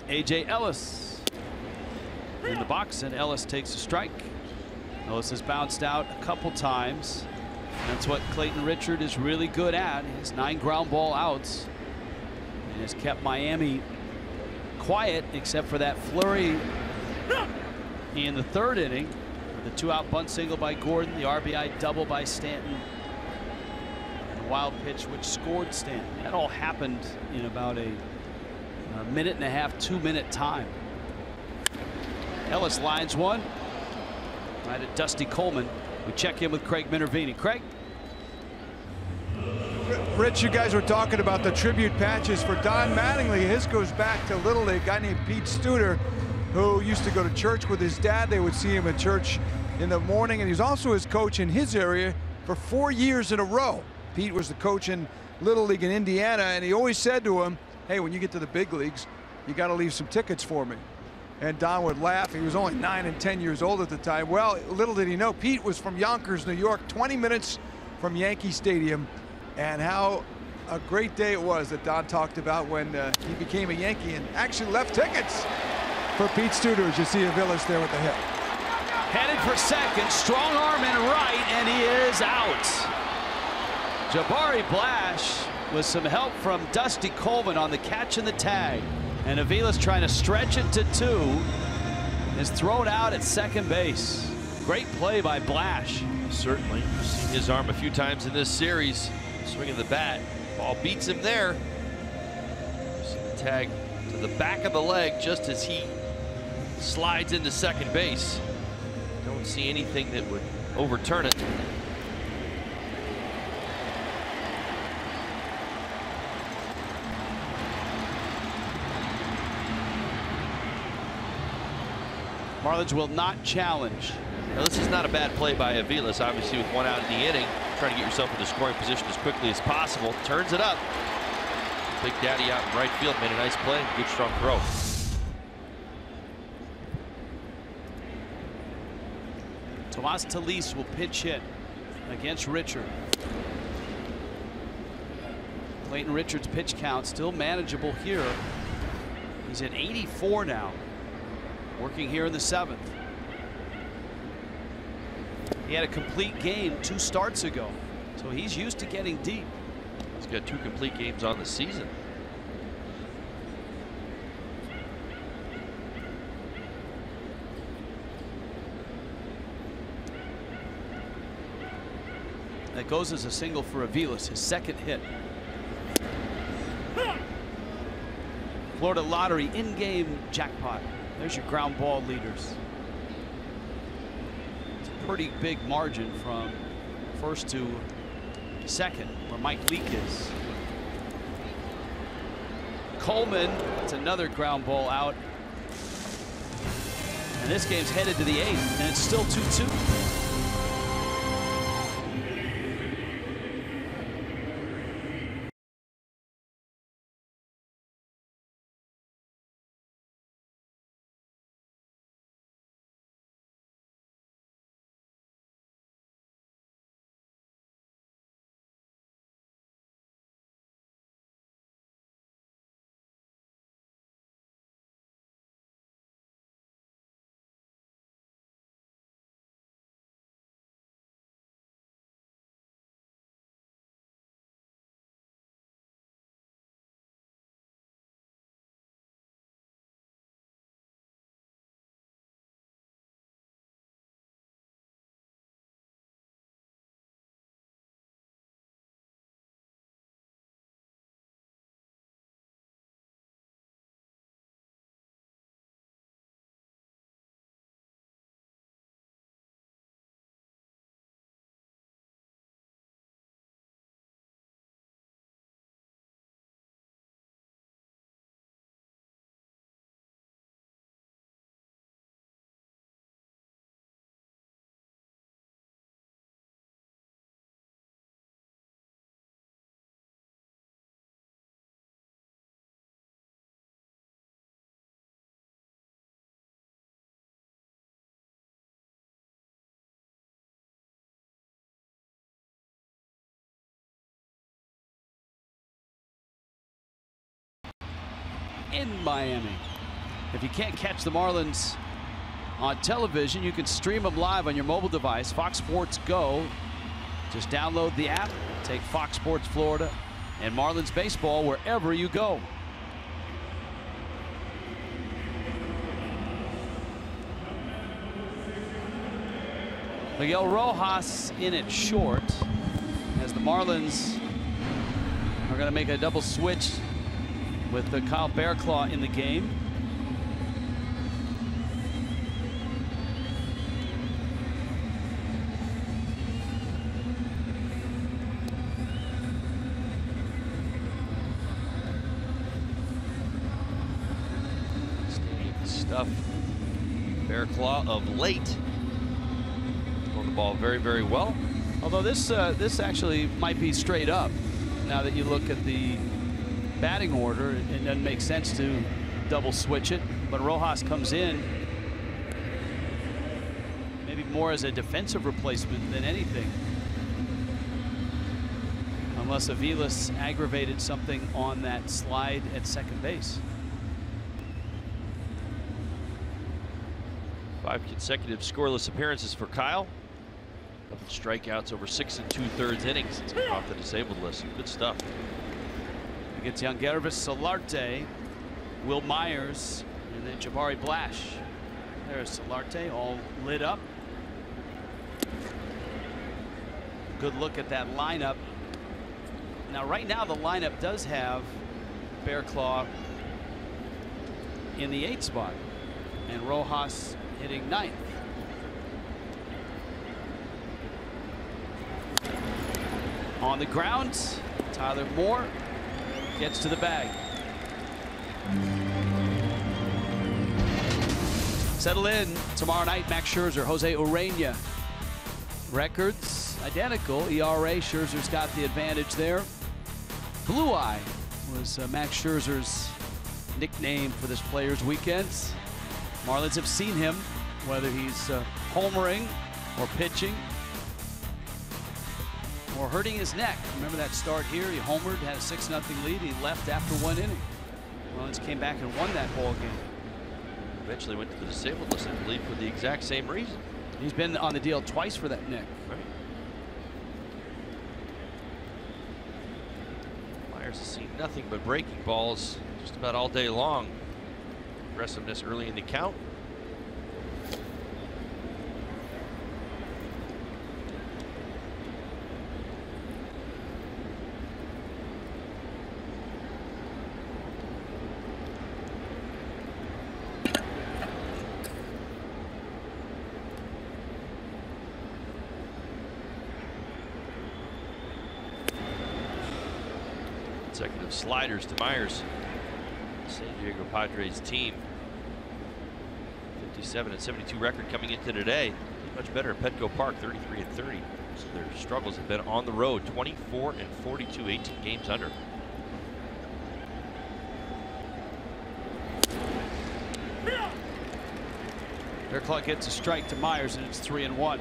A.J. Ellis in the box, and Ellis takes a strike. Ellis has bounced out a couple times. That's what Clayton Richard is really good at. He has 9 ground ball outs and has kept Miami quiet, except for that flurry in the 3rd inning. The 2-out bunt single by Gordon, the RBI double by Stanton, and a wild pitch which scored Stanton. That all happened in about a minute and a half, 2-minute time. Ellis lines one right at Dusty Coleman. We check in with Craig Minervini. Craig. Rich, you guys were talking about the tribute patches for Don Mattingly. His goes back to Little League, a guy named Pete Studer, who used to go to church with his dad. They would see him at church in the morning, and he was also his coach in his area for 4 years in a row. Pete was the coach in Little League in Indiana, and he always said to him, hey, when you get to the big leagues, you got to leave some tickets for me. And Don would laugh. He was only 9 and 10 years old at the time. Well, little did he know, Pete was from Yonkers, New York, 20 minutes from Yankee Stadium, and how a great day it was that Don talked about when he became a Yankee and actually left tickets for Pete Studer, as you see Aviles there with the hit. Headed for second, strong arm and right, and he is out. Jabari Blash with some help from Dusty Coleman on the catch and the tag. And Aviles trying to stretch it to 2. Is thrown out at second base. Great play by Blash. Certainly. I've seen his arm a few times in this series. Swinging the bat. Ball beats him there. See the tag to the back of the leg just as he slides into second base. Don't see anything that would overturn it. Marlins will not challenge. Now, this is not a bad play by Aviles, obviously, with 1 out in the inning, trying to get yourself into scoring position as quickly as possible. Turns it up. Big Daddy out in right field made a nice play. Good strong throw. Tomas Talise will pitch hit against Richard. Clayton Richard's pitch count still manageable here. He's at 84 now. Working here in the 7th. He had a complete game 2 starts ago, so he's used to getting deep. He's got 2 complete games on the season. That goes as a single for Aviles, his 2nd hit. Florida Lottery in-game jackpot. There's your ground ball leaders. It's a pretty big margin from first to second, where Mike Leake is. Coleman, it's another ground ball out. And this game's headed to the 8th, and it's still 2-2. in Miami. If you can't catch the Marlins on television, you can stream them live on your mobile device, Fox Sports Go. Just download the app, take Fox Sports Florida and Marlins baseball wherever you go. Miguel Rojas in at short as the Marlins are going to make a double switch with the Kyle Bearclaw in the game. Stuff. Bearclaw of late. Throwing the ball very, very well. Although this actually might be straight up. Now that you look at the batting order, it doesn't make sense to double switch it. But Rojas comes in maybe more as a defensive replacement than anything. Unless Aviles aggravated something on that slide at second base. 5 consecutive scoreless appearances for Kyle. Couple strikeouts over 6 2/3 innings since coming off the disabled list. Good stuff. Against Yangervis Solarte, Will Myers, and then Jabari Blash. There's Solarte all lit up. Good look at that lineup. Now, right now, the lineup does have Bearclaw in the 8th spot, and Rojas hitting 9th. On the ground, Tyler Moore gets to the bag. Settle in tomorrow night. Max Scherzer, Jose Urena. Records identical. ERA, Scherzer's got the advantage there. Blue Eye was Max Scherzer's nickname for this Players Weekend. Marlins have seen him, whether he's homering or pitching or hurting his neck. Remember that start here? He homered, had a 6-0 lead. He left after 1 inning. Marlins came back and won that ball game. Eventually went to the disabled list, I believe, for the exact same reason. He's been on the deal twice for that neck. Right. Myers has seen nothing but breaking balls just about all day long. Aggressiveness early in the count. Consecutive sliders to Myers. San Diego Padres team. 57-72 record coming into today. Much better at Petco Park, 33-30. So their struggles have been on the road, 24-42, 18 games under. Bearclaw gets a strike to Myers, and it's 3-1.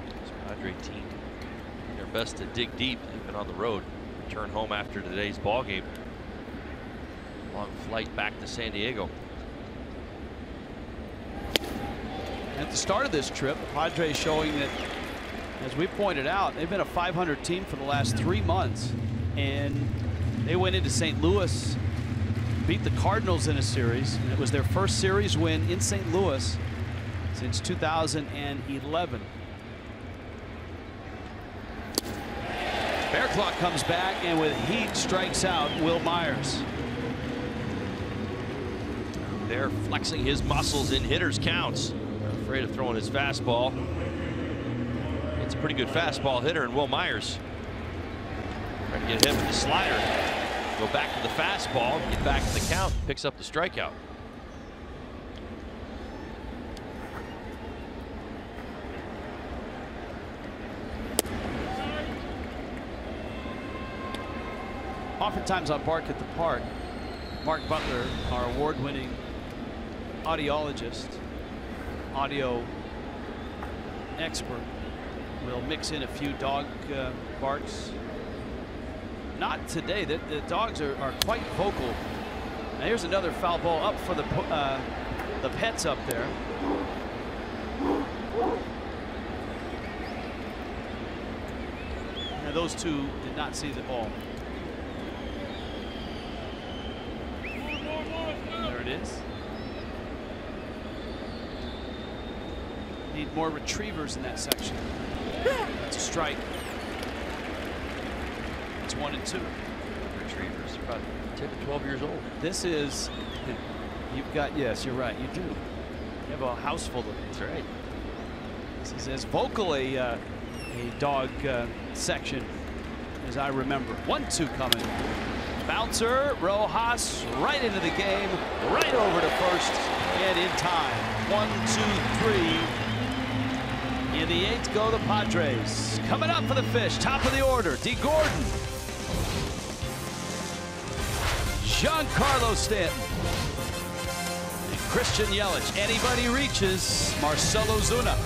This Padre team doing their best to dig deep. They've been on the road. Return home after today's ball game. Long flight back to San Diego. At the start of this trip, the Padres showing that, as we pointed out, they've been a .500 team for the last 3 months, and they went into St. Louis, beat the Cardinals in a series, and it was their first series win in St. Louis since 2011. Bearclaw comes back and with heat strikes out Will Myers. They're flexing his muscles in hitters counts. Afraid of throwing his fastball. It's a pretty good fastball hitter in Will Myers. Trying to get hit with the slider. Go back to the fastball, get back to the count, picks up the strikeout. Oftentimes on Bark at the Park, Mark Butler, our award-winning audiologist, audio expert, will mix in a few dog barks not today. The dogs are quite vocal. Now here's another foul ball up for the Pets up there. Now those two did not see the ball. There it is. Need more retrievers in that section. It's a strike. It's 1-2. Retrievers are about 10 to 12 years old. This is, you've got, yes, you're right, you do. You have a house full of them. That's right. This is as vocal a dog section as I remember. 1-2 coming. Bouncer, Rojas, right into the game, right over to first, and in time. 1, 2, 3. In the 8th go the Padres. Coming up for the Fish, top of the order, D. Gordon. Giancarlo Stanton. And Christian Yelich. Anybody reaches, Marcelo Zuna.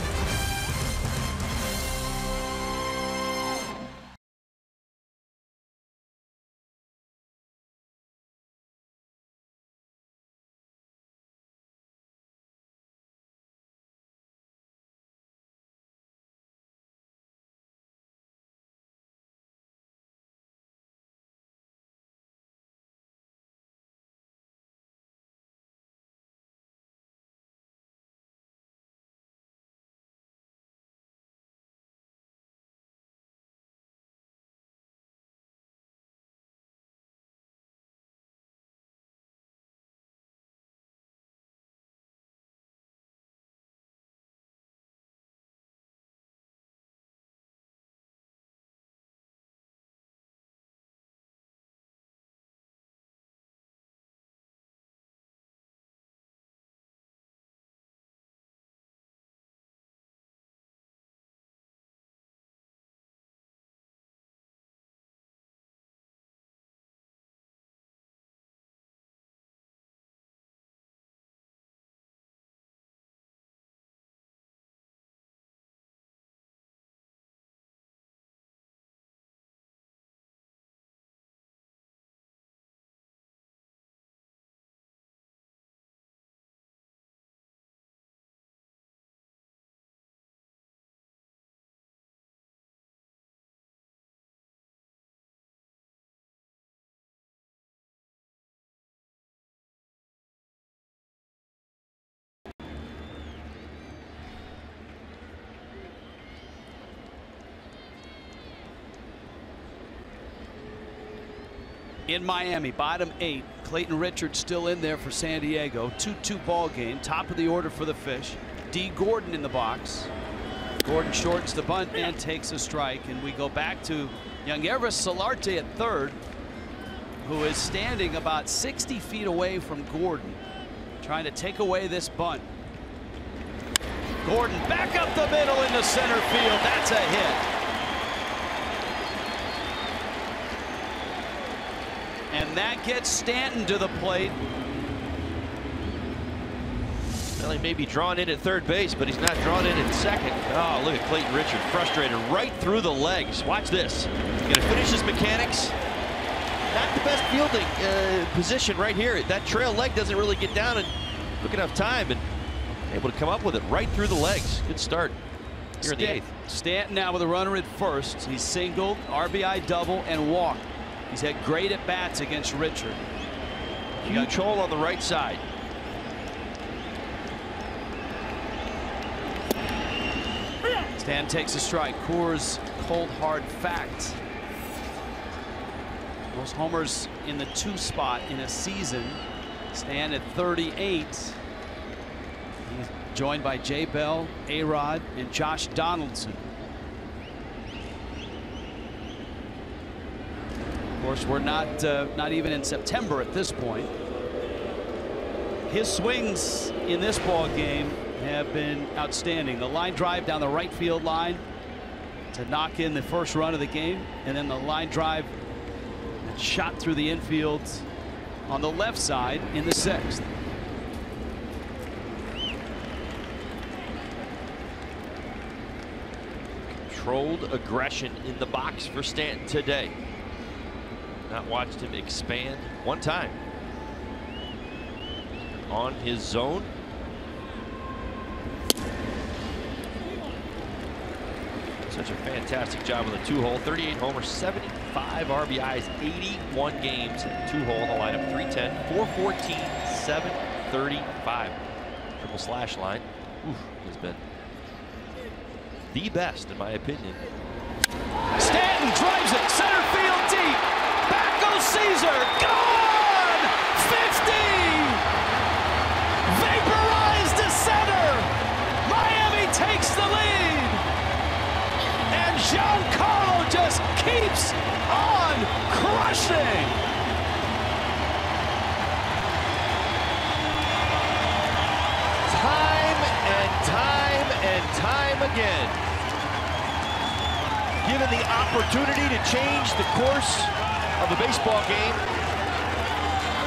In Miami, bottom 8. Clayton Richards still in there for San Diego. 2-2 ball game. Top of the order for the Fish. D. Gordon in the box. Gordon shortens the bunt and takes a strike. And we go back to Yangervis Solarte at third, who is standing about 60 feet away from Gordon, trying to take away this bunt. Gordon back up the middle into center field. That's a hit. And that gets Stanton to the plate. Well, he may be drawn in at third base, but he's not drawn in at second. Oh, look at Clayton Richards, frustrated right through the legs. Watch this. Going to finish his mechanics. Not the best fielding position right here. That trail leg doesn't really get down in quick enough time, and able to come up with it right through the legs. Good start here in the 8th. Stanton now with a runner at first. He's singled, RBI double, and walked. He's had great at bats against Richard. Huge hole on the right side. Stan takes a strike. Coors cold hard fact. Most homers in the 2 spot in a season. Stan at 38. He's joined by Jay Bell, A-Rod, and Josh Donaldson. Of course, we're not even in September at this point. His swings in this ball game have been outstanding. The line drive down the right field line to knock in the first run of the game, and then the line drive that shot through the infield on the left side in the 6th. Controlled aggression in the box for Stanton today. Not watched him expand one time on his zone. Such a fantastic job on the 2-hole. 38 homers, 75 RBIs, 81 games, 2-hole in the lineup. 310, 414, 735. Triple slash line. Oof, has been the best, in my opinion. Stanton drives it, center field deep. Back goes Caesar. Gone! 50! Vaporized to center. Miami takes the lead. And Giancarlo just keeps on crushing. Time and time and time again, given the opportunity to change the course of a baseball game,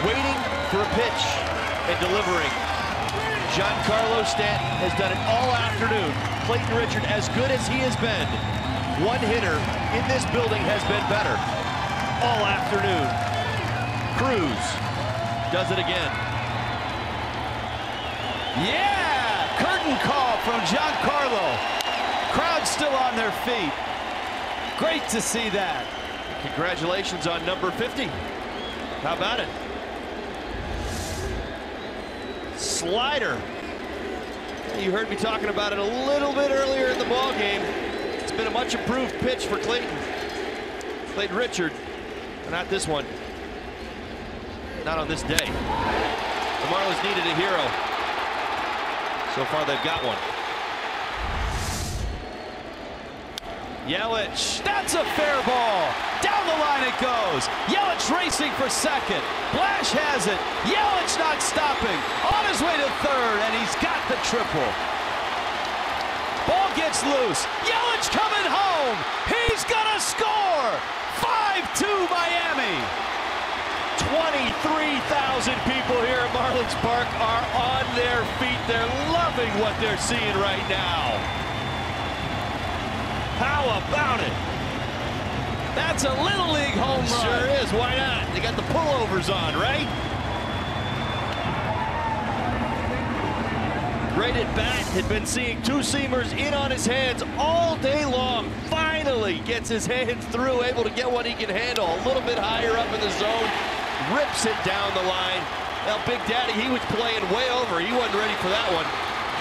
waiting for a pitch and delivering. Giancarlo Stanton has done it all afternoon. Clayton Richard, as good as he has been, one hitter in this building has been better all afternoon. Cruz does it again. Yeah! Curtain call from Giancarlo. Crowd still on their feet. Great to see that. Congratulations on number 50. How about it? Slider. You heard me talking about it a little bit earlier in the ball game. It's been a much improved pitch for Clayton Richard, but not this one. Not on this day. The Marlins needed a hero. So far they've got one. Yelich, that's a fair ball. Down the line it goes. Yelich racing for second. Blash has it. Yelich not stopping. On his way to third, and he's got the triple. Ball gets loose. Yelich coming home. He's gonna score. 5-2 Miami. 23,000 people here at Marlins Park are on their feet. They're loving what they're seeing right now. How about it? That's a Little League home run. Sure is. Why not? They got the pullovers on, right? Great at bat. Had been seeing two-seamers in on his hands all day long. Finally gets his hands through, able to get what he can handle. A little bit higher up in the zone. Rips it down the line. Now, Big Daddy, he was playing way over. He wasn't ready for that one.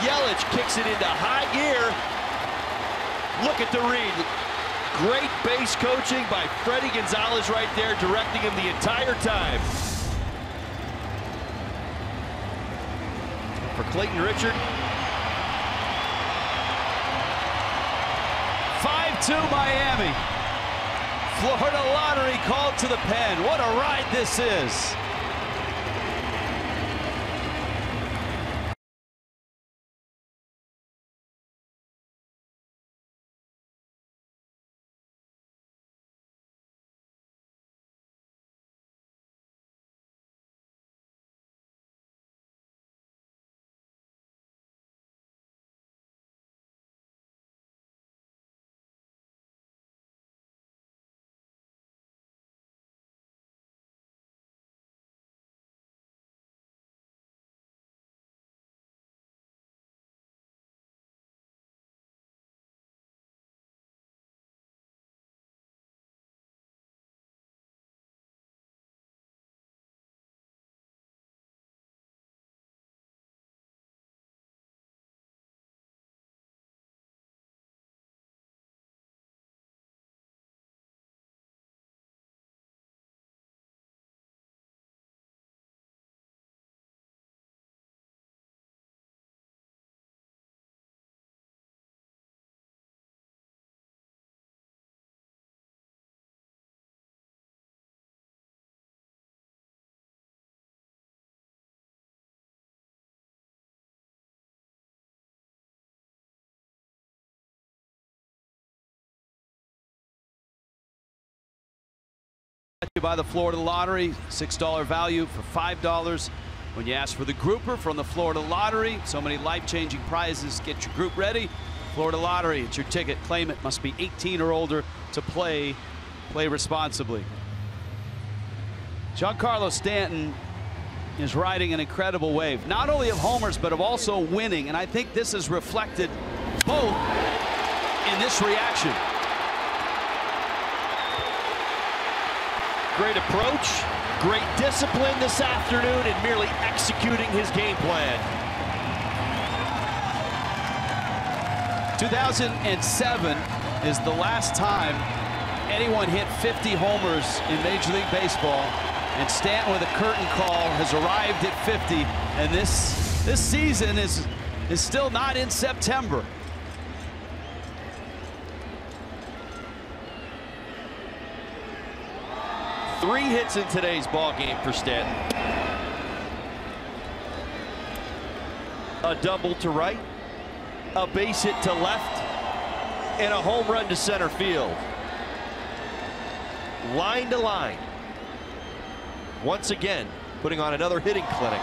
Yelich kicks it into high gear. Look at the read. Great base coaching by Freddie Gonzalez right there, directing him the entire time. For Clayton Richard. 5-2 Miami. Florida lottery called to the pen. What a ride this is. By the Florida Lottery, $6 value for $5 when you ask for the grouper from the Florida Lottery. So many life-changing prizes. Get your group ready. Florida Lottery, it's your ticket. Claim it. Must be 18 or older to play. Play responsibly. Giancarlo Stanton is riding an incredible wave, not only of homers, but of also winning. And I think this is reflected both in this reaction. Great approach, great discipline this afternoon, and merely executing his game plan. 2007 is the last time anyone hit 50 homers in Major League Baseball, and Stanton with a curtain call has arrived at 50, and this season is still not in September. Three hits in today's ball game for Stanton. A double to right, a base hit to left, and a home run to center field. Line to line. Once again, putting on another hitting clinic.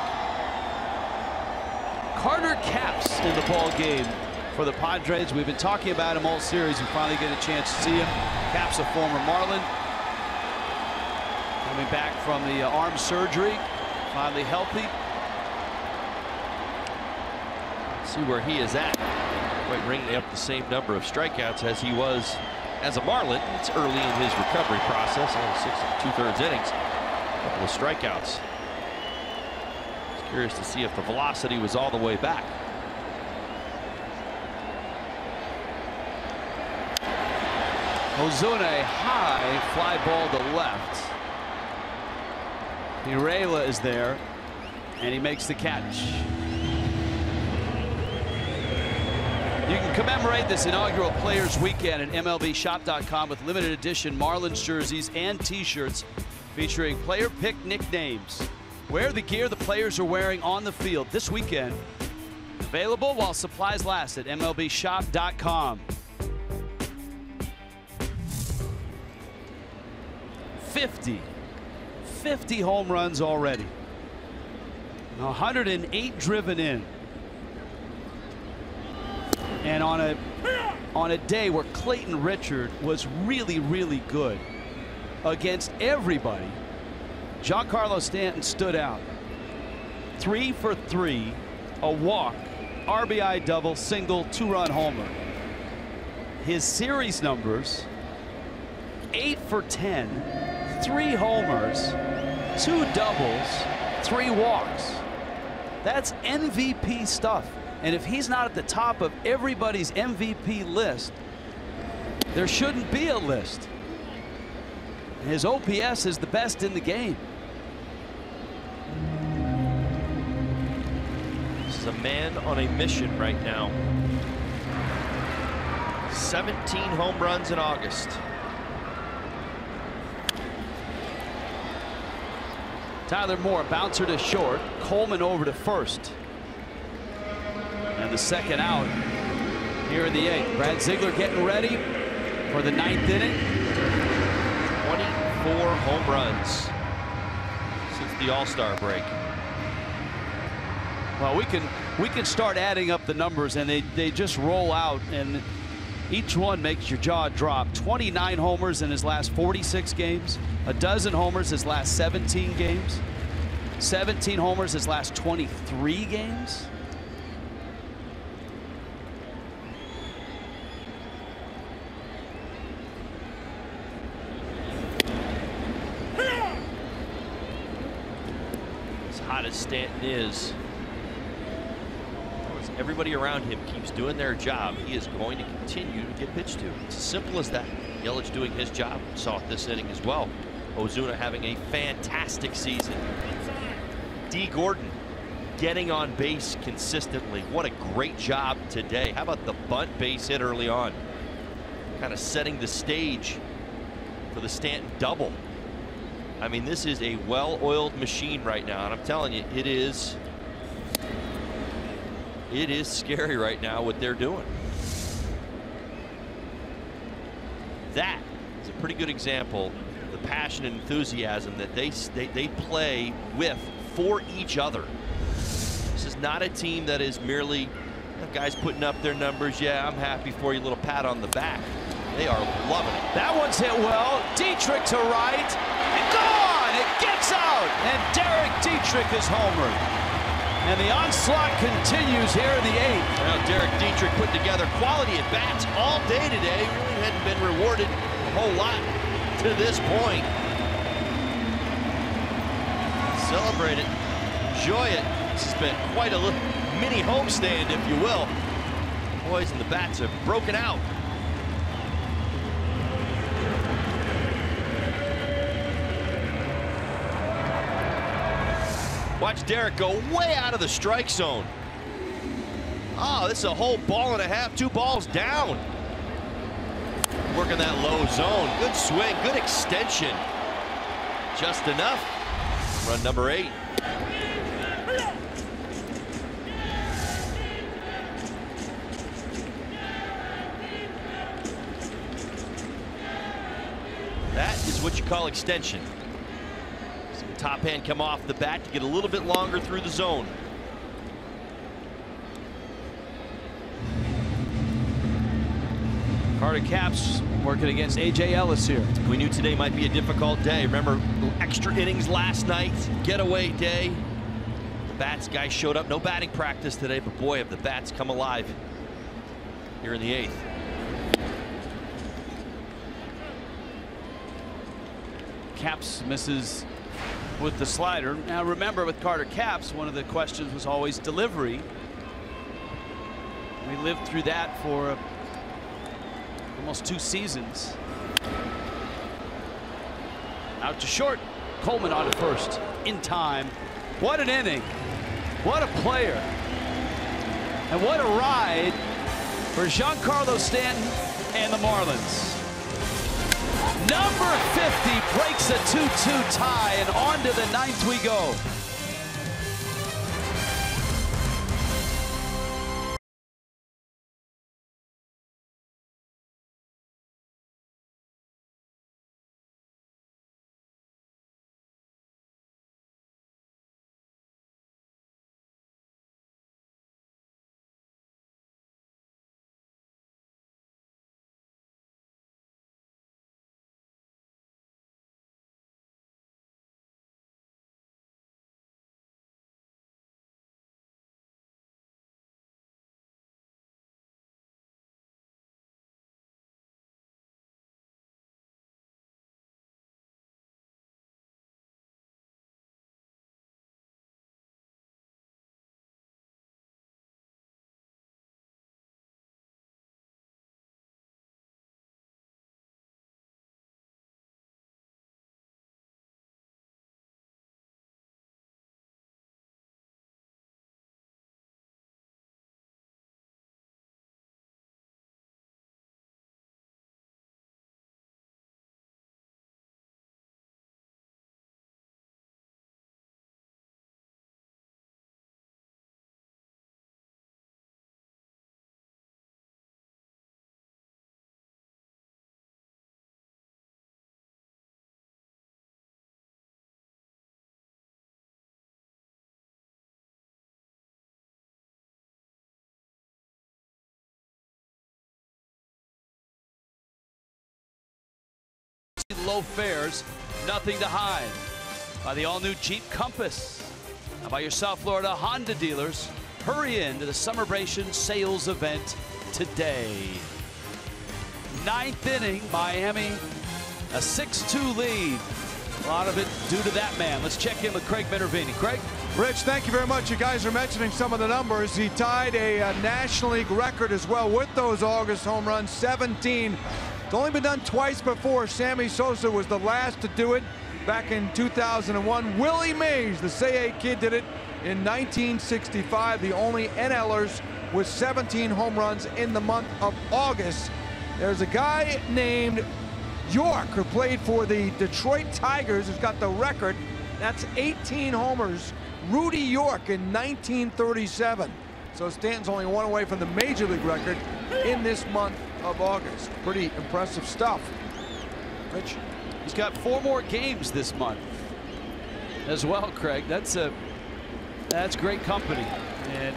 Carter Capps in the ball game for the Padres. We've been talking about him all series. We finally get a chance to see him. Capps, a former Marlin, coming back from the arm surgery, finally healthy. See where he is at. Quite ringing up the same number of strikeouts as he was as a Marlin. It's early in his recovery process. Only 6 2/3 innings. A couple of strikeouts. Just curious to see if the velocity was all the way back. Ozuna, high fly ball to left. Pirela is there, and he makes the catch. You can commemorate this inaugural Players Weekend at MLBShop.com with limited edition Marlins jerseys and t-shirts featuring player pick nicknames. Wear the gear the players are wearing on the field this weekend. Available while supplies last at MLBShop.com. 50 home runs already. 108 driven in. And on a day where Clayton Richard was really, really good against everybody, Giancarlo Stanton stood out. 3 for 3, a walk, RBI double, single, 2-run homer. His series numbers: 8 for 10, 3 homers, 2 doubles, 3 walks. That's MVP stuff. And if he's not at the top of everybody's MVP list, there shouldn't be a list. His OPS is the best in the game. This is a man on a mission right now. 17 home runs in August. Tyler Moore, bouncer to short. Coleman over to first. And the second out here in the 8th. Brad Ziegler getting ready for the 9th inning. 24 home runs since the All-Star break. Well, we can start adding up the numbers, and they just roll out, and each one makes your jaw drop. 29 homers in his last 46 games. A dozen homers his last 17 games. 17 homers his last 23 games. As hot as Stanton is, as everybody around him keeps doing their job, he is going to continue to get pitched to. It's as simple as that. Yelich doing his job. Saw it this inning as well. Ozuna having a fantastic season. D. Gordon getting on base consistently. What a great job today. How about the bunt base hit early on? Kind of setting the stage for the Stanton double. I mean, this is a well-oiled machine right now, and I'm telling you, it is scary right now what they're doing. That is a pretty good example of the passion and enthusiasm that they play with for each other. This is not a team that is merely guys putting up their numbers. Yeah, I'm happy for you, little pat on the back. They are loving it. That one's hit well. Dietrich to right and gone. It gets out. Dietrich has homered. And the onslaught continues here in the 8th. Well, Derek Dietrich put together quality at bats all day today. Really hadn't been rewarded a whole lot to this point. Celebrate it, enjoy it. This has been quite a little mini homestand, if you will. Boys and the bats have broken out. Watch Derek go way out of the strike zone. Oh, this is a whole ball and a half, 2 balls down. Working that low zone. Good swing, good extension. Just enough. Run number 8. That is what you call extension. Top hand come off the bat to get a little bit longer through the zone. Carter Capps working against A.J. Ellis here. We knew today might be a difficult day. Remember, extra innings last night, getaway day. The bats guys showed up. No batting practice today, but boy, have the bats come alive here in the 8th. Capps misses with the slider. Now remember, with Carter Capps, one of the questions was always delivery. We lived through that for almost 2 seasons. Out to short. Coleman on to first in time. What an inning. What a player. And what a ride for Giancarlo Stanton and the Marlins. Number 50 breaks a 2-2 tie, and on to the 9th we go. Low fares, nothing to hide. By the all-new Jeep Compass. Now by your South Florida Honda dealers, hurry in to the Summerbration sales event today. 9th inning, Miami, a 6-2 lead. A lot of it due to that man. Let's check in with Craig Minervini. Craig? Rich, thank you very much. You guys are mentioning some of the numbers. He tied a National League record as well with those August home runs, 17. It's only been done twice before. Sammy Sosa was the last to do it back in 2001. Willie Mays, the Say kid, did it in 1965. The only NLers with 17 home runs in the month of August. There's a guy named York who played for the Detroit Tigers who's got the record. That's 18 homers. Rudy York in 1937. So Stanton's only one away from the Major League record in this month of August. Pretty impressive stuff. Rich? He's got 4 more games this month as well, Craig. That's great company. And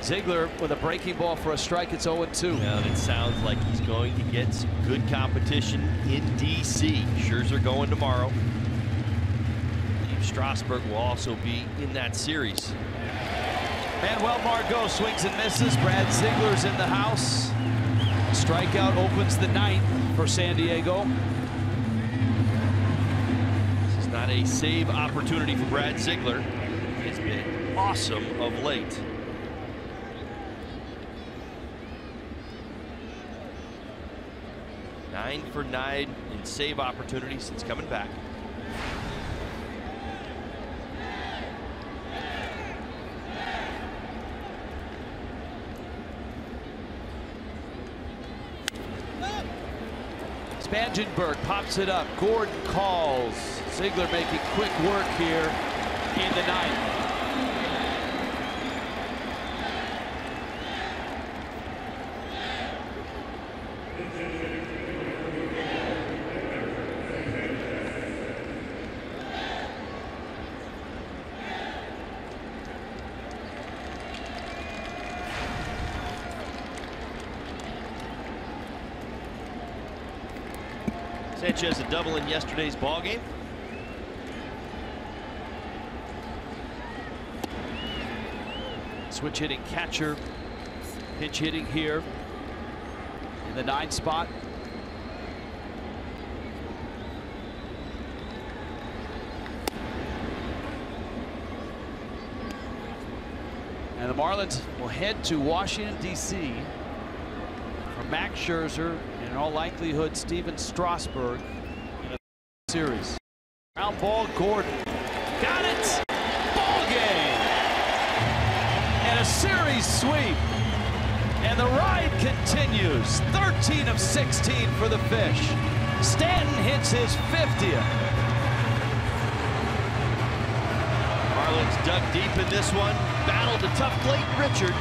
Ziegler with a breaking ball for a strike. It's 0-2. Well, it sounds like he's going to get some good competition in D.C. Scherzer going tomorrow. Strasburg will also be in that series. Manuel Margot swings and misses. Brad Ziegler's in the house. Strikeout opens the ninth for San Diego. This is not a save opportunity for Brad Ziegler. It's been awesome of late. Nine for 9 in save opportunities since coming back. Spangenberg pops it up. Gordon calls. Ziegler making quick work here in the ninth. Sanchez a double in yesterday's ball game. Switch hitting catcher, pinch hitting here in the 9th spot. And the Marlins will head to Washington, D.C. for Max Scherzer, and in all likelihood Steven Strasburg in a series. Ground ball, Gordon. Got it! Ball game! And a series sweep. And the ride continues. 13 of 16 for the Fish. Stanton hits his 50th. Marlins dug deep in this one. Battled a tough Clayton Richard.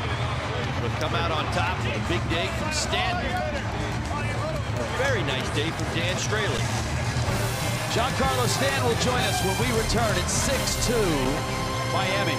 But come out on top with a big day from Stanton. A very nice day from Dan Straley. Giancarlo Stanton will join us when we return at 6-2 Miami.